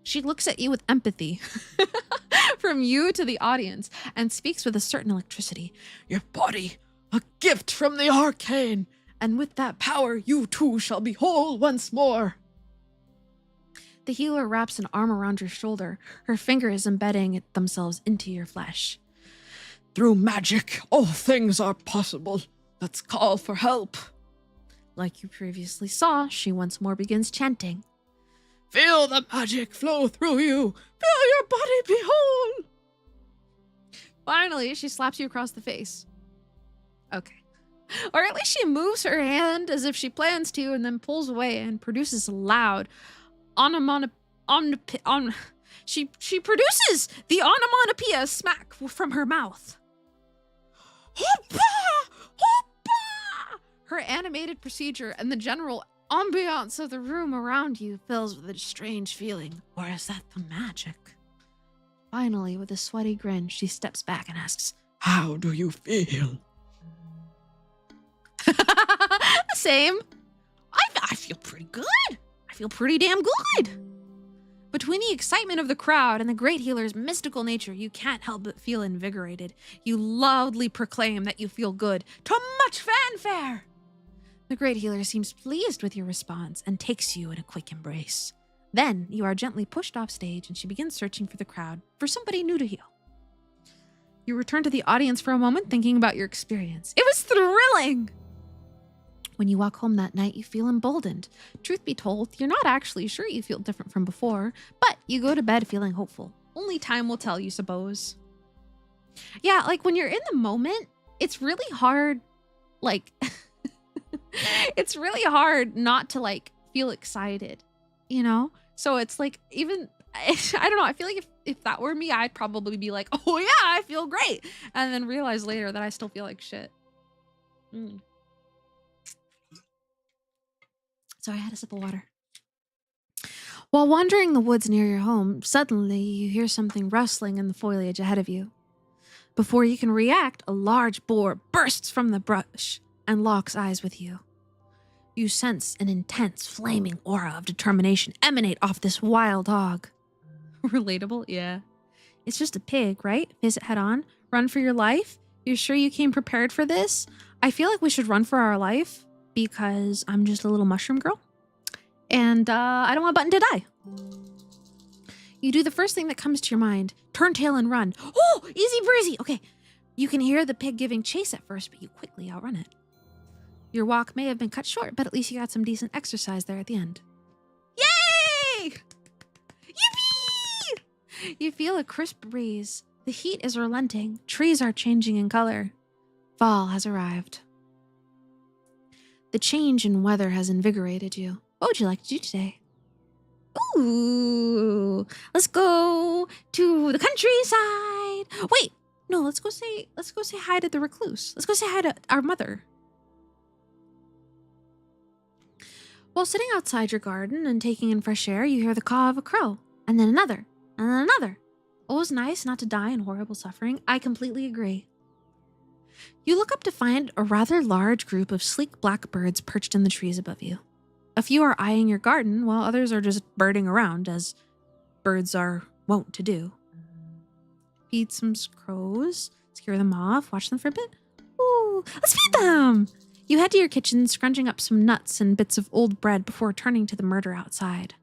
She looks at you with empathy from you to the audience and speaks with a certain electricity. Your body, a gift from the arcane, and with that power you too shall be whole once more. The healer wraps an arm around your shoulder, her fingers embedding themselves into your flesh. Through magic, all things are possible. Let's call for help. Like you previously saw, she once more begins chanting. Feel the magic flow through you. Feel your body be whole. Finally, she slaps you across the face. Okay. Or at least she moves her hand as if she plans to and then pulls away and produces a loud she produces the onomatopoeia smack from her mouth. Hoppa! Hoppa! Her animated procedure and the general ambiance of the room around you fills with a strange feeling. Or is that the magic? Finally, with a sweaty grin, she steps back and asks, How do you feel? The same. I feel pretty good. I feel pretty damn good. Between the excitement of the crowd and the great healer's mystical nature, you can't help but feel invigorated. You loudly proclaim that you feel good, to much fanfare. The great healer seems pleased with your response and takes you in a quick embrace. Then you are gently pushed off stage and she begins searching for the crowd for somebody new to heal. You return to the audience for a moment, thinking about your experience. It was thrilling! When you walk home that night, you feel emboldened. Truth be told, you're not actually sure you feel different from before, but you go to bed feeling hopeful. Only time will tell, you suppose. Yeah, like when you're in the moment, it's really hard, like, it's really hard not to like feel excited, you know? So it's like, even, I don't know, I feel like if that were me, I'd probably be like, oh yeah, I feel great. And then realize later that I still feel like shit. Sorry, I had a sip of water. While wandering the woods near your home, suddenly you hear something rustling in the foliage ahead of you. Before you can react, a large boar bursts from the brush and locks eyes with you. You sense an intense, flaming aura of determination emanate off this wild hog. Relatable? Yeah. It's just a pig, right? Face it head on. Run for your life? You're sure you came prepared for this? I feel like we should run for our life because I'm just a little mushroom girl. And I don't want Button to die. You do the first thing that comes to your mind. Turn tail and run. Oh, easy breezy. Okay. You can hear the pig giving chase at first, but you quickly outrun it. Your walk may have been cut short, but at least you got some decent exercise there at the end. Yay! Yippee! You feel a crisp breeze. The heat is relenting. Trees are changing in color. Fall has arrived. The change in weather has invigorated you. What would you like to do today? Ooh, let's go to the countryside. Wait, no, let's go say hi to the recluse. Let's go say hi to our mother. While sitting outside your garden and taking in fresh air, you hear the caw of a crow, and then another, and then another. Always nice not to die in horrible suffering. I completely agree. You look up to find a rather large group of sleek black birds perched in the trees above you. A few are eyeing your garden, while others are just birding around, as birds are wont to do. Feed some crows, scare them off, watch them for a bit. Ooh, let's feed them! You head to your kitchen, scrunching up some nuts and bits of old bread before turning to the murder outside.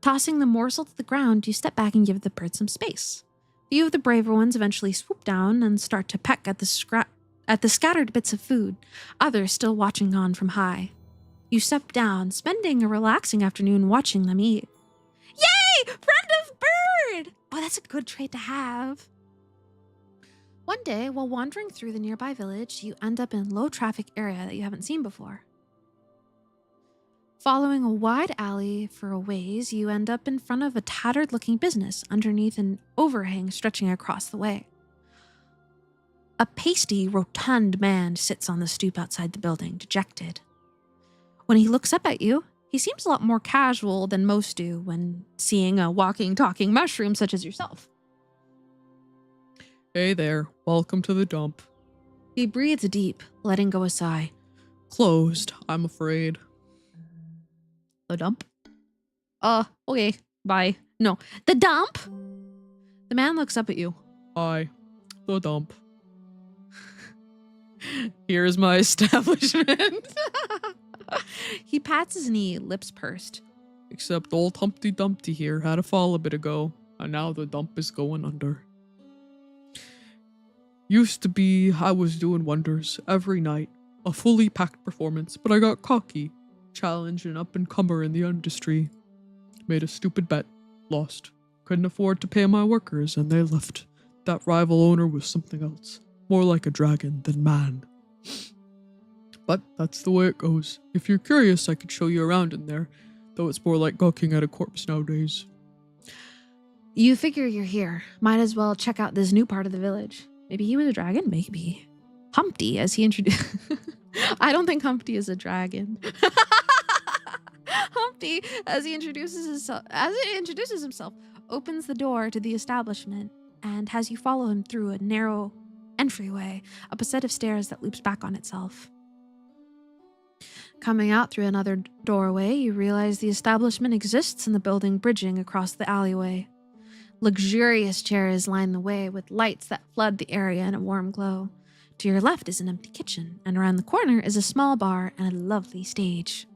Tossing the morsel to the ground, you step back and give the birds some space. Few of the braver ones eventually swoop down and start to peck at the scattered bits of food, others still watching on from high. You step down, spending a relaxing afternoon watching them eat. Yay! Friend of bird! Oh, that's a good trait to have. One day, while wandering through the nearby village, you end up in a low-traffic area that you haven't seen before. Following a wide alley for a ways, you end up in front of a tattered-looking business underneath an overhang stretching across the way. A pasty, rotund man sits on the stoop outside the building, dejected. When he looks up at you, he seems a lot more casual than most do when seeing a walking, talking mushroom such as yourself. Hey there, welcome to the dump. He breathes deep, letting go a sigh. Closed, I'm afraid. The dump? Okay, bye. No, the dump? The man looks up at you. Hi, the dump. Here's my establishment. He pats his knee, lips pursed. Except old Humpty Dumpty here had a fall a bit ago, and now the dump is going under. Used to be I was doing wonders every night, a fully packed performance, but I got cocky, challenged an up-and-comer in the industry. Made a stupid bet, lost. Couldn't afford to pay my workers, and they left. That rival owner was something else, more like a dragon than man. But that's the way it goes. If you're curious, I could show you around in there, though it's more like gawking at a corpse nowadays. You figure you're here. Might as well check out this new part of the village. Maybe he was a dragon? Maybe. Humpty, as he introduced... I don't think Humpty is a dragon. Humpty, as he introduces himself, opens the door to the establishment and has you follow him through a narrow entryway up a set of stairs that loops back on itself. Coming out through another doorway, you realize the establishment exists in the building bridging across the alleyway. Luxurious chairs line the way with lights that flood the area in a warm glow. To your left is an empty kitchen, and around the corner is a small bar and a lovely stage.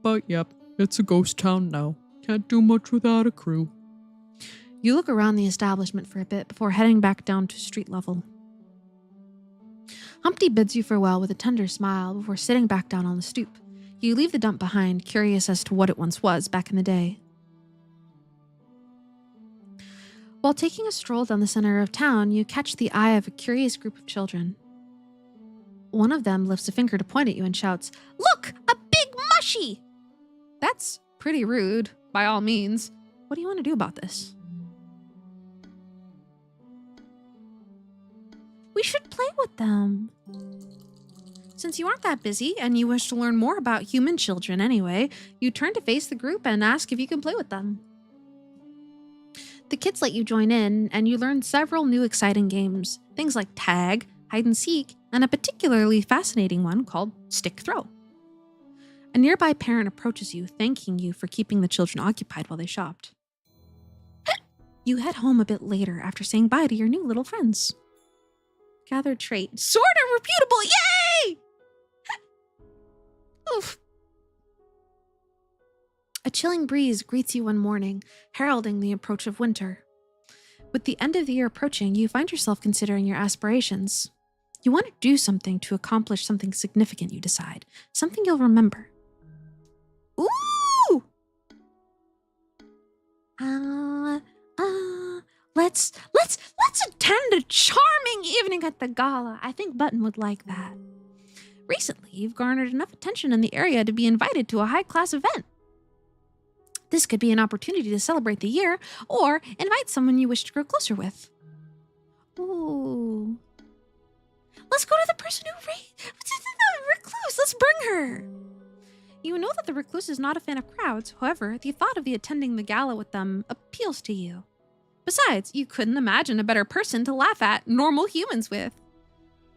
But yep, it's a ghost town now. Can't do much without a crew. You look around the establishment for a bit before heading back down to street level. Humpty bids you farewell with a tender smile before sitting back down on the stoop. You leave the dump behind, curious as to what it once was back in the day. While taking a stroll down the center of town, you catch the eye of a curious group of children. One of them lifts a finger to point at you and shouts, "Look, a big mushy!" That's pretty rude, by all means. What do you want to do about this? We should play with them. Since you aren't that busy and you wish to learn more about human children anyway, you turn to face the group and ask if you can play with them. The kids let you join in, and you learn several new exciting games, things like tag, hide and seek, and a particularly fascinating one called stick throw. A nearby parent approaches you, thanking you for keeping the children occupied while they shopped. You head home a bit later after saying bye to your new little friends. Gathered trait. Sort of reputable, yay! Oof. A chilling breeze greets you one morning, heralding the approach of winter. With the end of the year approaching, you find yourself considering your aspirations. You want to do something to accomplish something significant, you decide. Something you'll remember. Ooh! Let's attend a charming evening at the gala. I think Button would like that. Recently, you've garnered enough attention in the area to be invited to a high-class event. This could be an opportunity to celebrate the year, or invite someone you wish to grow closer with. Ooh. Let's go to the person who the recluse. Let's bring her. You know that the recluse is not a fan of crowds. However, the thought of attending the gala with them appeals to you. Besides, you couldn't imagine a better person to laugh at normal humans with.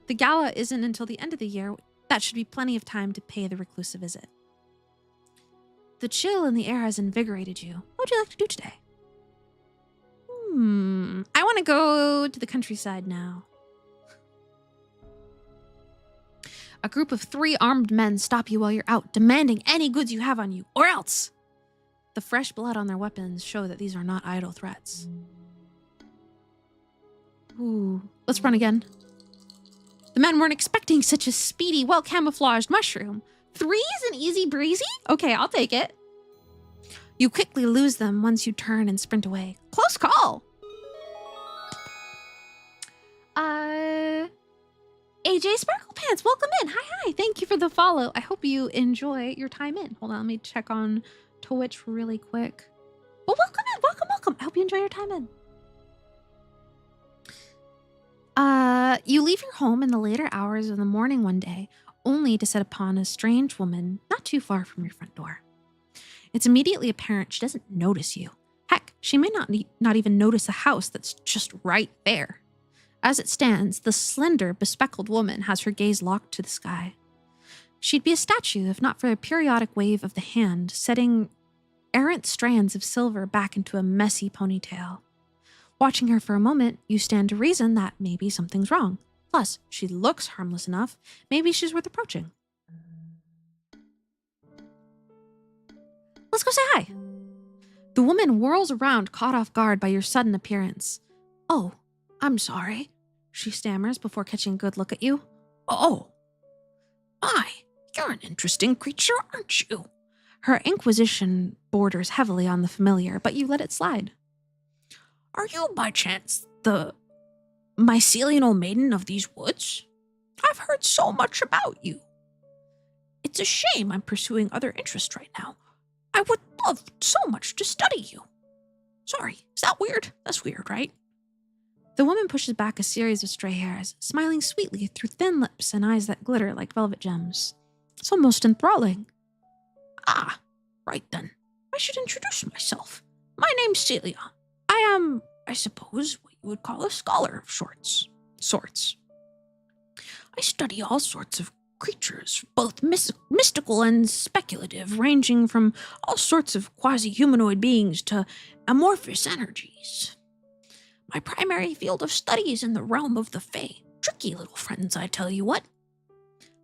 The gala isn't until the end of the year. That should be plenty of time to pay the recluse a visit. The chill in the air has invigorated you. What would you like to do today? I want to go to the countryside now. A group of 3 armed men stop you while you're out, demanding any goods you have on you, or else. The fresh blood on their weapons show that these are not idle threats. Ooh, let's run again. The men weren't expecting such a speedy, well-camouflaged mushroom. 3 is an easy breezy? Okay, I'll take it. You quickly lose them once you turn and sprint away. Close call. AJ Sparkle Pants, welcome in. Hi. Thank you for the follow. I hope you enjoy your time in. Hold on, let me check on Twitch really quick. Well, welcome in. Welcome. I hope you enjoy your time in. You leave your home in the later hours of the morning one day, only to set upon a strange woman not too far from your front door. It's immediately apparent she doesn't notice you. Heck, she may not even notice a house that's just right there. As it stands, the slender, bespectacled woman has her gaze locked to the sky. She'd be a statue if not for a periodic wave of the hand, setting errant strands of silver back into a messy ponytail. Watching her for a moment, you stand to reason that maybe something's wrong. Plus, she looks harmless enough. Maybe she's worth approaching. Let's go say hi. The woman whirls around, caught off guard by your sudden appearance. Oh, I'm sorry, she stammers before catching a good look at you. Oh, my, you're an interesting creature, aren't you? Her inquisition borders heavily on the familiar, but you let it slide. Are you, by chance, the mycelial maiden of these woods? I've heard so much about you. It's a shame I'm pursuing other interests right now. I would love so much to study you. Sorry, is that weird? That's weird, right? The woman pushes back a series of stray hairs, smiling sweetly through thin lips and eyes that glitter like velvet gems. It's almost enthralling. Ah, right then. I should introduce myself. My name's Celia. I am, I suppose, what you would call a scholar of sorts. I study all sorts of creatures, both mystical and speculative, ranging from all sorts of quasi-humanoid beings to amorphous energies. My primary field of study is in the realm of the Fae. Tricky little friends, I tell you what.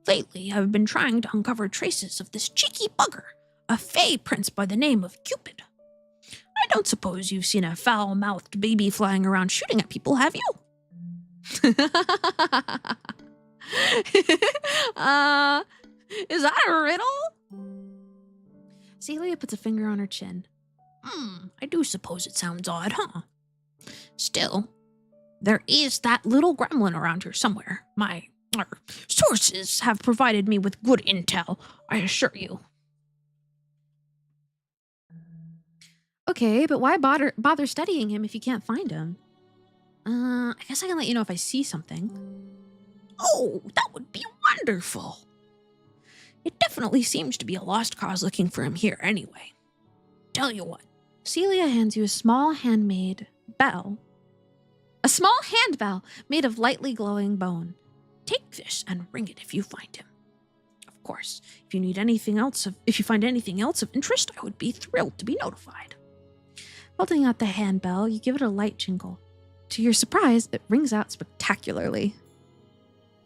Lately, I've been trying to uncover traces of this cheeky bugger, a Fae prince by the name of Cupid. I don't suppose you've seen a foul-mouthed baby flying around shooting at people, have you? Is that a riddle? Celia puts a finger on her chin. I do suppose it sounds odd, huh? Still, there is that little gremlin around here somewhere. My sources have provided me with good intel, I assure you. Okay, but why bother studying him if you can't find him? I guess I can let you know if I see something. Oh, that would be wonderful. It definitely seems to be a lost cause looking for him here anyway. Tell you what. Celia hands you a small handmade bell. A small handbell made of lightly glowing bone. Take this and ring it if you find him. Of course, if you find anything else of interest, I would be thrilled to be notified. Holding out the handbell, you give it a light jingle. To your surprise, it rings out spectacularly.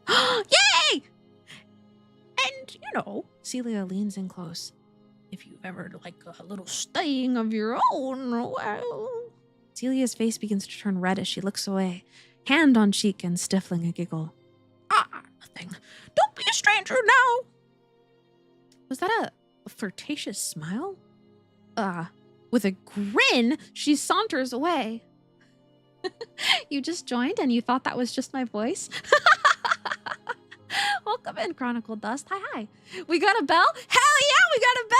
Yay! And, Celia leans in close. if you've ever like a little studying of your own, well... Celia's face begins to turn red as she looks away, hand on cheek and stifling a giggle. Nothing. Don't be a stranger now. Was that a flirtatious smile? With a grin, she saunters away. You just joined and you thought that was just my voice? Welcome in, Chronicle Dust. Hi. We got a bell? Hell yeah, we got a bell!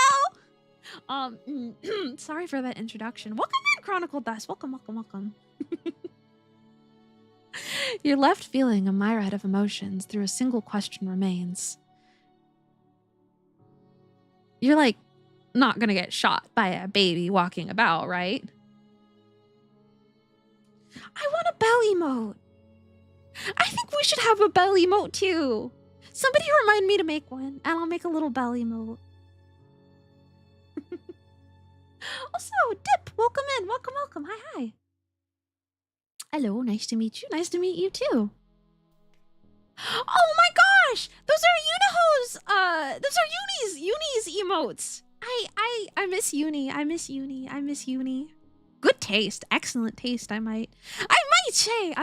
Sorry for that introduction. Welcome in, Chronicle Dust. Welcome. You're left feeling a myriad of emotions through a single question remains. You're like not gonna get shot by a baby walking about, right? I want a bell emote. I think we should have a bell emote too. Somebody remind me to make one, and I'll make a little bell emote. Also, Dip, welcome in. Welcome. Hi. Hello, nice to meet you. Nice to meet you too. Oh my gosh! Those are Uni's emotes. I miss Uni. I miss Uni. Good taste. Excellent taste, I might say.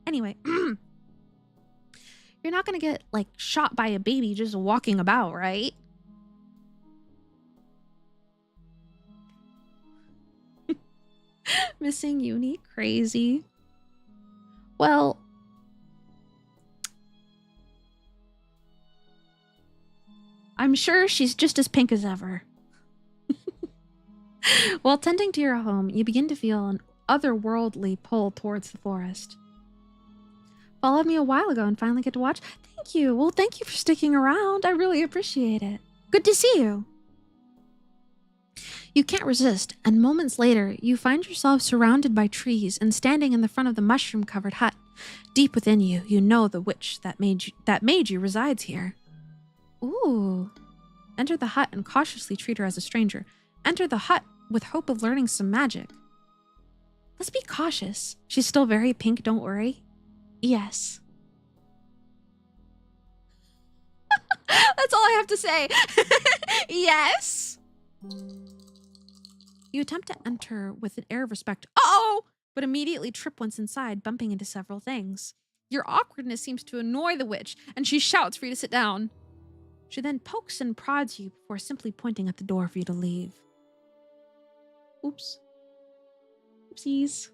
Anyway, you're not gonna get like shot by a baby just walking about, right? Missing Uni, crazy. Well, I'm sure she's just as pink as ever. While tending to your home, you begin to feel an otherworldly pull towards the forest. Followed me a while ago and finally get to watch. Thank you. Well, thank you for sticking around. I really appreciate it. Good to see you. You can't resist, and moments later, you find yourself surrounded by trees and standing in the front of the mushroom-covered hut. Deep within you, you know the witch that made you resides here. Ooh. Enter the hut and cautiously treat her as a stranger. Enter the hut with hope of learning some magic. Let's be cautious. She's still very pink, don't worry. Yes. That's all I have to say. Yes. You attempt to enter with an air of respect. Uh-oh! But immediately trip once inside, bumping into several things. Your awkwardness seems to annoy the witch, and she shouts for you to sit down. She then pokes and prods you before simply pointing at the door for you to leave. Oops. Oopsies.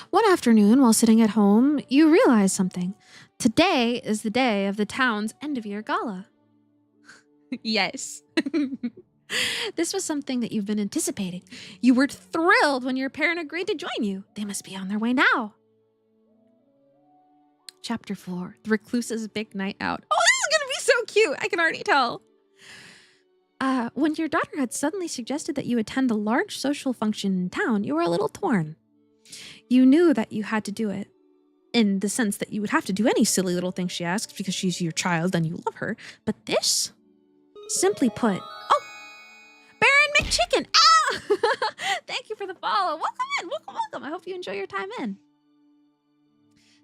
One afternoon, while sitting at home, you realize something. Today is the day of the town's end-of-year gala. Yes. This was something that you've been anticipating. You were thrilled when your parent agreed to join you. They must be on their way now. Chapter 4, The Recluse's Big Night Out. Oh, this is going to be so cute. I can already tell. When your daughter had suddenly suggested that you attend a large social function in town, you were a little torn. You knew that you had to do it, in the sense that you would have to do any silly little thing she asks because she's your child and you love her. But this, simply put, oh, Baron McChicken. Ah! Thank you for the follow. Welcome in. Welcome. I hope you enjoy your time in.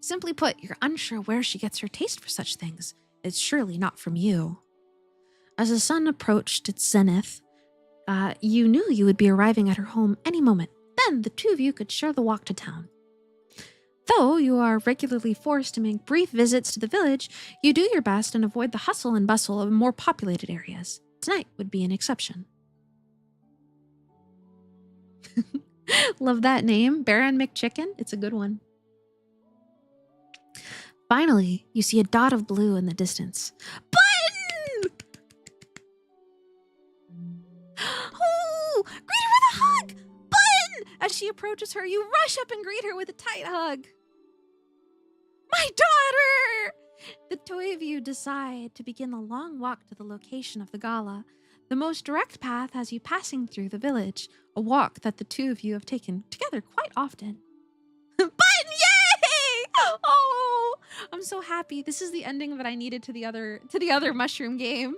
Simply put, you're unsure where she gets her taste for such things. It's surely not from you. As the sun approached its zenith, You knew you would be arriving at her home any moment. Then the two of you could share the walk to town. Though you are regularly forced to make brief visits to the village, you do your best and avoid the hustle and bustle of more populated areas. Tonight would be an exception. Love that name, Baron McChicken. It's a good one. Finally, you see a dot of blue in the distance. Button! Oh, greet her with a hug! Button! As she approaches her, you rush up and greet her with a tight hug. My daughter! The two of you decide to begin the long walk to the location of the gala. The most direct path has you passing through the village, a walk that the two of you have taken together quite often. Button, yay! Oh, I'm so happy. This is the ending that I needed to the other mushroom game.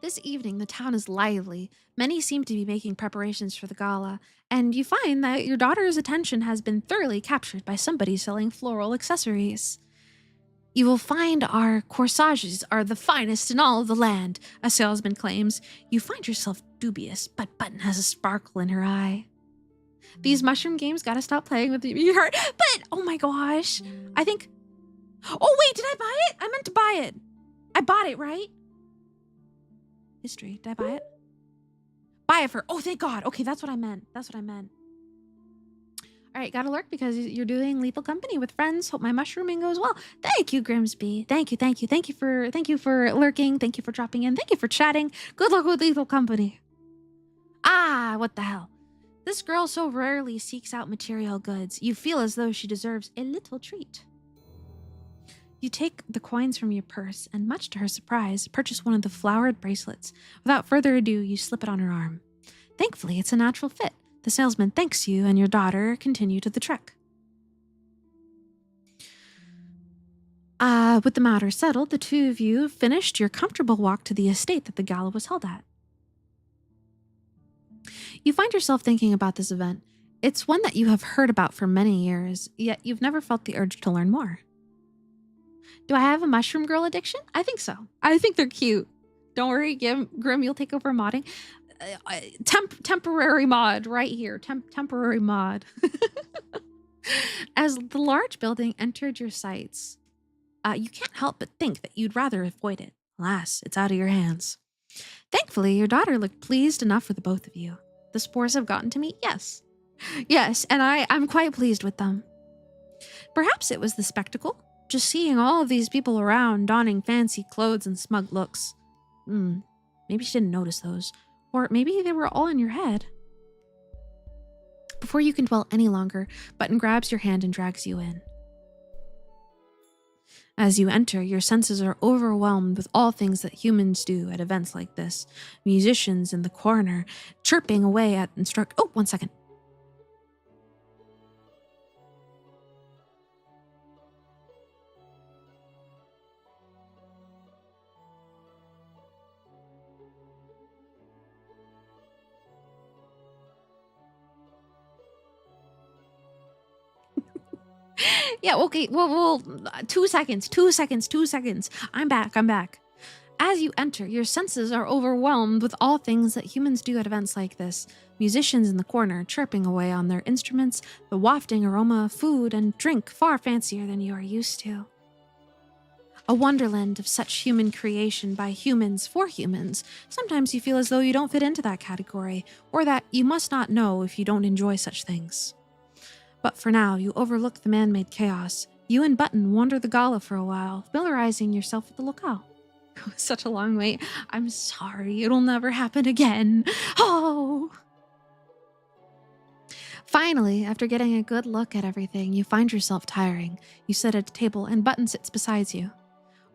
This evening, the town is lively. Many seem to be making preparations for the gala, and you find that your daughter's attention has been thoroughly captured by somebody selling floral accessories. You will find our corsages are the finest in all of the land, a salesman claims. You find yourself dubious, but Button has a sparkle in her eye. These mushroom games gotta stop playing with your heart. But, oh my gosh, I think... Oh wait, did I buy it? I meant to buy it. I bought it, right? History, did I buy it? Buy it for... Oh, thank God. Okay, that's what I meant. All right, gotta lurk because you're doing lethal company with friends. Hope my mushrooming goes well. Thank you, Grimsby. Thank you for lurking. Thank you for dropping in. Thank you for chatting. Good luck with lethal company. Ah, what the hell? This girl so rarely seeks out material goods. You feel as though she deserves a little treat. You take the coins from your purse and, much to her surprise, purchase one of the flowered bracelets. Without further ado, you slip it on her arm. Thankfully, it's a natural fit. The salesman thanks you, and your daughter continue to the trek. With the matter settled, the two of you finished your comfortable walk to the estate that the gala was held at. You find yourself thinking about this event. It's one that you have heard about for many years, yet you've never felt the urge to learn more. Do I have a mushroom girl addiction? I think so. I think they're cute. Don't worry, Grim, you'll take over modding. Temporary mod right here. Temporary mod. As the large building entered your sights, you can't help but think that you'd rather avoid it. Alas, it's out of your hands. Thankfully, your daughter looked pleased enough for the both of you. The spores have gotten to me? Yes. Yes, and I'm quite pleased with them. Perhaps it was the spectacle. Just seeing all of these people around donning fancy clothes and smug looks. Maybe she didn't notice those. Or maybe they were all in your head. Before you can dwell any longer, Button grabs your hand and drags you in. As you enter, your senses are overwhelmed with all things that humans do at events like this. Musicians in the corner, chirping away at Oh, 1 second. Yeah, okay, well, 2 seconds. I'm back. As you enter, your senses are overwhelmed with all things that humans do at events like this. Musicians in the corner chirping away on their instruments, the wafting aroma of food and drink far fancier than you are used to. A wonderland of such human creation by humans for humans. Sometimes you feel as though you don't fit into that category, or that you must not know if you don't enjoy such things. But for now, you overlook the man-made chaos. You and Button wander the gala for a while, familiarizing yourself with the locale. Such a long wait. I'm sorry, it'll never happen again. Oh! Finally, after getting a good look at everything, you find yourself tiring. You sit at a table and Button sits beside you.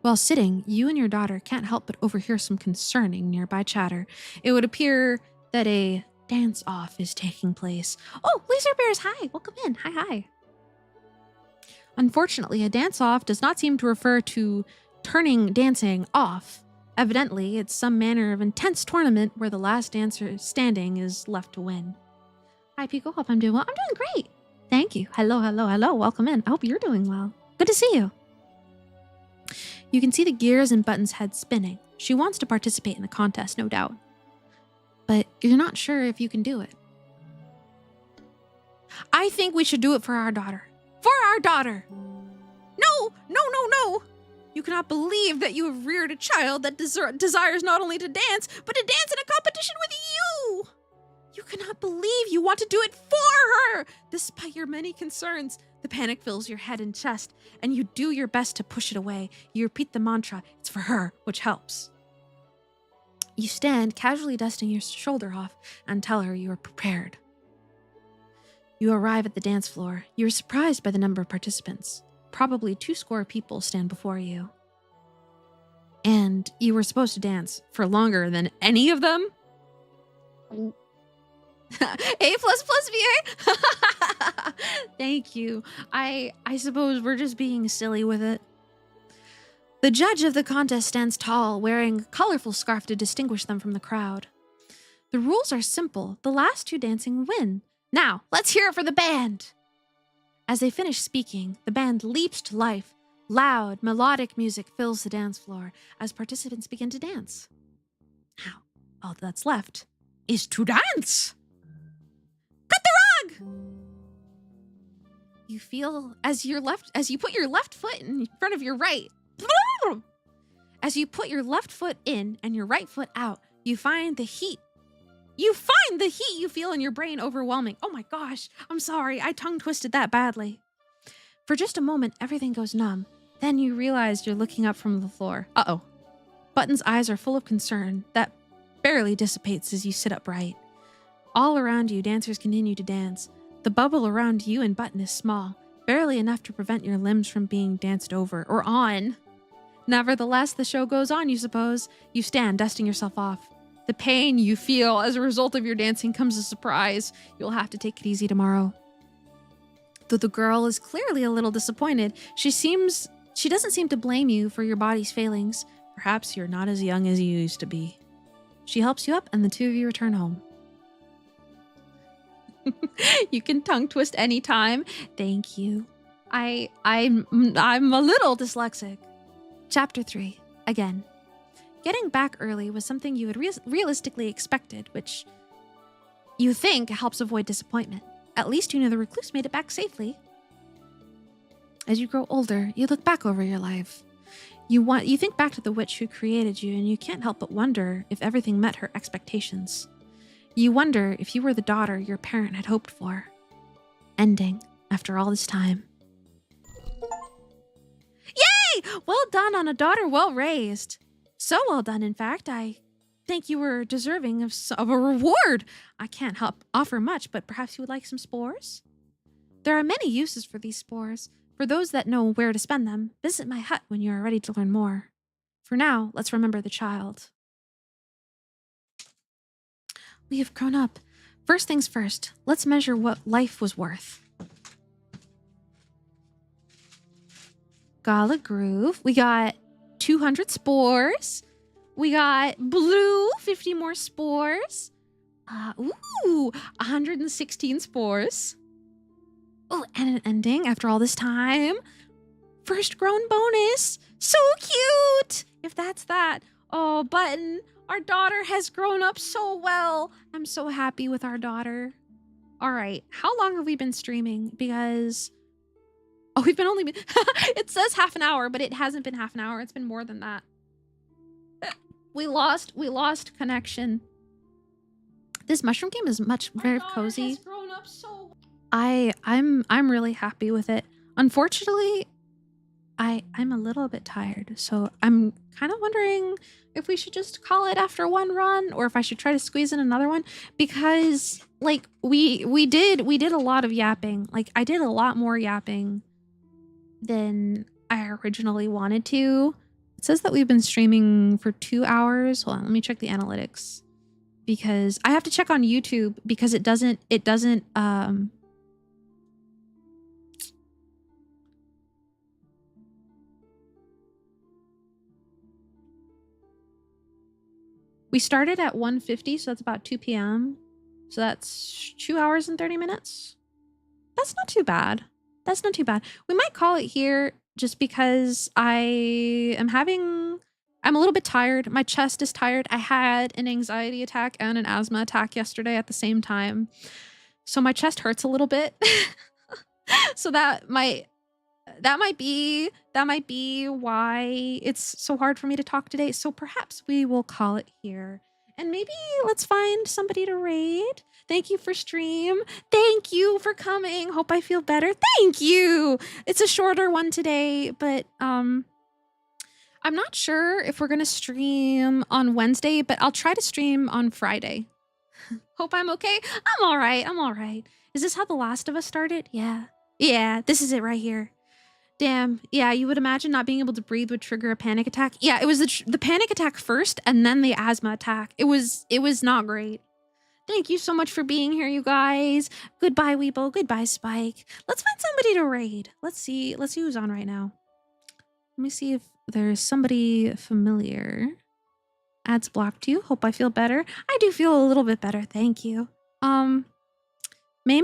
While sitting, you and your daughter can't help but overhear some concerning nearby chatter. It would appear that a dance-off is taking place. Oh, Laser Bears, hi! Welcome in. Hi. Unfortunately, a dance-off does not seem to refer to turning dancing off. Evidently, it's some manner of intense tournament where the last dancer standing is left to win. Hi, Pekoe. Hope I'm doing well. I'm doing great. Thank you. Hello. Welcome in. I hope you're doing well. Good to see you. You can see the gears in Button's head spinning. She wants to participate in the contest, no doubt. but you're not sure if you can do it. I think we should do it for our daughter. For our daughter! No, no, no, no! You cannot believe that you have reared a child that desires not only to dance, but to dance in a competition with you! You cannot believe you want to do it for her! Despite your many concerns, the panic fills your head and chest, and you do your best to push it away. You repeat the mantra, it's for her, which helps. You stand, casually dusting your shoulder off, and tell her you are prepared. You arrive at the dance floor. You are surprised by the number of participants. Probably 200 people stand before you. And you were supposed to dance for longer than any of them? A++, VA? Thank you. I suppose we're just being silly with it. The judge of the contest stands tall, wearing a colorful scarf to distinguish them from the crowd. The rules are simple. The last 2 dancing win. Now, let's hear it for the band! As they finish speaking, the band leaps to life. Loud, melodic music fills the dance floor as participants begin to dance. Now, all that's left is to dance! Cut the rug! You feel as you put your left foot in front of your right. As you put your left foot in and your right foot out, you find the heat. You find the heat you feel in your brain overwhelming. Oh my gosh, I'm sorry, I tongue twisted that badly. For just a moment, everything goes numb. Then you realize you're looking up from the floor. Uh-oh. Button's eyes are full of concern that barely dissipates as you sit upright. All around you, dancers continue to dance. The bubble around you and Button is small, barely enough to prevent your limbs from being danced over or on. Nevertheless, the show goes on, you suppose. You stand, dusting yourself off. The pain you feel as a result of your dancing comes as a surprise. You'll have to take it easy tomorrow. Though the girl is clearly a little disappointed, she doesn't seem to blame you for your body's failings. Perhaps you're not as young as you used to be. She helps you up and the 2 of you return home. You can tongue twist anytime. Thank you. I'm a little dyslexic. Chapter 3. Again. Getting back early was something you had realistically expected, which you think helps avoid disappointment. At least you know the recluse made it back safely. As you grow older, you look back over your life. You think back to the witch who created you, and you can't help but wonder if everything met her expectations. You wonder if you were the daughter your parent had hoped for. Ending after all this time. Yay! Well done on a daughter well raised. So well done, in fact. I think you were deserving of a reward. I can't help offer much, but perhaps you would like some spores? There are many uses for these spores. For those that know where to spend them, visit my hut when you are ready to learn more. For now, let's remember the child. We have grown up. First things first, let's measure what life was worth. Gala Groove. We got 200 spores. We got blue, 50 more spores. 116 spores. Oh, and an ending after all this time. First grown bonus. So cute. If that's that. Oh, Button, our daughter has grown up so well. I'm so happy with our daughter. All right, how long have we been streaming? Because we've been it says half an hour, but it hasn't been half an hour. It's been more than that. We lost connection. This mushroom game is very cozy. Has grown up so I'm really happy with it. Unfortunately, I'm a little bit tired, so I'm kind of wondering if we should just call it after one run, or if I should try to squeeze in another one, because like we did a lot of yapping. Like I did a lot more yapping than I originally wanted to. It says that we've been streaming for 2 hours. Hold on, let me check the analytics, because I have to check on YouTube because it doesn't we started at 1:50, so that's about 2 p.m. So that's 2 hours and 30 minutes. That's not too bad. That's not too bad. We might call it here just because I'm I'm a little bit tired. My chest is tired. I had an anxiety attack and an asthma attack yesterday at the same time. So my chest hurts a little bit. So that might be why it's so hard for me to talk today. So perhaps we will call it here. And maybe let's find somebody to raid. Thank you for stream. Thank you for coming. Hope I feel better. Thank you. It's a shorter one today, but I'm not sure if we're going to stream on Wednesday, but I'll try to stream on Friday. Hope I'm okay. I'm all right. I'm all right. Is this how The Last of Us started? Yeah. Yeah, this is it right here. Damn. Yeah, you would imagine not being able to breathe would trigger a panic attack. Yeah, it was the panic attack first and then the asthma attack. It was not great. Thank you so much for being here, you guys. Goodbye, Weeble. Goodbye, Spike. Let's find somebody to raid. Let's see who's on right now. Let me see if there's somebody familiar. Ads blocked you. Hope I feel better. I do feel a little bit better. Thank you. Mame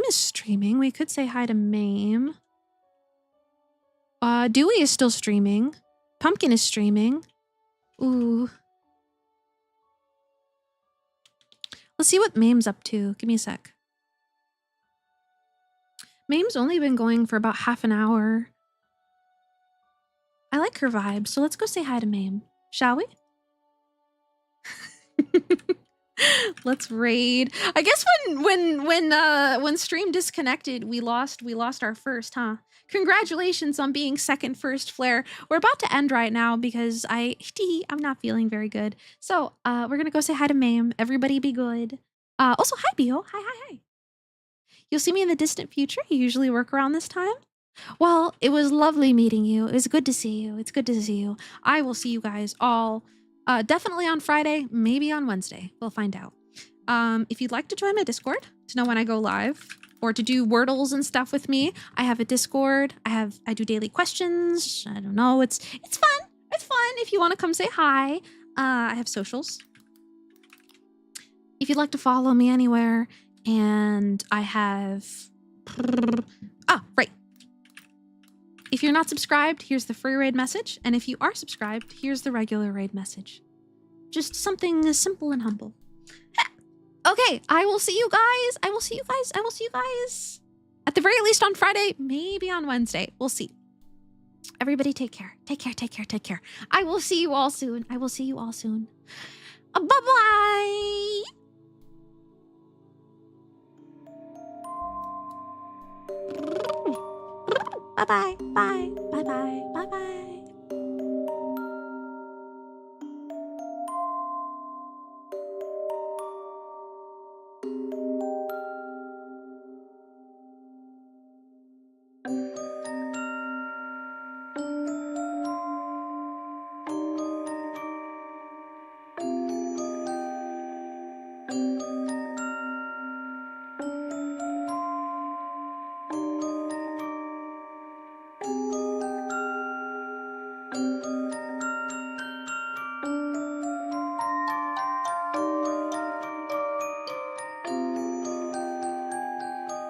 is streaming. We could say hi to Mame. Dewey is still streaming. Pumpkin is streaming. Ooh. Let's see what Mame's up to. Give me a sec. Mame's only been going for about half an hour. I like her vibe, so let's go say hi to Mame. Shall we? Let's raid. I guess when stream disconnected, we lost our first, huh? Congratulations on being second first, Flare. We're about to end right now because I'm not feeling very good. So we're gonna go say hi to Mame. Everybody be good. Also, hi Bio. Hi. You'll see me in the distant future. You usually work around this time. Well, it was lovely meeting you. It was good to see you. It's good to see you. I will see you guys all definitely on Friday, maybe on Wednesday. We'll find out. If you'd like to join my Discord to know when I go live or to do Wordles and stuff with me, I have a Discord. I do daily questions. I don't know. It's fun. It's fun. If you want to come say hi, I have socials. If you'd like to follow me anywhere, and I have right. If you're not subscribed, here's the free raid message. And if you are subscribed, here's the regular raid message. Just something simple and humble. Okay, I will see you guys. I will see you guys. At the very least on Friday, maybe on Wednesday. We'll see. Everybody take care. Take care. I will see you all soon. Bye-bye. Bye-bye. Bye. Bye-bye.